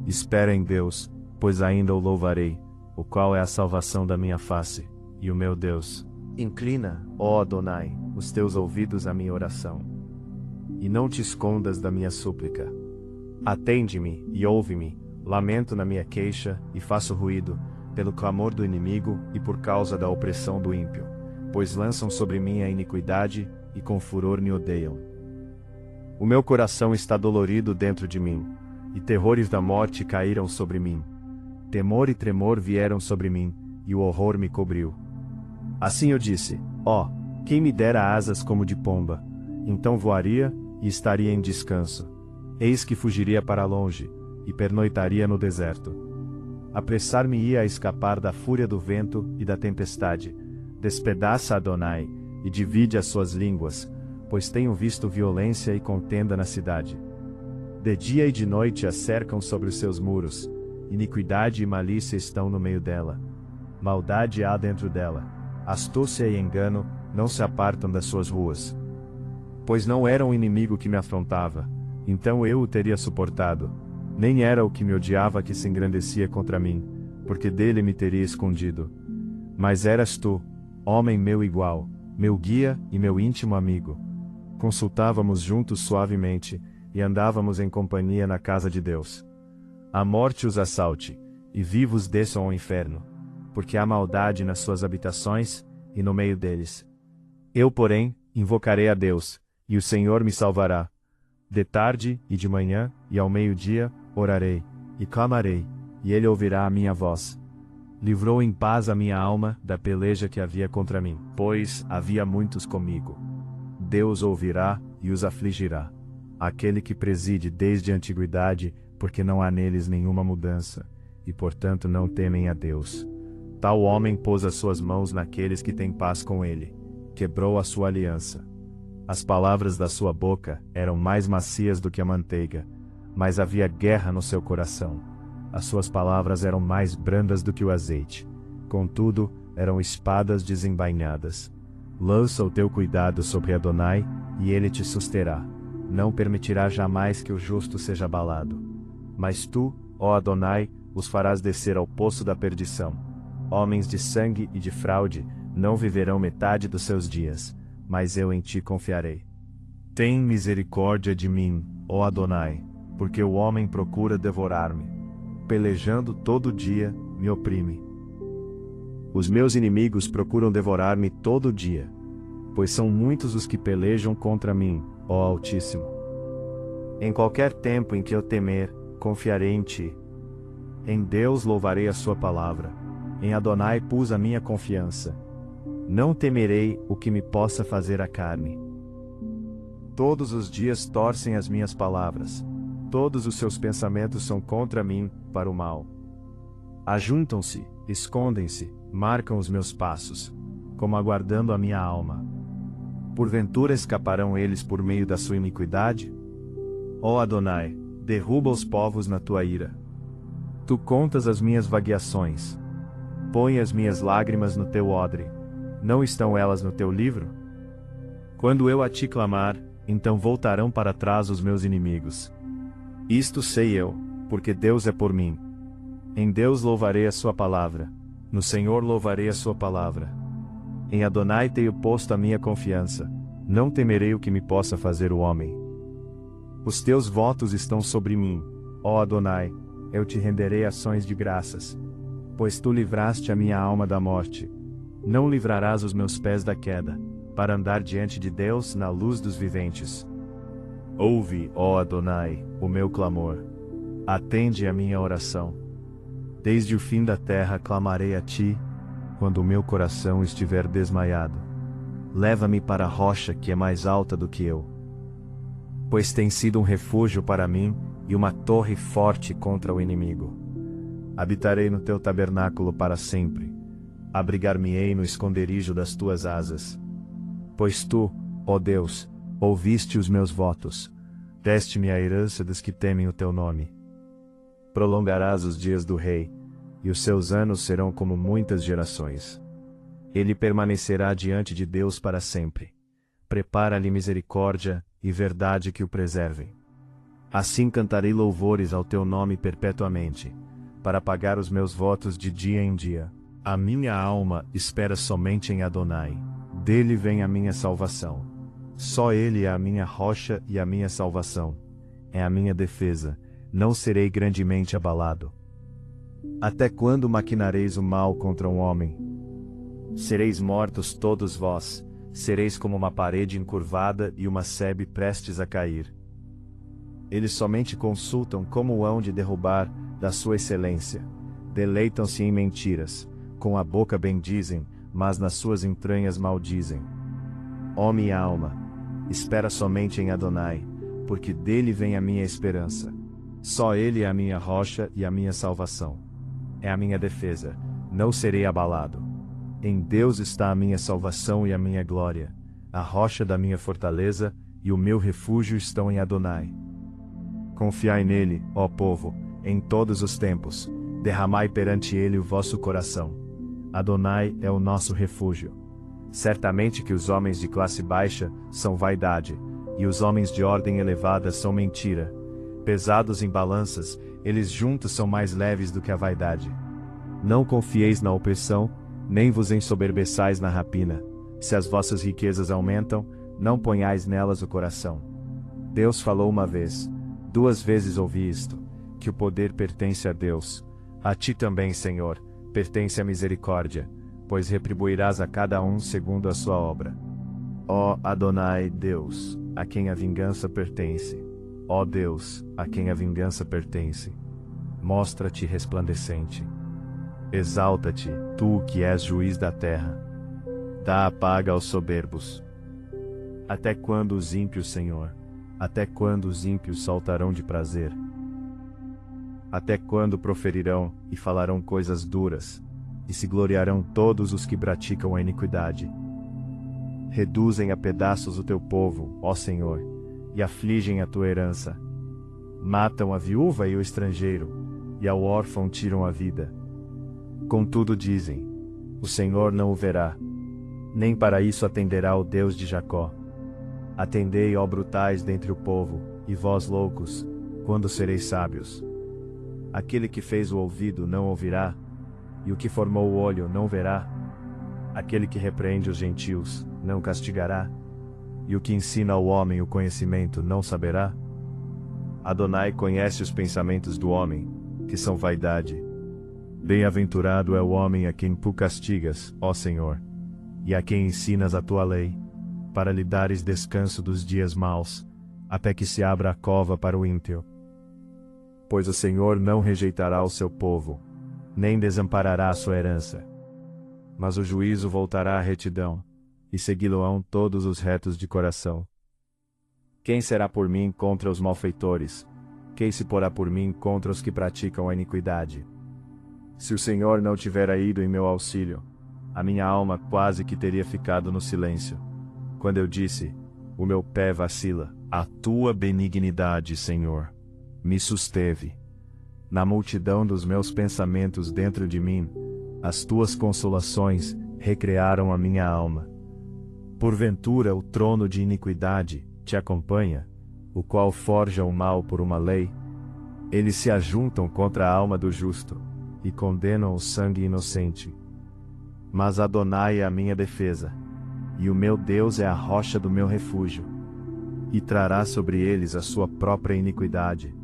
S1: Espera em Deus, pois ainda o louvarei, o qual é a salvação da minha face, e o meu Deus. Inclina, ó Adonai, os teus ouvidos à minha oração, e não te escondas da minha súplica. Atende-me e ouve-me, lamento na minha queixa e faço ruído, pelo clamor do inimigo e por causa da opressão do ímpio, pois lançam sobre mim a iniquidade e com furor me odeiam. O meu coração está dolorido dentro de mim, e terrores da morte caíram sobre mim. Temor e tremor vieram sobre mim, e o horror me cobriu. Assim eu disse: ó, quem me dera asas como de pomba, então voaria e estaria em descanso. Eis que fugiria para longe, e pernoitaria no deserto. Apressar-me-ia a escapar da fúria do vento e da tempestade. Despedaça Adonai, e divide as suas línguas, pois tenho visto violência e contenda na cidade. De dia e de noite a cercam sobre os seus muros, iniquidade e malícia estão no meio dela. Maldade há dentro dela, astúcia e engano não se apartam das suas ruas. Pois não era um inimigo que me afrontava, então eu o teria suportado. Nem era o que me odiava que se engrandecia contra mim, porque dele me teria escondido. Mas eras tu, homem meu igual, meu guia e meu íntimo amigo. Consultávamos juntos suavemente, e andávamos em companhia na casa de Deus. A morte os assalte, e vivos desçam ao inferno, porque há maldade nas suas habitações, e no meio deles. Eu, porém, invocarei a Deus, e o Senhor me salvará. De tarde e de manhã, e ao meio-dia, orarei, e clamarei, e ele ouvirá a minha voz. Livrou em paz a minha alma da peleja que havia contra mim, pois havia muitos comigo. Deus ouvirá e os afligirá. Aquele que preside desde a antiguidade, porque não há neles nenhuma mudança, e portanto não temem a Deus. Tal homem pôs as suas mãos naqueles que têm paz com ele, quebrou a sua aliança. As palavras da sua boca eram mais macias do que a manteiga, mas havia guerra no seu coração. As suas palavras eram mais brandas do que o azeite, contudo, eram espadas desembainhadas. Lança o teu cuidado sobre Adonai, e ele te susterá. Não permitirá jamais que o justo seja abalado. Mas tu, ó Adonai, os farás descer ao poço da perdição. Homens de sangue e de fraude não viverão metade dos seus dias, mas eu em ti confiarei. Tem misericórdia de mim, ó Adonai, porque o homem procura devorar-me. Pelejando todo dia, me oprime. Os meus inimigos procuram devorar-me todo dia, pois são muitos os que pelejam contra mim, ó Altíssimo. Em qualquer tempo em que eu temer, confiarei em ti. Em Deus louvarei a sua palavra. Em Adonai pus a minha confiança. Não temerei o que me possa fazer a carne. Todos os dias torcem as minhas palavras. Todos os seus pensamentos são contra mim, para o mal. Ajuntam-se, escondem-se, marcam os meus passos, como aguardando a minha alma. Porventura escaparão eles por meio da sua iniquidade? Ó Adonai, derruba os povos na tua ira. Tu contas as minhas vagueações. Põe as minhas lágrimas no teu odre. Não estão elas no teu livro? Quando eu a ti clamar, então voltarão para trás os meus inimigos. Isto sei eu, porque Deus é por mim. Em Deus louvarei a sua palavra. No Senhor louvarei a sua palavra. Em Adonai tenho posto a minha confiança. Não temerei o que me possa fazer o homem. Os teus votos estão sobre mim, ó Adonai. Eu te renderei ações de graças. Pois tu livraste a minha alma da morte. Não livrarás os meus pés da queda, para andar diante de Deus na luz dos viventes. Ouve, ó Adonai, o meu clamor. Atende a minha oração. Desde o fim da terra clamarei a ti, quando o meu coração estiver desmaiado. Leva-me para a rocha que é mais alta do que eu. Pois tem sido um refúgio para mim e uma torre forte contra o inimigo. Habitarei no teu tabernáculo para sempre. Abrigar-me-ei no esconderijo das tuas asas. Pois tu, ó Deus, ouviste os meus votos. Deste-me a herança dos que temem o teu nome. Prolongarás os dias do rei, e os seus anos serão como muitas gerações. Ele permanecerá diante de Deus para sempre. Prepara-lhe misericórdia e verdade que o preservem. Assim cantarei louvores ao teu nome perpetuamente, para pagar os meus votos de dia em dia. A minha alma espera somente em Adonai. Dele vem a minha salvação. Só Ele é a minha rocha e a minha salvação. É a minha defesa. Não serei grandemente abalado. Até quando maquinareis o mal contra um homem? Sereis mortos todos vós. Sereis como uma parede encurvada e uma sebe prestes a cair. Eles somente consultam como hão de derrubar da sua excelência. Deleitam-se em mentiras. Com a boca bendizem, mas nas suas entranhas maldizem. Ó minha alma, espera somente em Adonai, porque dele vem a minha esperança. Só ele é a minha rocha e a minha salvação. É a minha defesa, não serei abalado. Em Deus está a minha salvação e a minha glória. A rocha da minha fortaleza e o meu refúgio estão em Adonai. Confiai nele, ó povo, em todos os tempos. Derramai perante ele o vosso coração. Adonai é o nosso refúgio. Certamente que os homens de classe baixa são vaidade, e os homens de ordem elevada são mentira. Pesados em balanças, eles juntos são mais leves do que a vaidade. Não confieis na opressão, nem vos ensoberbeçais na rapina. Se as vossas riquezas aumentam, não ponhais nelas o coração. Deus falou uma vez, 2 vezes ouvi isto, que o poder pertence a Deus. A ti também, Senhor, pertence a misericórdia, pois retribuirás a cada um segundo a sua obra. Ó Adonai, Deus, a quem a vingança pertence. Ó Deus, a quem a vingança pertence. Mostra-te resplandecente. Exalta-te, tu que és juiz da terra. Dá a paga aos soberbos. Até quando os ímpios, Senhor? Até quando os ímpios saltarão de prazer? Até quando proferirão e falarão coisas duras, e se gloriarão todos os que praticam a iniquidade? Reduzem a pedaços o teu povo, ó Senhor, e afligem a tua herança. Matam a viúva e o estrangeiro, e ao órfão tiram a vida. Contudo dizem, o Senhor não o verá, nem para isso atenderá o Deus de Jacó. Atendei, ó brutais dentre o povo, e vós loucos, quando sereis sábios. Aquele que fez o ouvido não ouvirá, e o que formou o olho não verá. Aquele que repreende os gentios não castigará, e o que ensina ao homem o conhecimento não saberá. Adonai conhece os pensamentos do homem, que são vaidade. Bem-aventurado é o homem a quem tu castigas, ó Senhor, e a quem ensinas a tua lei, para lhe dares descanso dos dias maus, até que se abra a cova para o ímpio. Pois o Senhor não rejeitará o seu povo, nem desamparará a sua herança. Mas o juízo voltará à retidão, e segui-lo-ão todos os retos de coração. Quem será por mim contra os malfeitores? Quem se porá por mim contra os que praticam a iniquidade? Se o Senhor não tivera ido em meu auxílio, a minha alma quase que teria ficado no silêncio. Quando eu disse, o meu pé vacila, a tua benignidade, Senhor, me susteve. Na multidão dos meus pensamentos dentro de mim, as tuas consolações recrearam a minha alma. Porventura o trono de iniquidade te acompanha, o qual forja o mal por uma lei? Eles se ajuntam contra a alma do justo, e condenam o sangue inocente. Mas Adonai é a minha defesa, e o meu Deus é a rocha do meu refúgio, e trará sobre eles a sua própria iniquidade,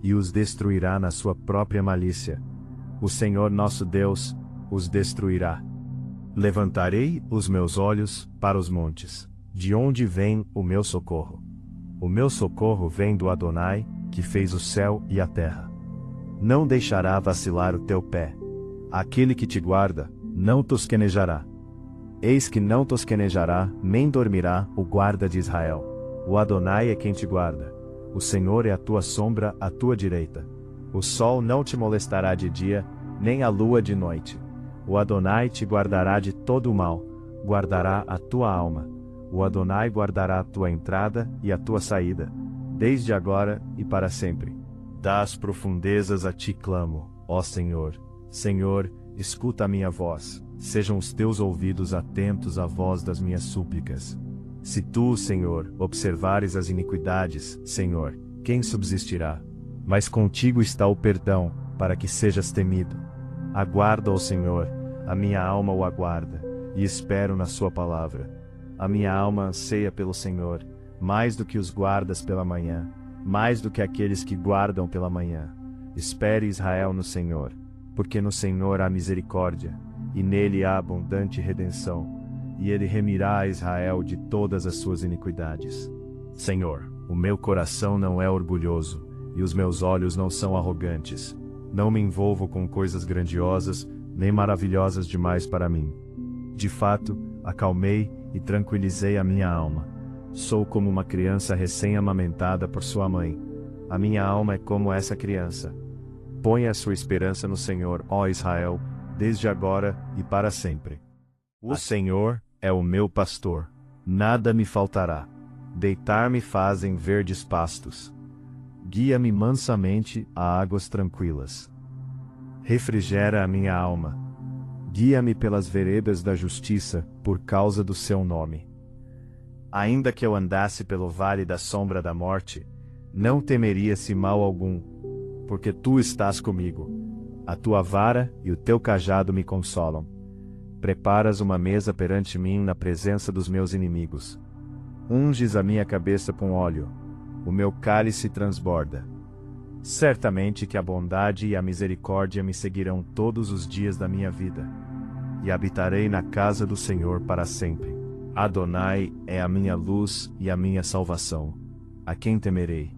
S1: e os destruirá na sua própria malícia. O Senhor nosso Deus os destruirá. Levantarei os meus olhos para os montes, de onde vem o meu socorro. O meu socorro vem do Adonai, que fez o céu e a terra. Não deixará vacilar o teu pé. Aquele que te guarda, não tosquenejará. Eis que não tosquenejará, nem dormirá, o guarda de Israel. O Adonai é quem te guarda. O Senhor é a tua sombra à tua direita. O sol não te molestará de dia, nem a lua de noite. O Adonai te guardará de todo o mal, guardará a tua alma. O Adonai guardará a tua entrada e a tua saída, desde agora e para sempre. Das profundezas a ti clamo, ó Senhor. Senhor, escuta a minha voz. Sejam os teus ouvidos atentos à voz das minhas súplicas. Se tu, Senhor, observares as iniquidades, Senhor, quem subsistirá? Mas contigo está o perdão, para que sejas temido. Aguarda, ó Senhor, A minha alma o aguarda, e espero na sua palavra. A minha alma anseia pelo Senhor, mais do que os guardas pela manhã, mais do que aqueles que guardam pela manhã. Espere Israel no Senhor, porque no Senhor há misericórdia, e nele há abundante redenção, e ele remirá a Israel de todas as suas iniquidades. Senhor, o meu coração não é orgulhoso, e os meus olhos não são arrogantes. Não me envolvo com coisas grandiosas, nem maravilhosas demais para mim. De fato, acalmei e tranquilizei a minha alma. Sou como uma criança recém-amamentada por sua mãe. A minha alma é como essa criança. Ponha a sua esperança no Senhor, ó Israel, desde agora e para sempre. O Senhor é o meu pastor. Nada me faltará. Deitar-me faz em verdes pastos. Guia-me mansamente a águas tranquilas. Refrigera a minha alma. Guia-me pelas veredas da justiça, por causa do seu nome. Ainda que eu andasse pelo vale da sombra da morte, não temeria-se mal algum, porque tu estás comigo. A tua vara e o teu cajado me consolam. Preparas uma mesa perante mim na presença dos meus inimigos. Unges a minha cabeça com óleo, o meu cálice transborda. Certamente que a bondade e a misericórdia me seguirão todos os dias da minha vida, e habitarei na casa do Senhor para sempre. Adonai é a minha luz e a minha salvação. A quem temerei?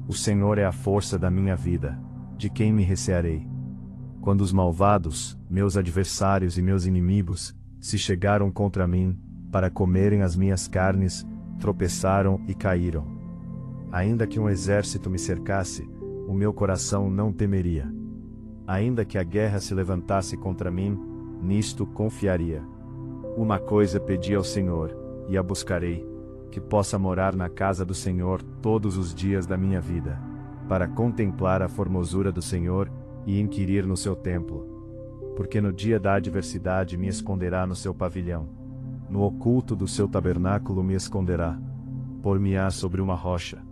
S1: O Senhor é a força da minha vida. De quem me recearei? Quando os malvados, meus adversários e meus inimigos, se chegaram contra mim, para comerem as minhas carnes, tropeçaram e caíram. Ainda que um exército me cercasse, o meu coração não temeria. Ainda que a guerra se levantasse contra mim, nisto confiaria. Uma coisa pedi ao Senhor, e a buscarei, que possa morar na casa do Senhor todos os dias da minha vida, para contemplar a formosura do Senhor e inquirir no seu templo. Porque no dia da adversidade me esconderá no seu pavilhão. No oculto do seu tabernáculo me esconderá. Por-me-á sobre uma rocha.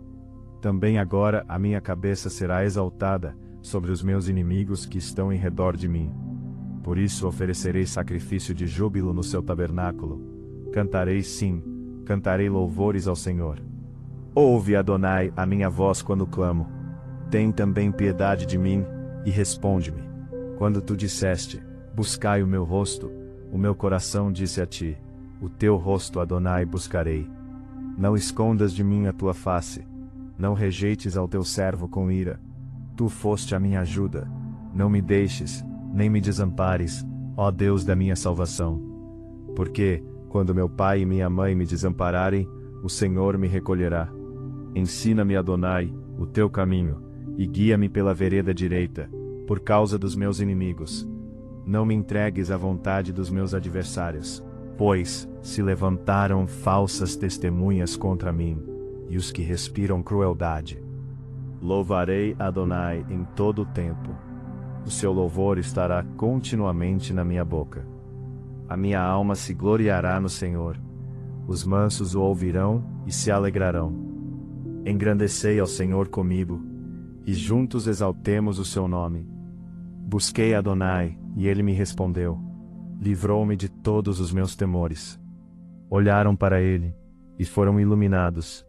S1: Também agora a minha cabeça será exaltada sobre os meus inimigos que estão em redor de mim. Por isso oferecerei sacrifício de júbilo no seu tabernáculo. Cantarei sim, cantarei louvores ao Senhor. Ouve, Adonai, a minha voz quando clamo. Tem também piedade de mim, e responde-me. Quando tu disseste, buscai o meu rosto, o meu coração disse a ti, o teu rosto, Adonai, buscarei. Não escondas de mim a tua face, não rejeites ao teu servo com ira. Tu foste a minha ajuda, não me deixes, nem me desampares, ó Deus da minha salvação. Porque, quando meu pai e minha mãe me desampararem, o Senhor me recolherá. Ensina-me, Adonai, o teu caminho, e guia-me pela vereda direita, por causa dos meus inimigos. Não me entregues à vontade dos meus adversários, pois se levantaram falsas testemunhas contra mim, e os que respiram crueldade. Louvarei Adonai em todo o tempo. O seu louvor estará continuamente na minha boca. A minha alma se gloriará no Senhor. Os mansos o ouvirão e se alegrarão. Engrandecei ao Senhor comigo, e juntos exaltemos o seu nome. Busquei Adonai, e ele me respondeu. Livrou-me de todos os meus temores. Olharam para ele, e foram iluminados,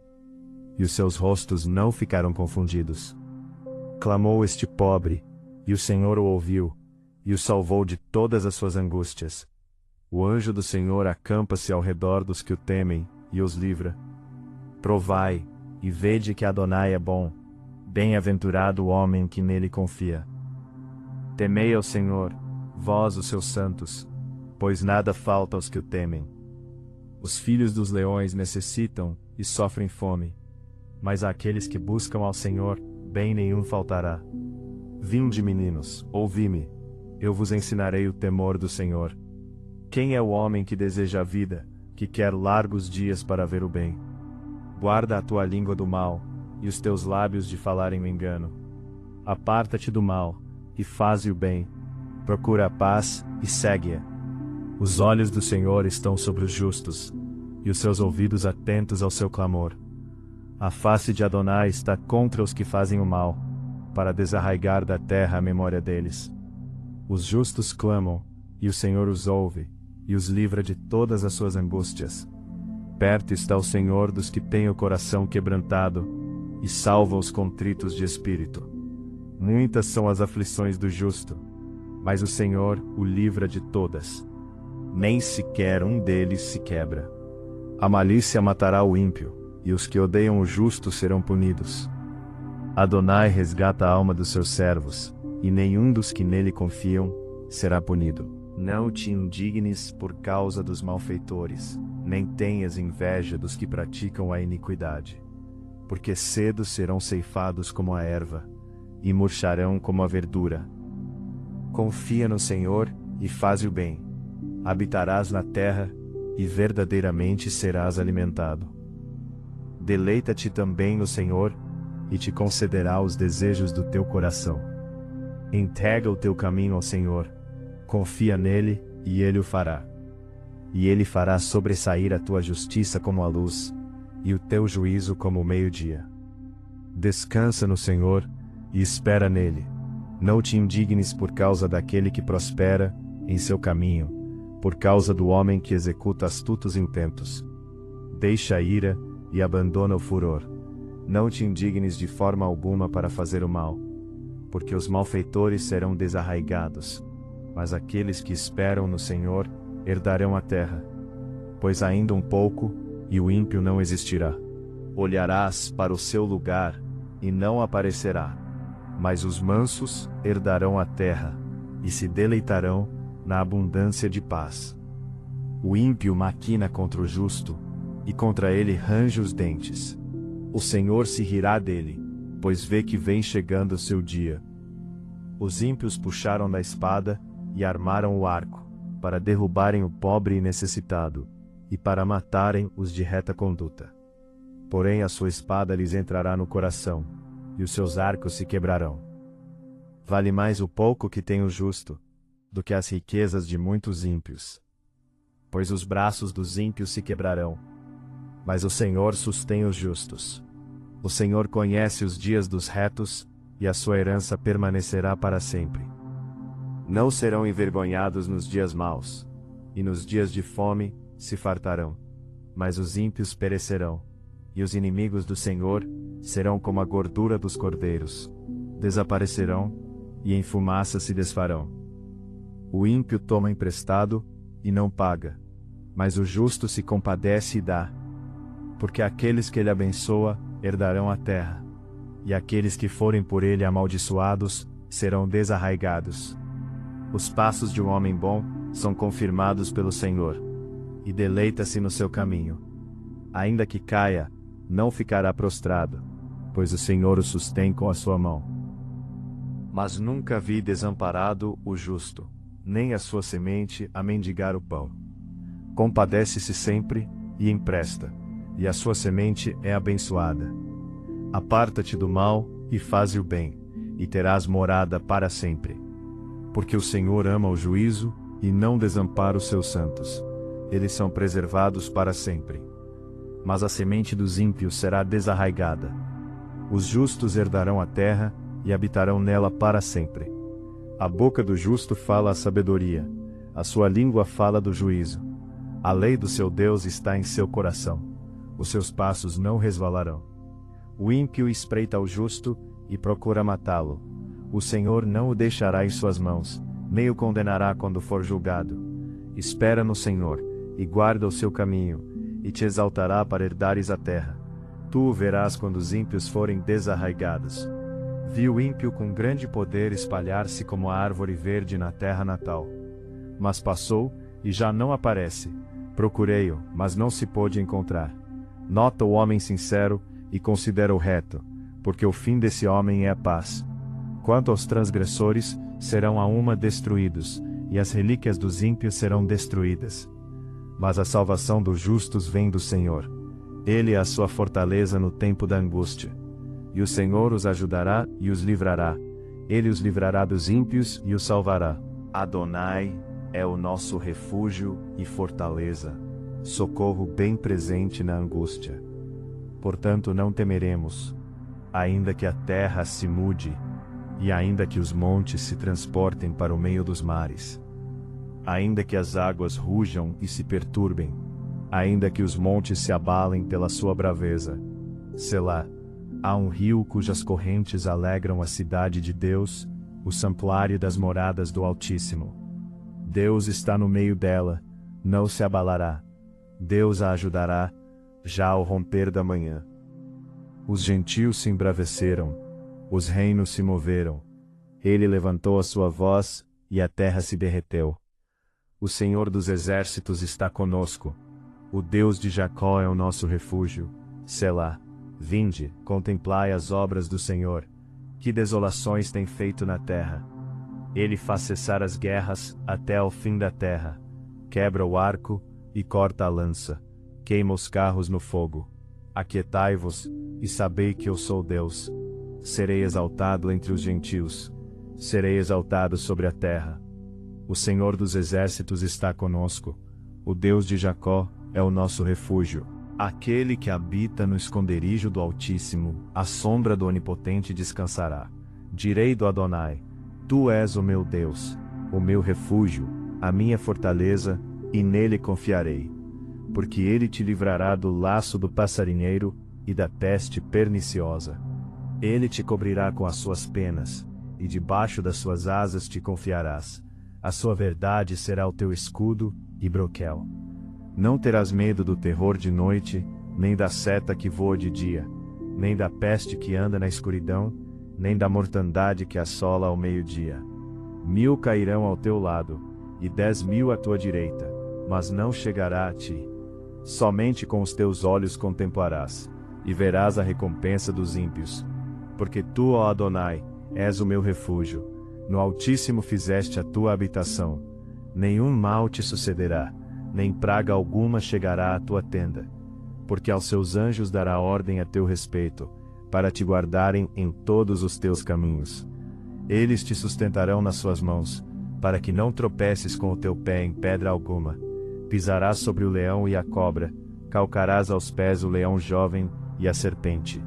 S1: e os seus rostos não ficaram confundidos. Clamou este pobre, e o Senhor o ouviu, e o salvou de todas as suas angústias. O anjo do Senhor acampa-se ao redor dos que o temem, e os livra. Provai, e vede que Adonai é bom. Bem-aventurado o homem que nele confia. Temei ao Senhor, vós os seus santos, pois nada falta aos que o temem. Os filhos dos leões necessitam e sofrem fome, mas àqueles que buscam ao Senhor, bem nenhum faltará. Vinde, meninos, ouvi-me, eu vos ensinarei o temor do Senhor. Quem é o homem que deseja a vida, que quer largos dias para ver o bem? Guarda a tua língua do mal, e os teus lábios de falarem o engano. Aparta-te do mal, e faze o bem. Procura a paz, e segue-a. Os olhos do Senhor estão sobre os justos, e os seus ouvidos atentos ao seu clamor. A face de Adonai está contra os que fazem o mal, para desarraigar da terra a memória deles. Os justos clamam, e o Senhor os ouve, e os livra de todas as suas angústias. Perto está o Senhor dos que têm o coração quebrantado, e salva os contritos de espírito. Muitas são as aflições do justo, mas o Senhor o livra de todas. Nem sequer um deles se quebra. A malícia matará o ímpio, e os que odeiam o justo serão punidos. Adonai resgata a alma dos seus servos, e nenhum dos que nele confiam será punido. Não te indignes por causa dos malfeitores, nem tenhas inveja dos que praticam a iniquidade. Porque cedo serão ceifados como a erva, e murcharão como a verdura. Confia no Senhor, e faze o bem. Habitarás na terra, e verdadeiramente serás alimentado. Deleita-te também no Senhor, e te concederá os desejos do teu coração. Entrega o teu caminho ao Senhor, confia nele, e ele o fará. E ele fará sobressair a tua justiça como a luz, e o teu juízo como o meio-dia. Descansa no Senhor, e espera nele. Não te indignes por causa daquele que prospera em seu caminho, por causa do homem que executa astutos intentos. Deixa a ira e abandona o furor. Não te indignes de forma alguma para fazer o mal, porque os malfeitores serão desarraigados, mas aqueles que esperam no Senhor herdarão a terra. Pois ainda um pouco, e o ímpio não existirá. Olharás para o seu lugar, e não aparecerá. Mas os mansos herdarão a terra, e se deleitarão na abundância de paz. O ímpio maquina contra o justo, e contra ele range os dentes. O Senhor se rirá dele, pois vê que vem chegando o seu dia. Os ímpios puxaram da espada, e armaram o arco, para derrubarem o pobre e necessitado, e para matarem os de reta conduta. Porém a sua espada lhes entrará no coração, e os seus arcos se quebrarão. Vale mais o pouco que tem o justo, do que as riquezas de muitos ímpios. Pois os braços dos ímpios se quebrarão, mas o Senhor sustém os justos. O Senhor conhece os dias dos retos, e a sua herança permanecerá para sempre. Não serão envergonhados nos dias maus, e nos dias de fome se fartarão. Mas os ímpios perecerão, e os inimigos do Senhor serão como a gordura dos cordeiros. Desaparecerão, e em fumaça se desfarão. O ímpio toma emprestado, e não paga, mas o justo se compadece e dá. Porque aqueles que ele abençoa herdarão a terra, e aqueles que forem por ele amaldiçoados serão desarraigados. Os passos de um homem bom são confirmados pelo Senhor, e deleita-se no seu caminho. Ainda que caia, não ficará prostrado, pois o Senhor o sustém com a sua mão. Mas nunca vi desamparado o justo, nem a sua semente a mendigar o pão. Compadece-se sempre e empresta, e a sua semente é abençoada. Aparta-te do mal e faze o bem, e terás morada para sempre. Porque o Senhor ama o juízo, e não desampara os seus santos. Eles são preservados para sempre. Mas a semente dos ímpios será desarraigada. Os justos herdarão a terra, e habitarão nela para sempre. A boca do justo fala a sabedoria, a sua língua fala do juízo. A lei do seu Deus está em seu coração. Os seus passos não resvalarão. O ímpio espreita o justo, e procura matá-lo. O Senhor não o deixará em suas mãos, nem o condenará quando for julgado. Espera no Senhor, e guarda o seu caminho, e te exaltará para herdares a terra. Tu o verás quando os ímpios forem desarraigados. Vi o ímpio com grande poder espalhar-se como a árvore verde na terra natal. Mas passou, e já não aparece. Procurei-o, mas não se pôde encontrar. Nota o homem sincero, e considera o reto, porque o fim desse homem é a paz. Quanto aos transgressores, serão a uma destruídos, e as relíquias dos ímpios serão destruídas. Mas a salvação dos justos vem do Senhor. Ele é a sua fortaleza no tempo da angústia. E o Senhor os ajudará e os livrará. Ele os livrará dos ímpios e os salvará. Adonai é o nosso refúgio e fortaleza, socorro bem presente na angústia. Portanto não temeremos, ainda que a terra se mude, e ainda que os montes se transportem para o meio dos mares. ainda que as águas rujam e se perturbem, ainda que os montes se abalem pela sua braveza. Selá. Há um rio cujas correntes alegram a cidade de Deus, o santuário das moradas do Altíssimo. Deus está no meio dela, não se abalará. Deus a ajudará, já ao romper da manhã. Os gentios se embraveceram, os reinos se moveram. Ele levantou a sua voz, e a terra se derreteu. O Senhor dos exércitos está conosco. O Deus de Jacó é o nosso refúgio. Selá. Vinde, contemplai as obras do Senhor. Que desolações tem feito na terra. Ele faz cessar as guerras até ao fim da terra. Quebra o arco e corta a lança. Queima os carros no fogo. Aquietai-vos, e sabei que eu sou Deus. Serei exaltado entre os gentios. Serei exaltado sobre a terra. O Senhor dos exércitos está conosco. O Deus de Jacó é o nosso refúgio. Aquele que habita no esconderijo do Altíssimo, à sombra do Onipotente descansará. Direi do Adonai: Tu és o meu Deus, o meu refúgio, a minha fortaleza, e nele confiarei. Porque ele te livrará do laço do passarinheiro e da peste perniciosa. Ele te cobrirá com as suas penas, e debaixo das suas asas te confiarás. A sua verdade será o teu escudo e broquel. Não terás medo do terror de noite, nem da seta que voa de dia, nem da peste que anda na escuridão, nem da mortandade que assola ao meio-dia. 1000 cairão ao teu lado, e 10.000 à tua direita, mas não chegará a ti. Somente com os teus olhos contemplarás, e verás a recompensa dos ímpios. Porque tu, ó Adonai, és o meu refúgio, no Altíssimo fizeste a tua habitação. Nenhum mal te sucederá, nem praga alguma chegará à tua tenda. Porque aos seus anjos dará ordem a teu respeito, para te guardarem em todos os teus caminhos. Eles te sustentarão nas suas mãos, para que não tropeces com o teu pé em pedra alguma. Pisarás sobre o leão e a cobra, calcarás aos pés o leão jovem e a serpente.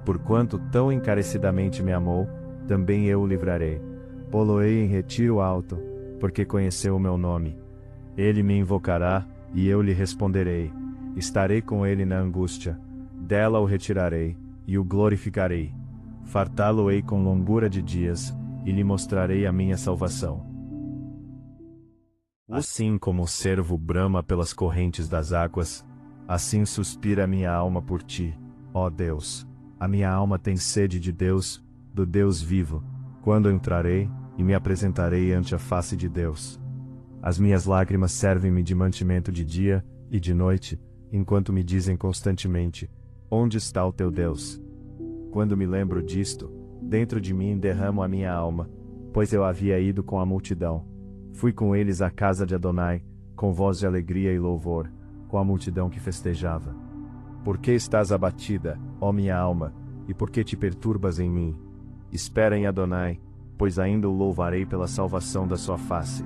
S1: Porquanto tão encarecidamente me amou, também eu o livrarei. Pô-lo-ei em retiro alto, porque conheceu o meu nome. Ele me invocará, e eu lhe responderei. Estarei com ele na angústia. Dela o retirarei, e o glorificarei. Fartá-lo-ei com longura de dias, e lhe mostrarei a minha salvação. Assim como o cervo brama pelas correntes das águas, assim suspira a minha alma por ti, ó Deus. A minha alma tem sede de Deus, do Deus vivo. Quando entrarei, e me apresentarei ante a face de Deus. As minhas lágrimas servem-me de mantimento de dia e de noite, enquanto me dizem constantemente: Onde está o teu Deus? Quando me lembro disto, dentro de mim derramo a minha alma, pois eu havia ido com a multidão. Fui com eles à casa de Adonai, com voz de alegria e louvor, com a multidão que festejava. Por que estás abatida, ó minha alma, e por que te perturbas em mim? Espera em Adonai, pois ainda o louvarei pela salvação da sua face.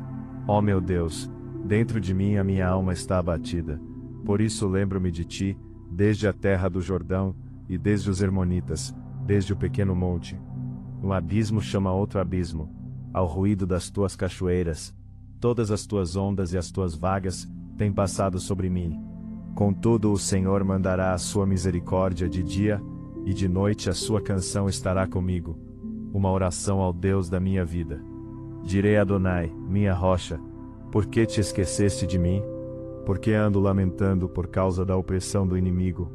S1: Ó meu Deus, dentro de mim a minha alma está abatida. Por isso lembro-me de ti, desde a terra do Jordão, e desde os Hermonitas, desde o pequeno monte. Um abismo chama outro abismo, ao ruído das tuas cachoeiras. Todas as tuas ondas e as tuas vagas têm passado sobre mim. Contudo o Senhor mandará a sua misericórdia de dia, e de noite a sua canção estará comigo. Uma oração ao Deus da minha vida. Direi a Adonai, minha rocha: Por que te esqueceste de mim? Por que ando lamentando por causa da opressão do inimigo?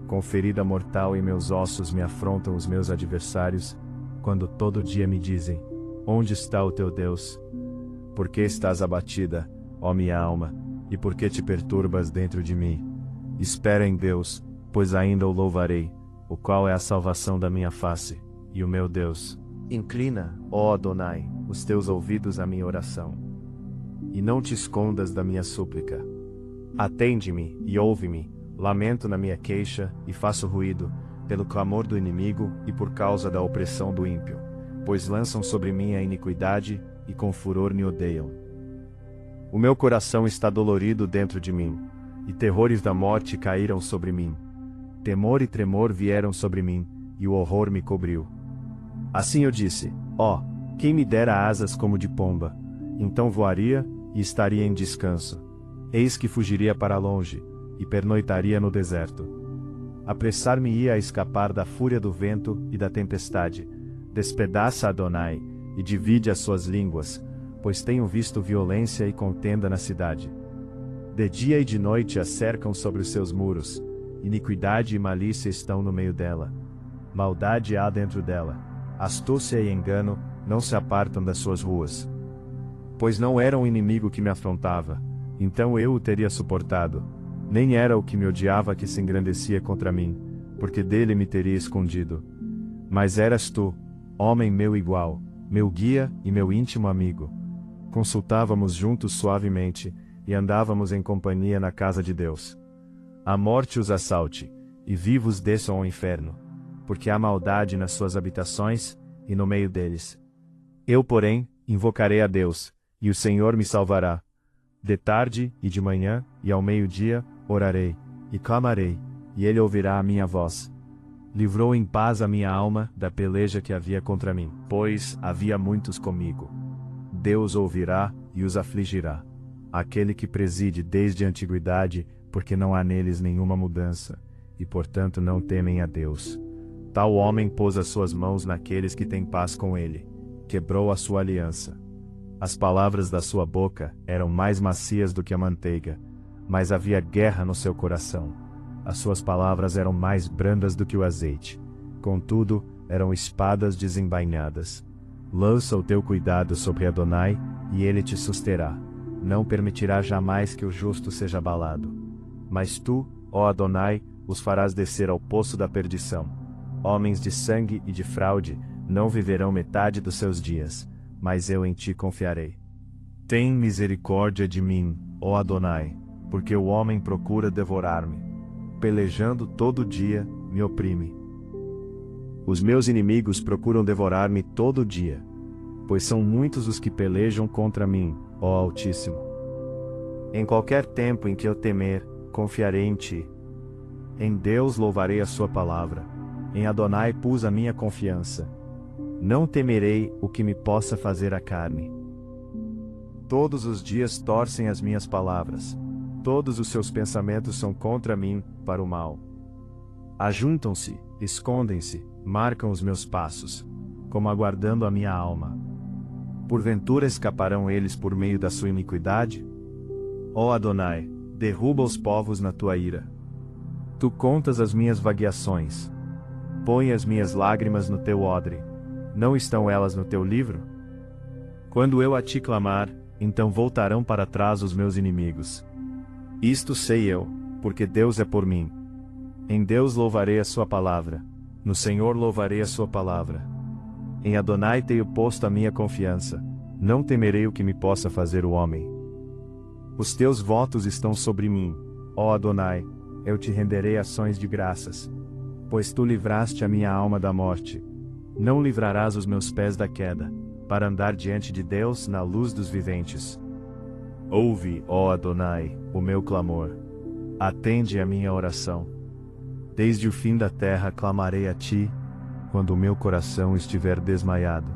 S1: Com ferida mortal em meus ossos me afrontam os meus adversários, quando todo dia me dizem: Onde está o teu Deus? Por que estás abatida, ó minha alma, e por que te perturbas dentro de mim? Espera em Deus, pois ainda o louvarei, o qual é a salvação da minha face, e o meu Deus. Inclina, ó Adonai, os teus ouvidos à minha oração, e não te escondas da minha súplica. Atende-me e ouve-me, lamento na minha queixa e faço ruído, pelo clamor do inimigo e por causa da opressão do ímpio, pois lançam sobre mim a iniquidade e com furor me odeiam. O meu coração está dolorido dentro de mim, e terrores da morte caíram sobre mim. Temor e tremor vieram sobre mim, e o horror me cobriu. Assim eu disse: Ó, quem me dera asas como de pomba, então voaria, e estaria em descanso. Eis que fugiria para longe, e pernoitaria no deserto. Apressar-me-ia a escapar da fúria do vento e da tempestade. Despedaça Adonai, e divide as suas línguas, pois tenho visto violência e contenda na cidade. De dia e de noite a cercam sobre os seus muros, iniquidade e malícia estão no meio dela. Maldade há dentro dela, astúcia e engano não se apartam das suas ruas. Pois não era um inimigo que me afrontava, então eu o teria suportado. Nem era o que me odiava que se engrandecia contra mim, porque dele me teria escondido. Mas eras tu, homem meu igual, meu guia e meu íntimo amigo. Consultávamos juntos suavemente, e andávamos em companhia na casa de Deus. A morte os assalte, e vivos desçam ao inferno, porque há maldade nas suas habitações, e no meio deles. Eu, porém, invocarei a Deus, e o Senhor me salvará. De tarde e de manhã, e ao meio-dia, orarei, e clamarei, e ele ouvirá a minha voz. Livrou em paz a minha alma da peleja que havia contra mim, pois havia muitos comigo. Deus ouvirá e os afligirá. Aquele que preside desde a antiguidade, porque não há neles nenhuma mudança, e portanto não temem a Deus. Tal homem pôs as suas mãos naqueles que têm paz com ele, quebrou a sua aliança. As palavras da sua boca eram mais macias do que a manteiga, mas havia guerra no seu coração. As suas palavras eram mais brandas do que o azeite, contudo, eram espadas desembainhadas. Lança o teu cuidado sobre Adonai, e ele te susterá. Não permitirá jamais que o justo seja abalado. Mas tu, ó Adonai, os farás descer ao poço da perdição. Homens de sangue e de fraude não viverão metade dos seus dias, mas eu em ti confiarei. Tem misericórdia de mim, ó Adonai, porque o homem procura devorar-me. Pelejando todo dia, me oprime. Os meus inimigos procuram devorar-me todo dia, pois são muitos os que pelejam contra mim, ó Altíssimo. Em qualquer tempo em que eu temer, confiarei em ti. Em Deus louvarei a sua palavra. Em Adonai pus a minha confiança. Não temerei o que me possa fazer a carne. Todos os dias torcem as minhas palavras. Todos os seus pensamentos são contra mim, para o mal. Ajuntam-se, escondem-se, marcam os meus passos, como aguardando a minha alma. Porventura escaparão eles por meio da sua iniquidade? Ó Adonai, derruba os povos na tua ira. Tu contas as minhas vagueações. Põe as minhas lágrimas no teu odre. Não estão elas no teu livro? Quando eu a ti clamar, então voltarão para trás os meus inimigos. Isto sei eu, porque Deus é por mim. Em Deus louvarei a sua palavra. No Senhor louvarei a sua palavra. Em Adonai tenho posto a minha confiança. Não temerei o que me possa fazer o homem. Os teus votos estão sobre mim, ó Adonai, eu te renderei ações de graças. Pois tu livraste a minha alma da morte. Não livrarás os meus pés da queda, para andar diante de Deus na luz dos viventes. Ouve, ó Adonai, o meu clamor. Atende a minha oração. Desde o fim da terra clamarei a ti, quando o meu coração estiver desmaiado.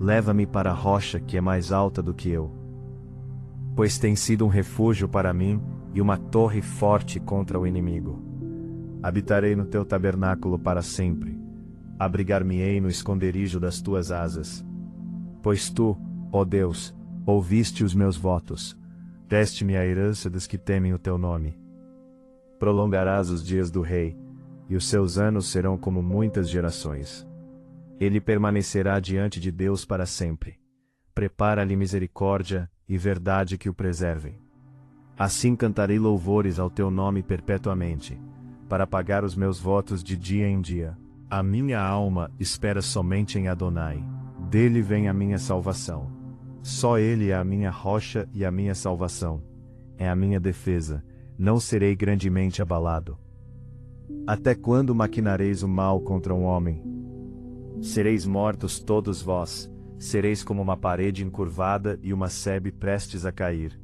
S1: Leva-me para a rocha que é mais alta do que eu. Pois tem sido um refúgio para mim e uma torre forte contra o inimigo. Habitarei no teu tabernáculo para sempre. Abrigar-me-ei no esconderijo das tuas asas. Pois tu, ó Deus, ouviste os meus votos. Deste-me a herança dos que temem o teu nome. Prolongarás os dias do rei, e os seus anos serão como muitas gerações. Ele permanecerá diante de Deus para sempre. Prepara-lhe misericórdia e verdade que o preservem. Assim cantarei louvores ao teu nome perpetuamente, para pagar os meus votos de dia em dia. A minha alma espera somente em Adonai. Dele vem a minha salvação. Só ele é a minha rocha e a minha salvação. É a minha defesa. Não serei grandemente abalado. Até quando maquinareis o mal contra um homem? Sereis mortos todos vós, sereis como uma parede encurvada e uma sebe prestes a cair.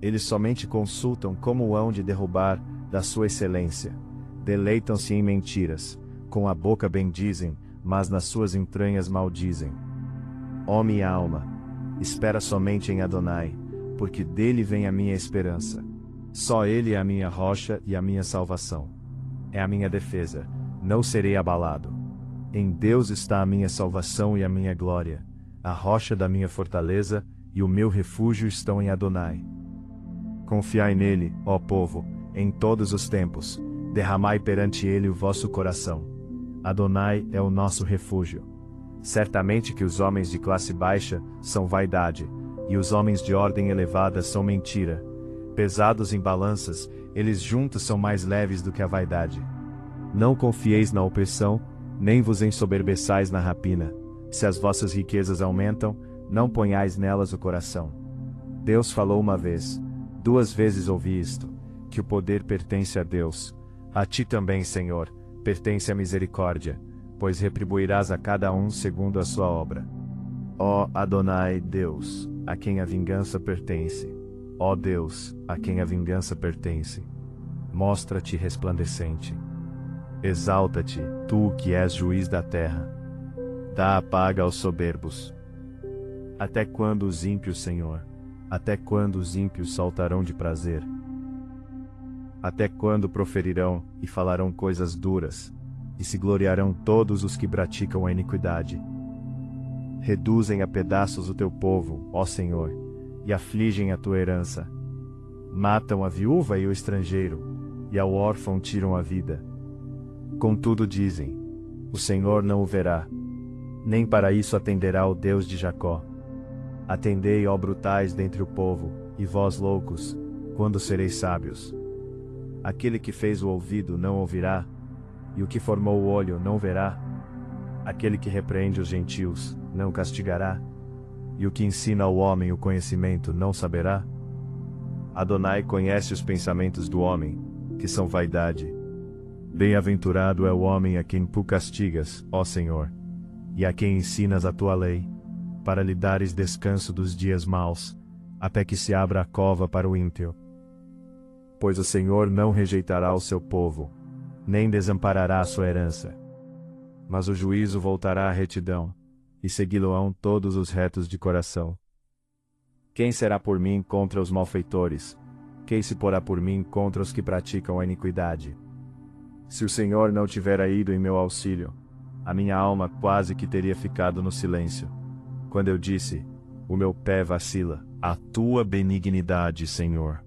S1: Eles somente consultam como hão de derrubar da sua excelência. Deleitam-se em mentiras, com a boca bendizem, mas nas suas entranhas maldizem. Ó minha alma, espera somente em Adonai, porque dele vem a minha esperança. Só ele é a minha rocha e a minha salvação. É a minha defesa, não serei abalado. Em Deus está a minha salvação e a minha glória. A rocha da minha fortaleza e o meu refúgio estão em Adonai. Confiai nele, ó povo, em todos os tempos. Derramai perante ele o vosso coração. Adonai é o nosso refúgio. Certamente que os homens de classe baixa são vaidade, e os homens de ordem elevada são mentira. Pesados em balanças, eles juntos são mais leves do que a vaidade. Não confieis na opressão, nem vos ensoberbeçais na rapina. Se as vossas riquezas aumentam, não ponhais nelas o coração. Deus falou uma vez, 2 vezes ouvi isto, que o poder pertence a Deus. A ti também, Senhor, pertence a misericórdia, pois retribuirás a cada um segundo a sua obra. Ó Adonai, Deus, a quem a vingança pertence. Ó Deus, a quem a vingança pertence. Mostra-te resplandecente. Exalta-te, tu que és juiz da terra. Dá a paga aos soberbos. Até quando os ímpios, Senhor? Até quando os ímpios saltarão de prazer? Até quando proferirão e falarão coisas duras, e se gloriarão todos os que praticam a iniquidade? Reduzem a pedaços o teu povo, ó Senhor, e afligem a tua herança. Matam a viúva e o estrangeiro, e ao órfão tiram a vida. Contudo dizem, o Senhor não o verá, nem para isso atenderá o Deus de Jacó. Atendei, ó brutais dentre o povo, e vós loucos, quando sereis sábios. Aquele que fez o ouvido não ouvirá, e o que formou o olho não verá. Aquele que repreende os gentios não castigará, e o que ensina ao homem o conhecimento não saberá. Adonai conhece os pensamentos do homem, que são vaidade. Bem-aventurado é o homem a quem tu castigas, ó Senhor, e a quem ensinas a tua lei, para lhe dares descanso dos dias maus, até que se abra a cova para o ímpio. Pois o Senhor não rejeitará o seu povo, nem desamparará a sua herança. Mas o juízo voltará à retidão, e segui-lo-ão todos os retos de coração. Quem será por mim contra os malfeitores? Quem se porá por mim contra os que praticam a iniquidade? Se o Senhor não tivera ido em meu auxílio, a minha alma quase que teria ficado no silêncio. Quando eu disse, o meu pé vacila, a tua benignidade, Senhor,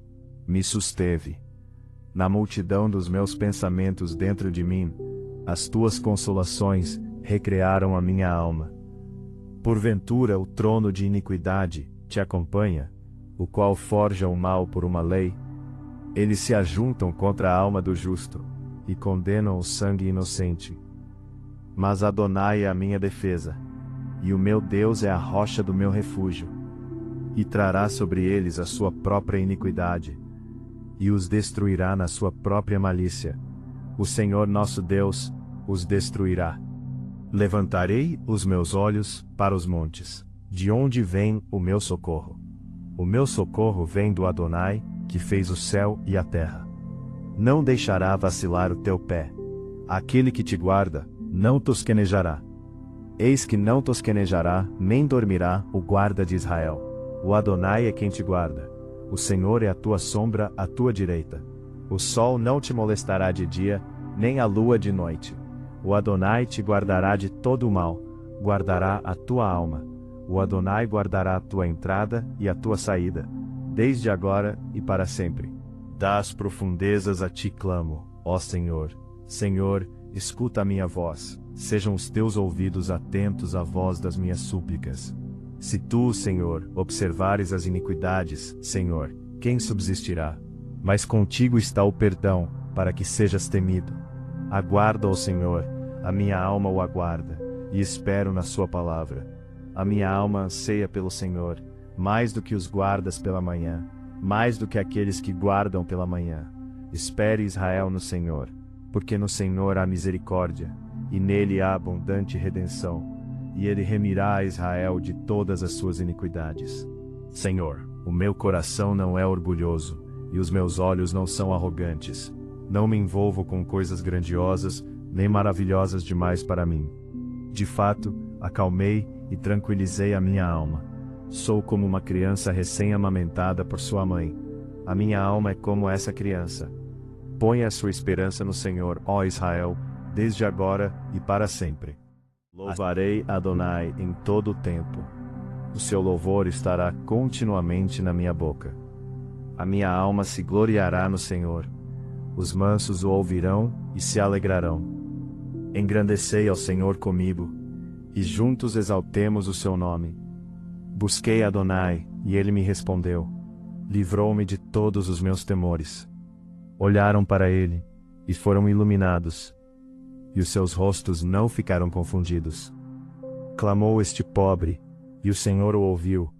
S1: me susteve. Na multidão dos meus pensamentos dentro de mim, as tuas consolações recrearam a minha alma. Porventura o trono de iniquidade te acompanha, o qual forja o mal por uma lei. Eles se ajuntam contra a alma do justo, e condenam o sangue inocente. Mas Adonai é a minha defesa, e o meu Deus é a rocha do meu refúgio, e trará sobre eles a sua própria iniquidade, e os destruirá na sua própria malícia. O Senhor nosso Deus os destruirá. Levantarei os meus olhos para os montes, de onde vem o meu socorro. O meu socorro vem do Adonai, que fez o céu e a terra. Não deixará vacilar o teu pé. Aquele que te guarda, não tosquenejará. Eis que não tosquenejará, nem dormirá, o guarda de Israel. O Adonai é quem te guarda. O Senhor é a tua sombra à tua direita. O sol não te molestará de dia, nem a lua de noite. O Adonai te guardará de todo o mal, guardará a tua alma. O Adonai guardará a tua entrada e a tua saída, desde agora e para sempre. Das profundezas a ti clamo, ó Senhor. Senhor, escuta a minha voz, sejam os teus ouvidos atentos à voz das minhas súplicas. Se tu, Senhor, observares as iniquidades, Senhor, quem subsistirá? Mas contigo está o perdão, para que sejas temido. Aguardo ao Senhor, a minha alma o aguarda, e espero na sua palavra. A minha alma anseia pelo Senhor, mais do que os guardas pela manhã, mais do que aqueles que guardam pela manhã. Espere Israel no Senhor, porque no Senhor há misericórdia, e nele há abundante redenção, e ele remirá a Israel de todas as suas iniquidades. Senhor, o meu coração não é orgulhoso, e os meus olhos não são arrogantes. Não me envolvo com coisas grandiosas, nem maravilhosas demais para mim. De fato, acalmei e tranquilizei a minha alma. Sou como uma criança recém-amamentada por sua mãe. A minha alma é como essa criança. Ponha a sua esperança no Senhor, ó Israel, desde agora e para sempre. Louvarei Adonai em todo o tempo. O seu louvor estará continuamente na minha boca. A minha alma se gloriará no Senhor. Os mansos o ouvirão e se alegrarão. Engrandecei ao Senhor comigo, e juntos exaltemos o seu nome. Busquei Adonai, e ele me respondeu. Livrou-me de todos os meus temores. Olharam para ele, e foram iluminados, e os seus rostos não ficaram confundidos. Clamou este pobre, e o Senhor o ouviu,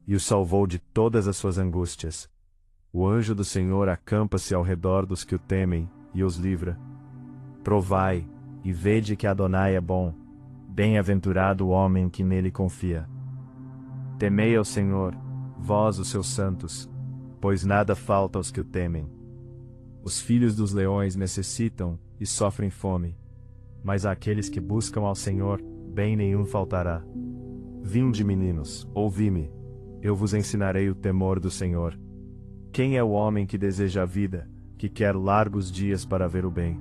S1: e o salvou de todas as suas angústias. O anjo do Senhor acampa-se ao redor dos que o temem, e os livra. Provai, e vede que Adonai é bom, bem-aventurado o homem que nele confia. Temei ao Senhor, vós os seus santos, pois nada falta aos que o temem. Os filhos dos leões necessitam e sofrem fome, mas àqueles que buscam ao Senhor, bem nenhum faltará. Vinde, meninos, ouvi-me, eu vos ensinarei o temor do Senhor. Quem é o homem que deseja a vida, que quer largos dias para ver o bem?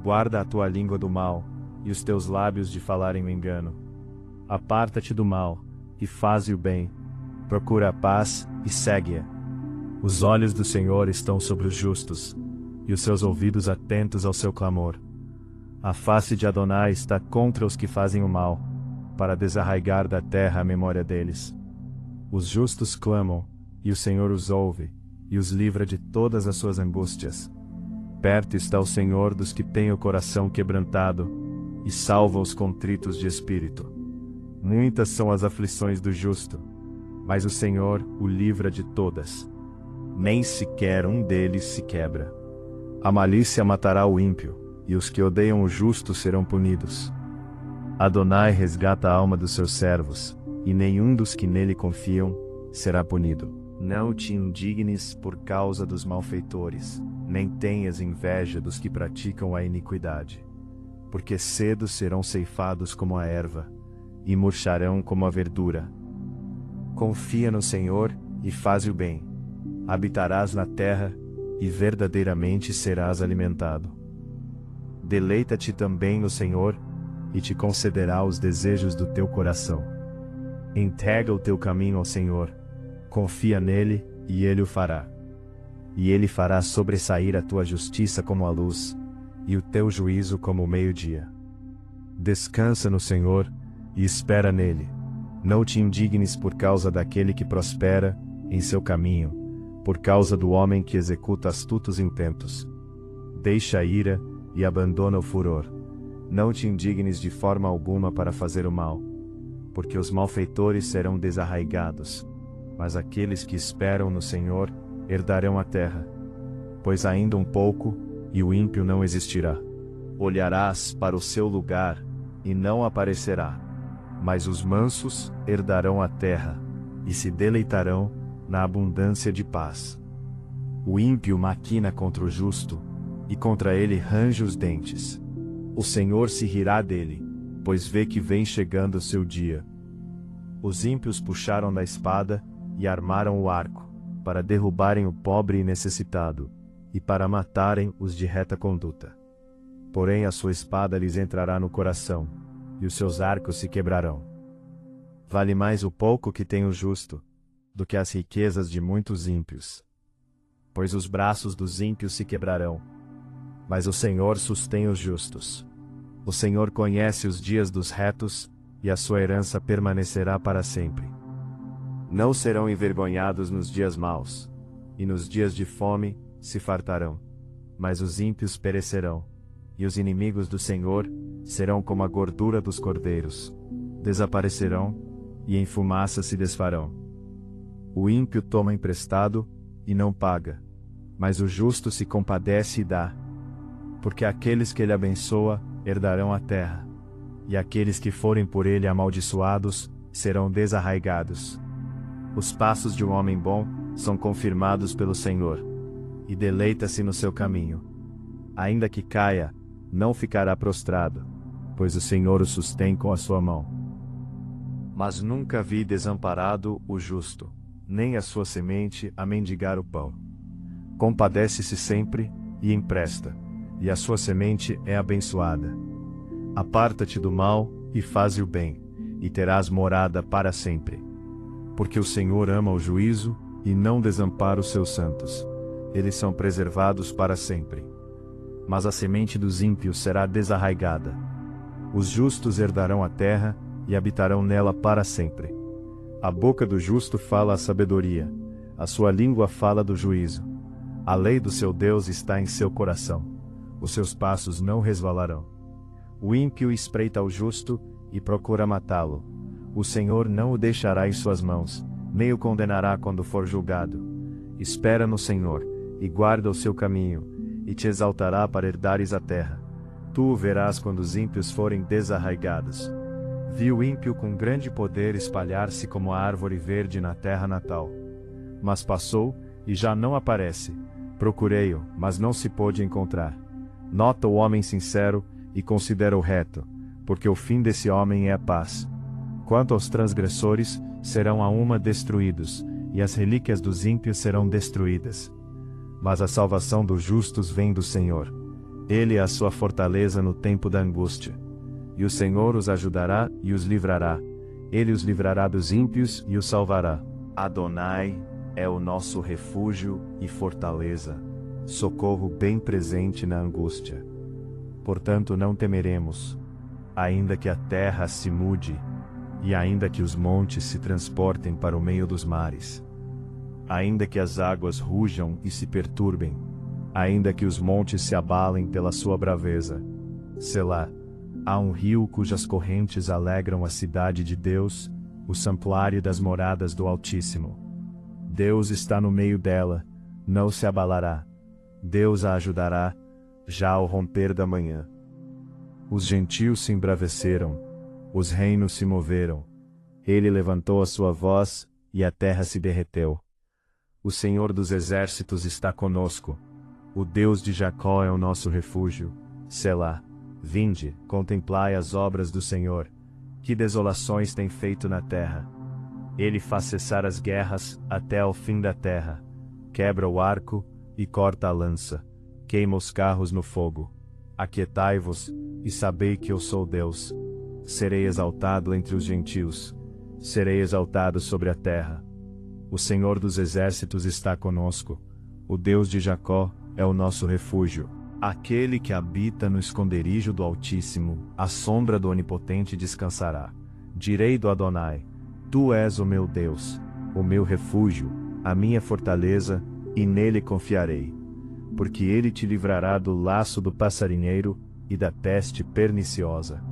S1: Guarda a tua língua do mal, e os teus lábios de falarem o engano. Aparta-te do mal, e faze o bem. Procura a paz, e segue-a. Os olhos do Senhor estão sobre os justos, e os seus ouvidos atentos ao seu clamor. A face de Adonai está contra os que fazem o mal, para desarraigar da terra a memória deles. Os justos clamam, e o Senhor os ouve, e os livra de todas as suas angústias. Perto está o Senhor dos que têm o coração quebrantado, e salva os contritos de espírito. Muitas são as aflições do justo, mas o Senhor o livra de todas. Nem sequer um deles se quebra. A malícia matará o ímpio, e os que odeiam o justo serão punidos. Adonai resgata a alma dos seus servos, e nenhum dos que nele confiam será punido. Não te indignes por causa dos malfeitores, nem tenhas inveja dos que praticam a iniquidade. Porque cedo serão ceifados como a erva, e murcharão como a verdura. Confia no Senhor, e faze o bem. Habitarás na terra, e verdadeiramente serás alimentado. Deleita-te também no Senhor, e te concederá os desejos do teu coração. Entrega o teu caminho ao Senhor, confia nele, e ele o fará. E ele fará sobressair a tua justiça como a luz, e o teu juízo como o meio-dia. Descansa no Senhor, e espera nele. Não te indignes por causa daquele que prospera em seu caminho, por causa do homem que executa astutos intentos. Deixa a ira, e abandona o furor. Não te indignes de forma alguma para fazer o mal, porque os malfeitores serão desarraigados, mas aqueles que esperam no Senhor herdarão a terra. Pois ainda um pouco, e o ímpio não existirá. Olharás para o seu lugar, e não aparecerá. Mas os mansos herdarão a terra, e se deleitarão na abundância de paz. O ímpio maquina contra o justo, e contra ele range os dentes. O Senhor se rirá dele, pois vê que vem chegando o seu dia. Os ímpios puxaram da espada, e armaram o arco, para derrubarem o pobre e necessitado, e para matarem os de reta conduta. Porém a sua espada lhes entrará no coração, e os seus arcos se quebrarão. Vale mais o pouco que tem o justo, do que as riquezas de muitos ímpios. Pois os braços dos ímpios se quebrarão, mas o Senhor sustém os justos. O Senhor conhece os dias dos retos, e a sua herança permanecerá para sempre. Não serão envergonhados nos dias maus, e nos dias de fome se fartarão. Mas os ímpios perecerão, e os inimigos do Senhor serão como a gordura dos cordeiros. Desaparecerão, e em fumaça se desfarão. O ímpio toma emprestado, e não paga, mas o justo se compadece e dá. Porque aqueles que ele abençoa herdarão a terra, e aqueles que forem por ele amaldiçoados serão desarraigados. Os passos de um homem bom são confirmados pelo Senhor, e deleita-se no seu caminho. Ainda que caia, não ficará prostrado, pois o Senhor o sustém com a sua mão. Mas nunca vi desamparado o justo, nem a sua semente a mendigar o pão. Compadece-se sempre, e empresta, e a sua semente é abençoada. Aparta-te do mal, e faze o bem, e terás morada para sempre. Porque o Senhor ama o juízo, e não desampara os seus santos. Eles são preservados para sempre. Mas a semente dos ímpios será desarraigada. Os justos herdarão a terra, e habitarão nela para sempre. A boca do justo fala a sabedoria, a sua língua fala do juízo. A lei do seu Deus está em seu coração. Os seus passos não resvalarão. O ímpio espreita o justo, e procura matá-lo. O Senhor não o deixará em suas mãos, nem o condenará quando for julgado. Espera no Senhor, e guarda o seu caminho, e te exaltará para herdares a terra. Tu o verás quando os ímpios forem desarraigados. Vi o ímpio com grande poder espalhar-se como a árvore verde na terra natal. Mas passou, e já não aparece. Procurei-o, mas não se pôde encontrar. Nota o homem sincero, e considera o reto, porque o fim desse homem é a paz. Quanto aos transgressores, serão a uma destruídos, e as relíquias dos ímpios serão destruídas. Mas a salvação dos justos vem do Senhor. Ele é a sua fortaleza no tempo da angústia. E o Senhor os ajudará e os livrará. Ele os livrará dos ímpios e os salvará. Adonai é o nosso refúgio e fortaleza, socorro bem presente na angústia. Portanto não temeremos, ainda que a terra se mude, e ainda que os montes se transportem para o meio dos mares. Ainda que as águas rujam e se perturbem, ainda que os montes se abalem pela sua braveza. Selá. Há um rio cujas correntes alegram a cidade de Deus, o santuário das moradas do Altíssimo. Deus está no meio dela, não se abalará. Deus a ajudará, já ao romper da manhã. Os gentios se embraveceram, os reinos se moveram. Ele levantou a sua voz, e a terra se derreteu. O Senhor dos exércitos está conosco. O Deus de Jacó é o nosso refúgio. Selá. Vinde, contemplai as obras do Senhor, que desolações tem feito na terra. Ele faz cessar as guerras até ao fim da terra, quebra o arco e corta a lança, queima os carros no fogo. Aquietai-vos, e sabei que eu sou Deus. Serei exaltado entre os gentios, serei exaltado sobre a terra. O Senhor dos exércitos está conosco, o Deus de Jacó é o nosso refúgio. Aquele que habita no esconderijo do Altíssimo, à sombra do Onipotente descansará. Direi do Adonai: Tu és o meu Deus, o meu refúgio, a minha fortaleza, e nele confiarei. Porque ele te livrará do laço do passarinheiro, e da peste perniciosa.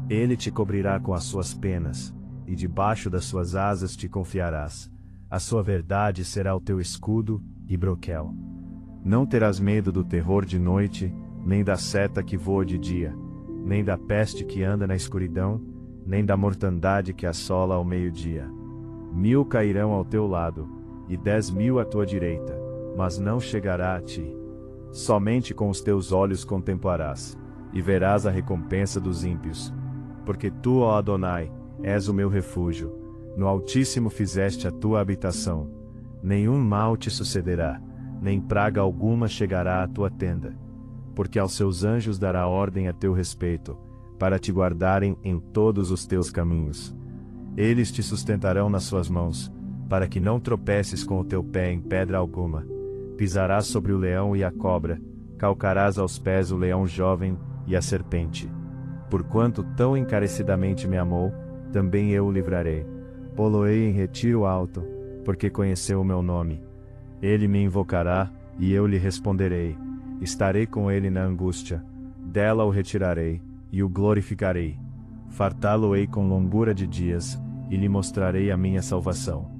S1: Ele te cobrirá com as suas penas, e debaixo das suas asas te confiarás. A sua verdade será o teu escudo e broquel. Não terás medo do terror de noite, nem da seta que voa de dia, nem da peste que anda na escuridão, nem da mortandade que assola ao meio-dia. 1000 cairão ao teu lado, e 10.000 à tua direita, mas não chegará a ti. Somente com os teus olhos contemplarás, e verás a recompensa dos ímpios. Porque tu, ó Adonai, és o meu refúgio, no Altíssimo fizeste a tua habitação. Nenhum mal te sucederá, nem praga alguma chegará à tua tenda. Porque aos seus anjos dará ordem a teu respeito, para te guardarem em todos os teus caminhos. Eles te sustentarão nas suas mãos, para que não tropeces com o teu pé em pedra alguma. Pisarás sobre o leão e a cobra, calcarás aos pés o leão jovem e a serpente. Porquanto tão encarecidamente me amou, também eu o livrarei. Pô-lo-ei em retiro alto, porque conheceu o meu nome. Ele me invocará, e eu lhe responderei. Estarei com ele na angústia. Dela o retirarei, e o glorificarei. Fartá-lo-ei com longura de dias, e lhe mostrarei a minha salvação.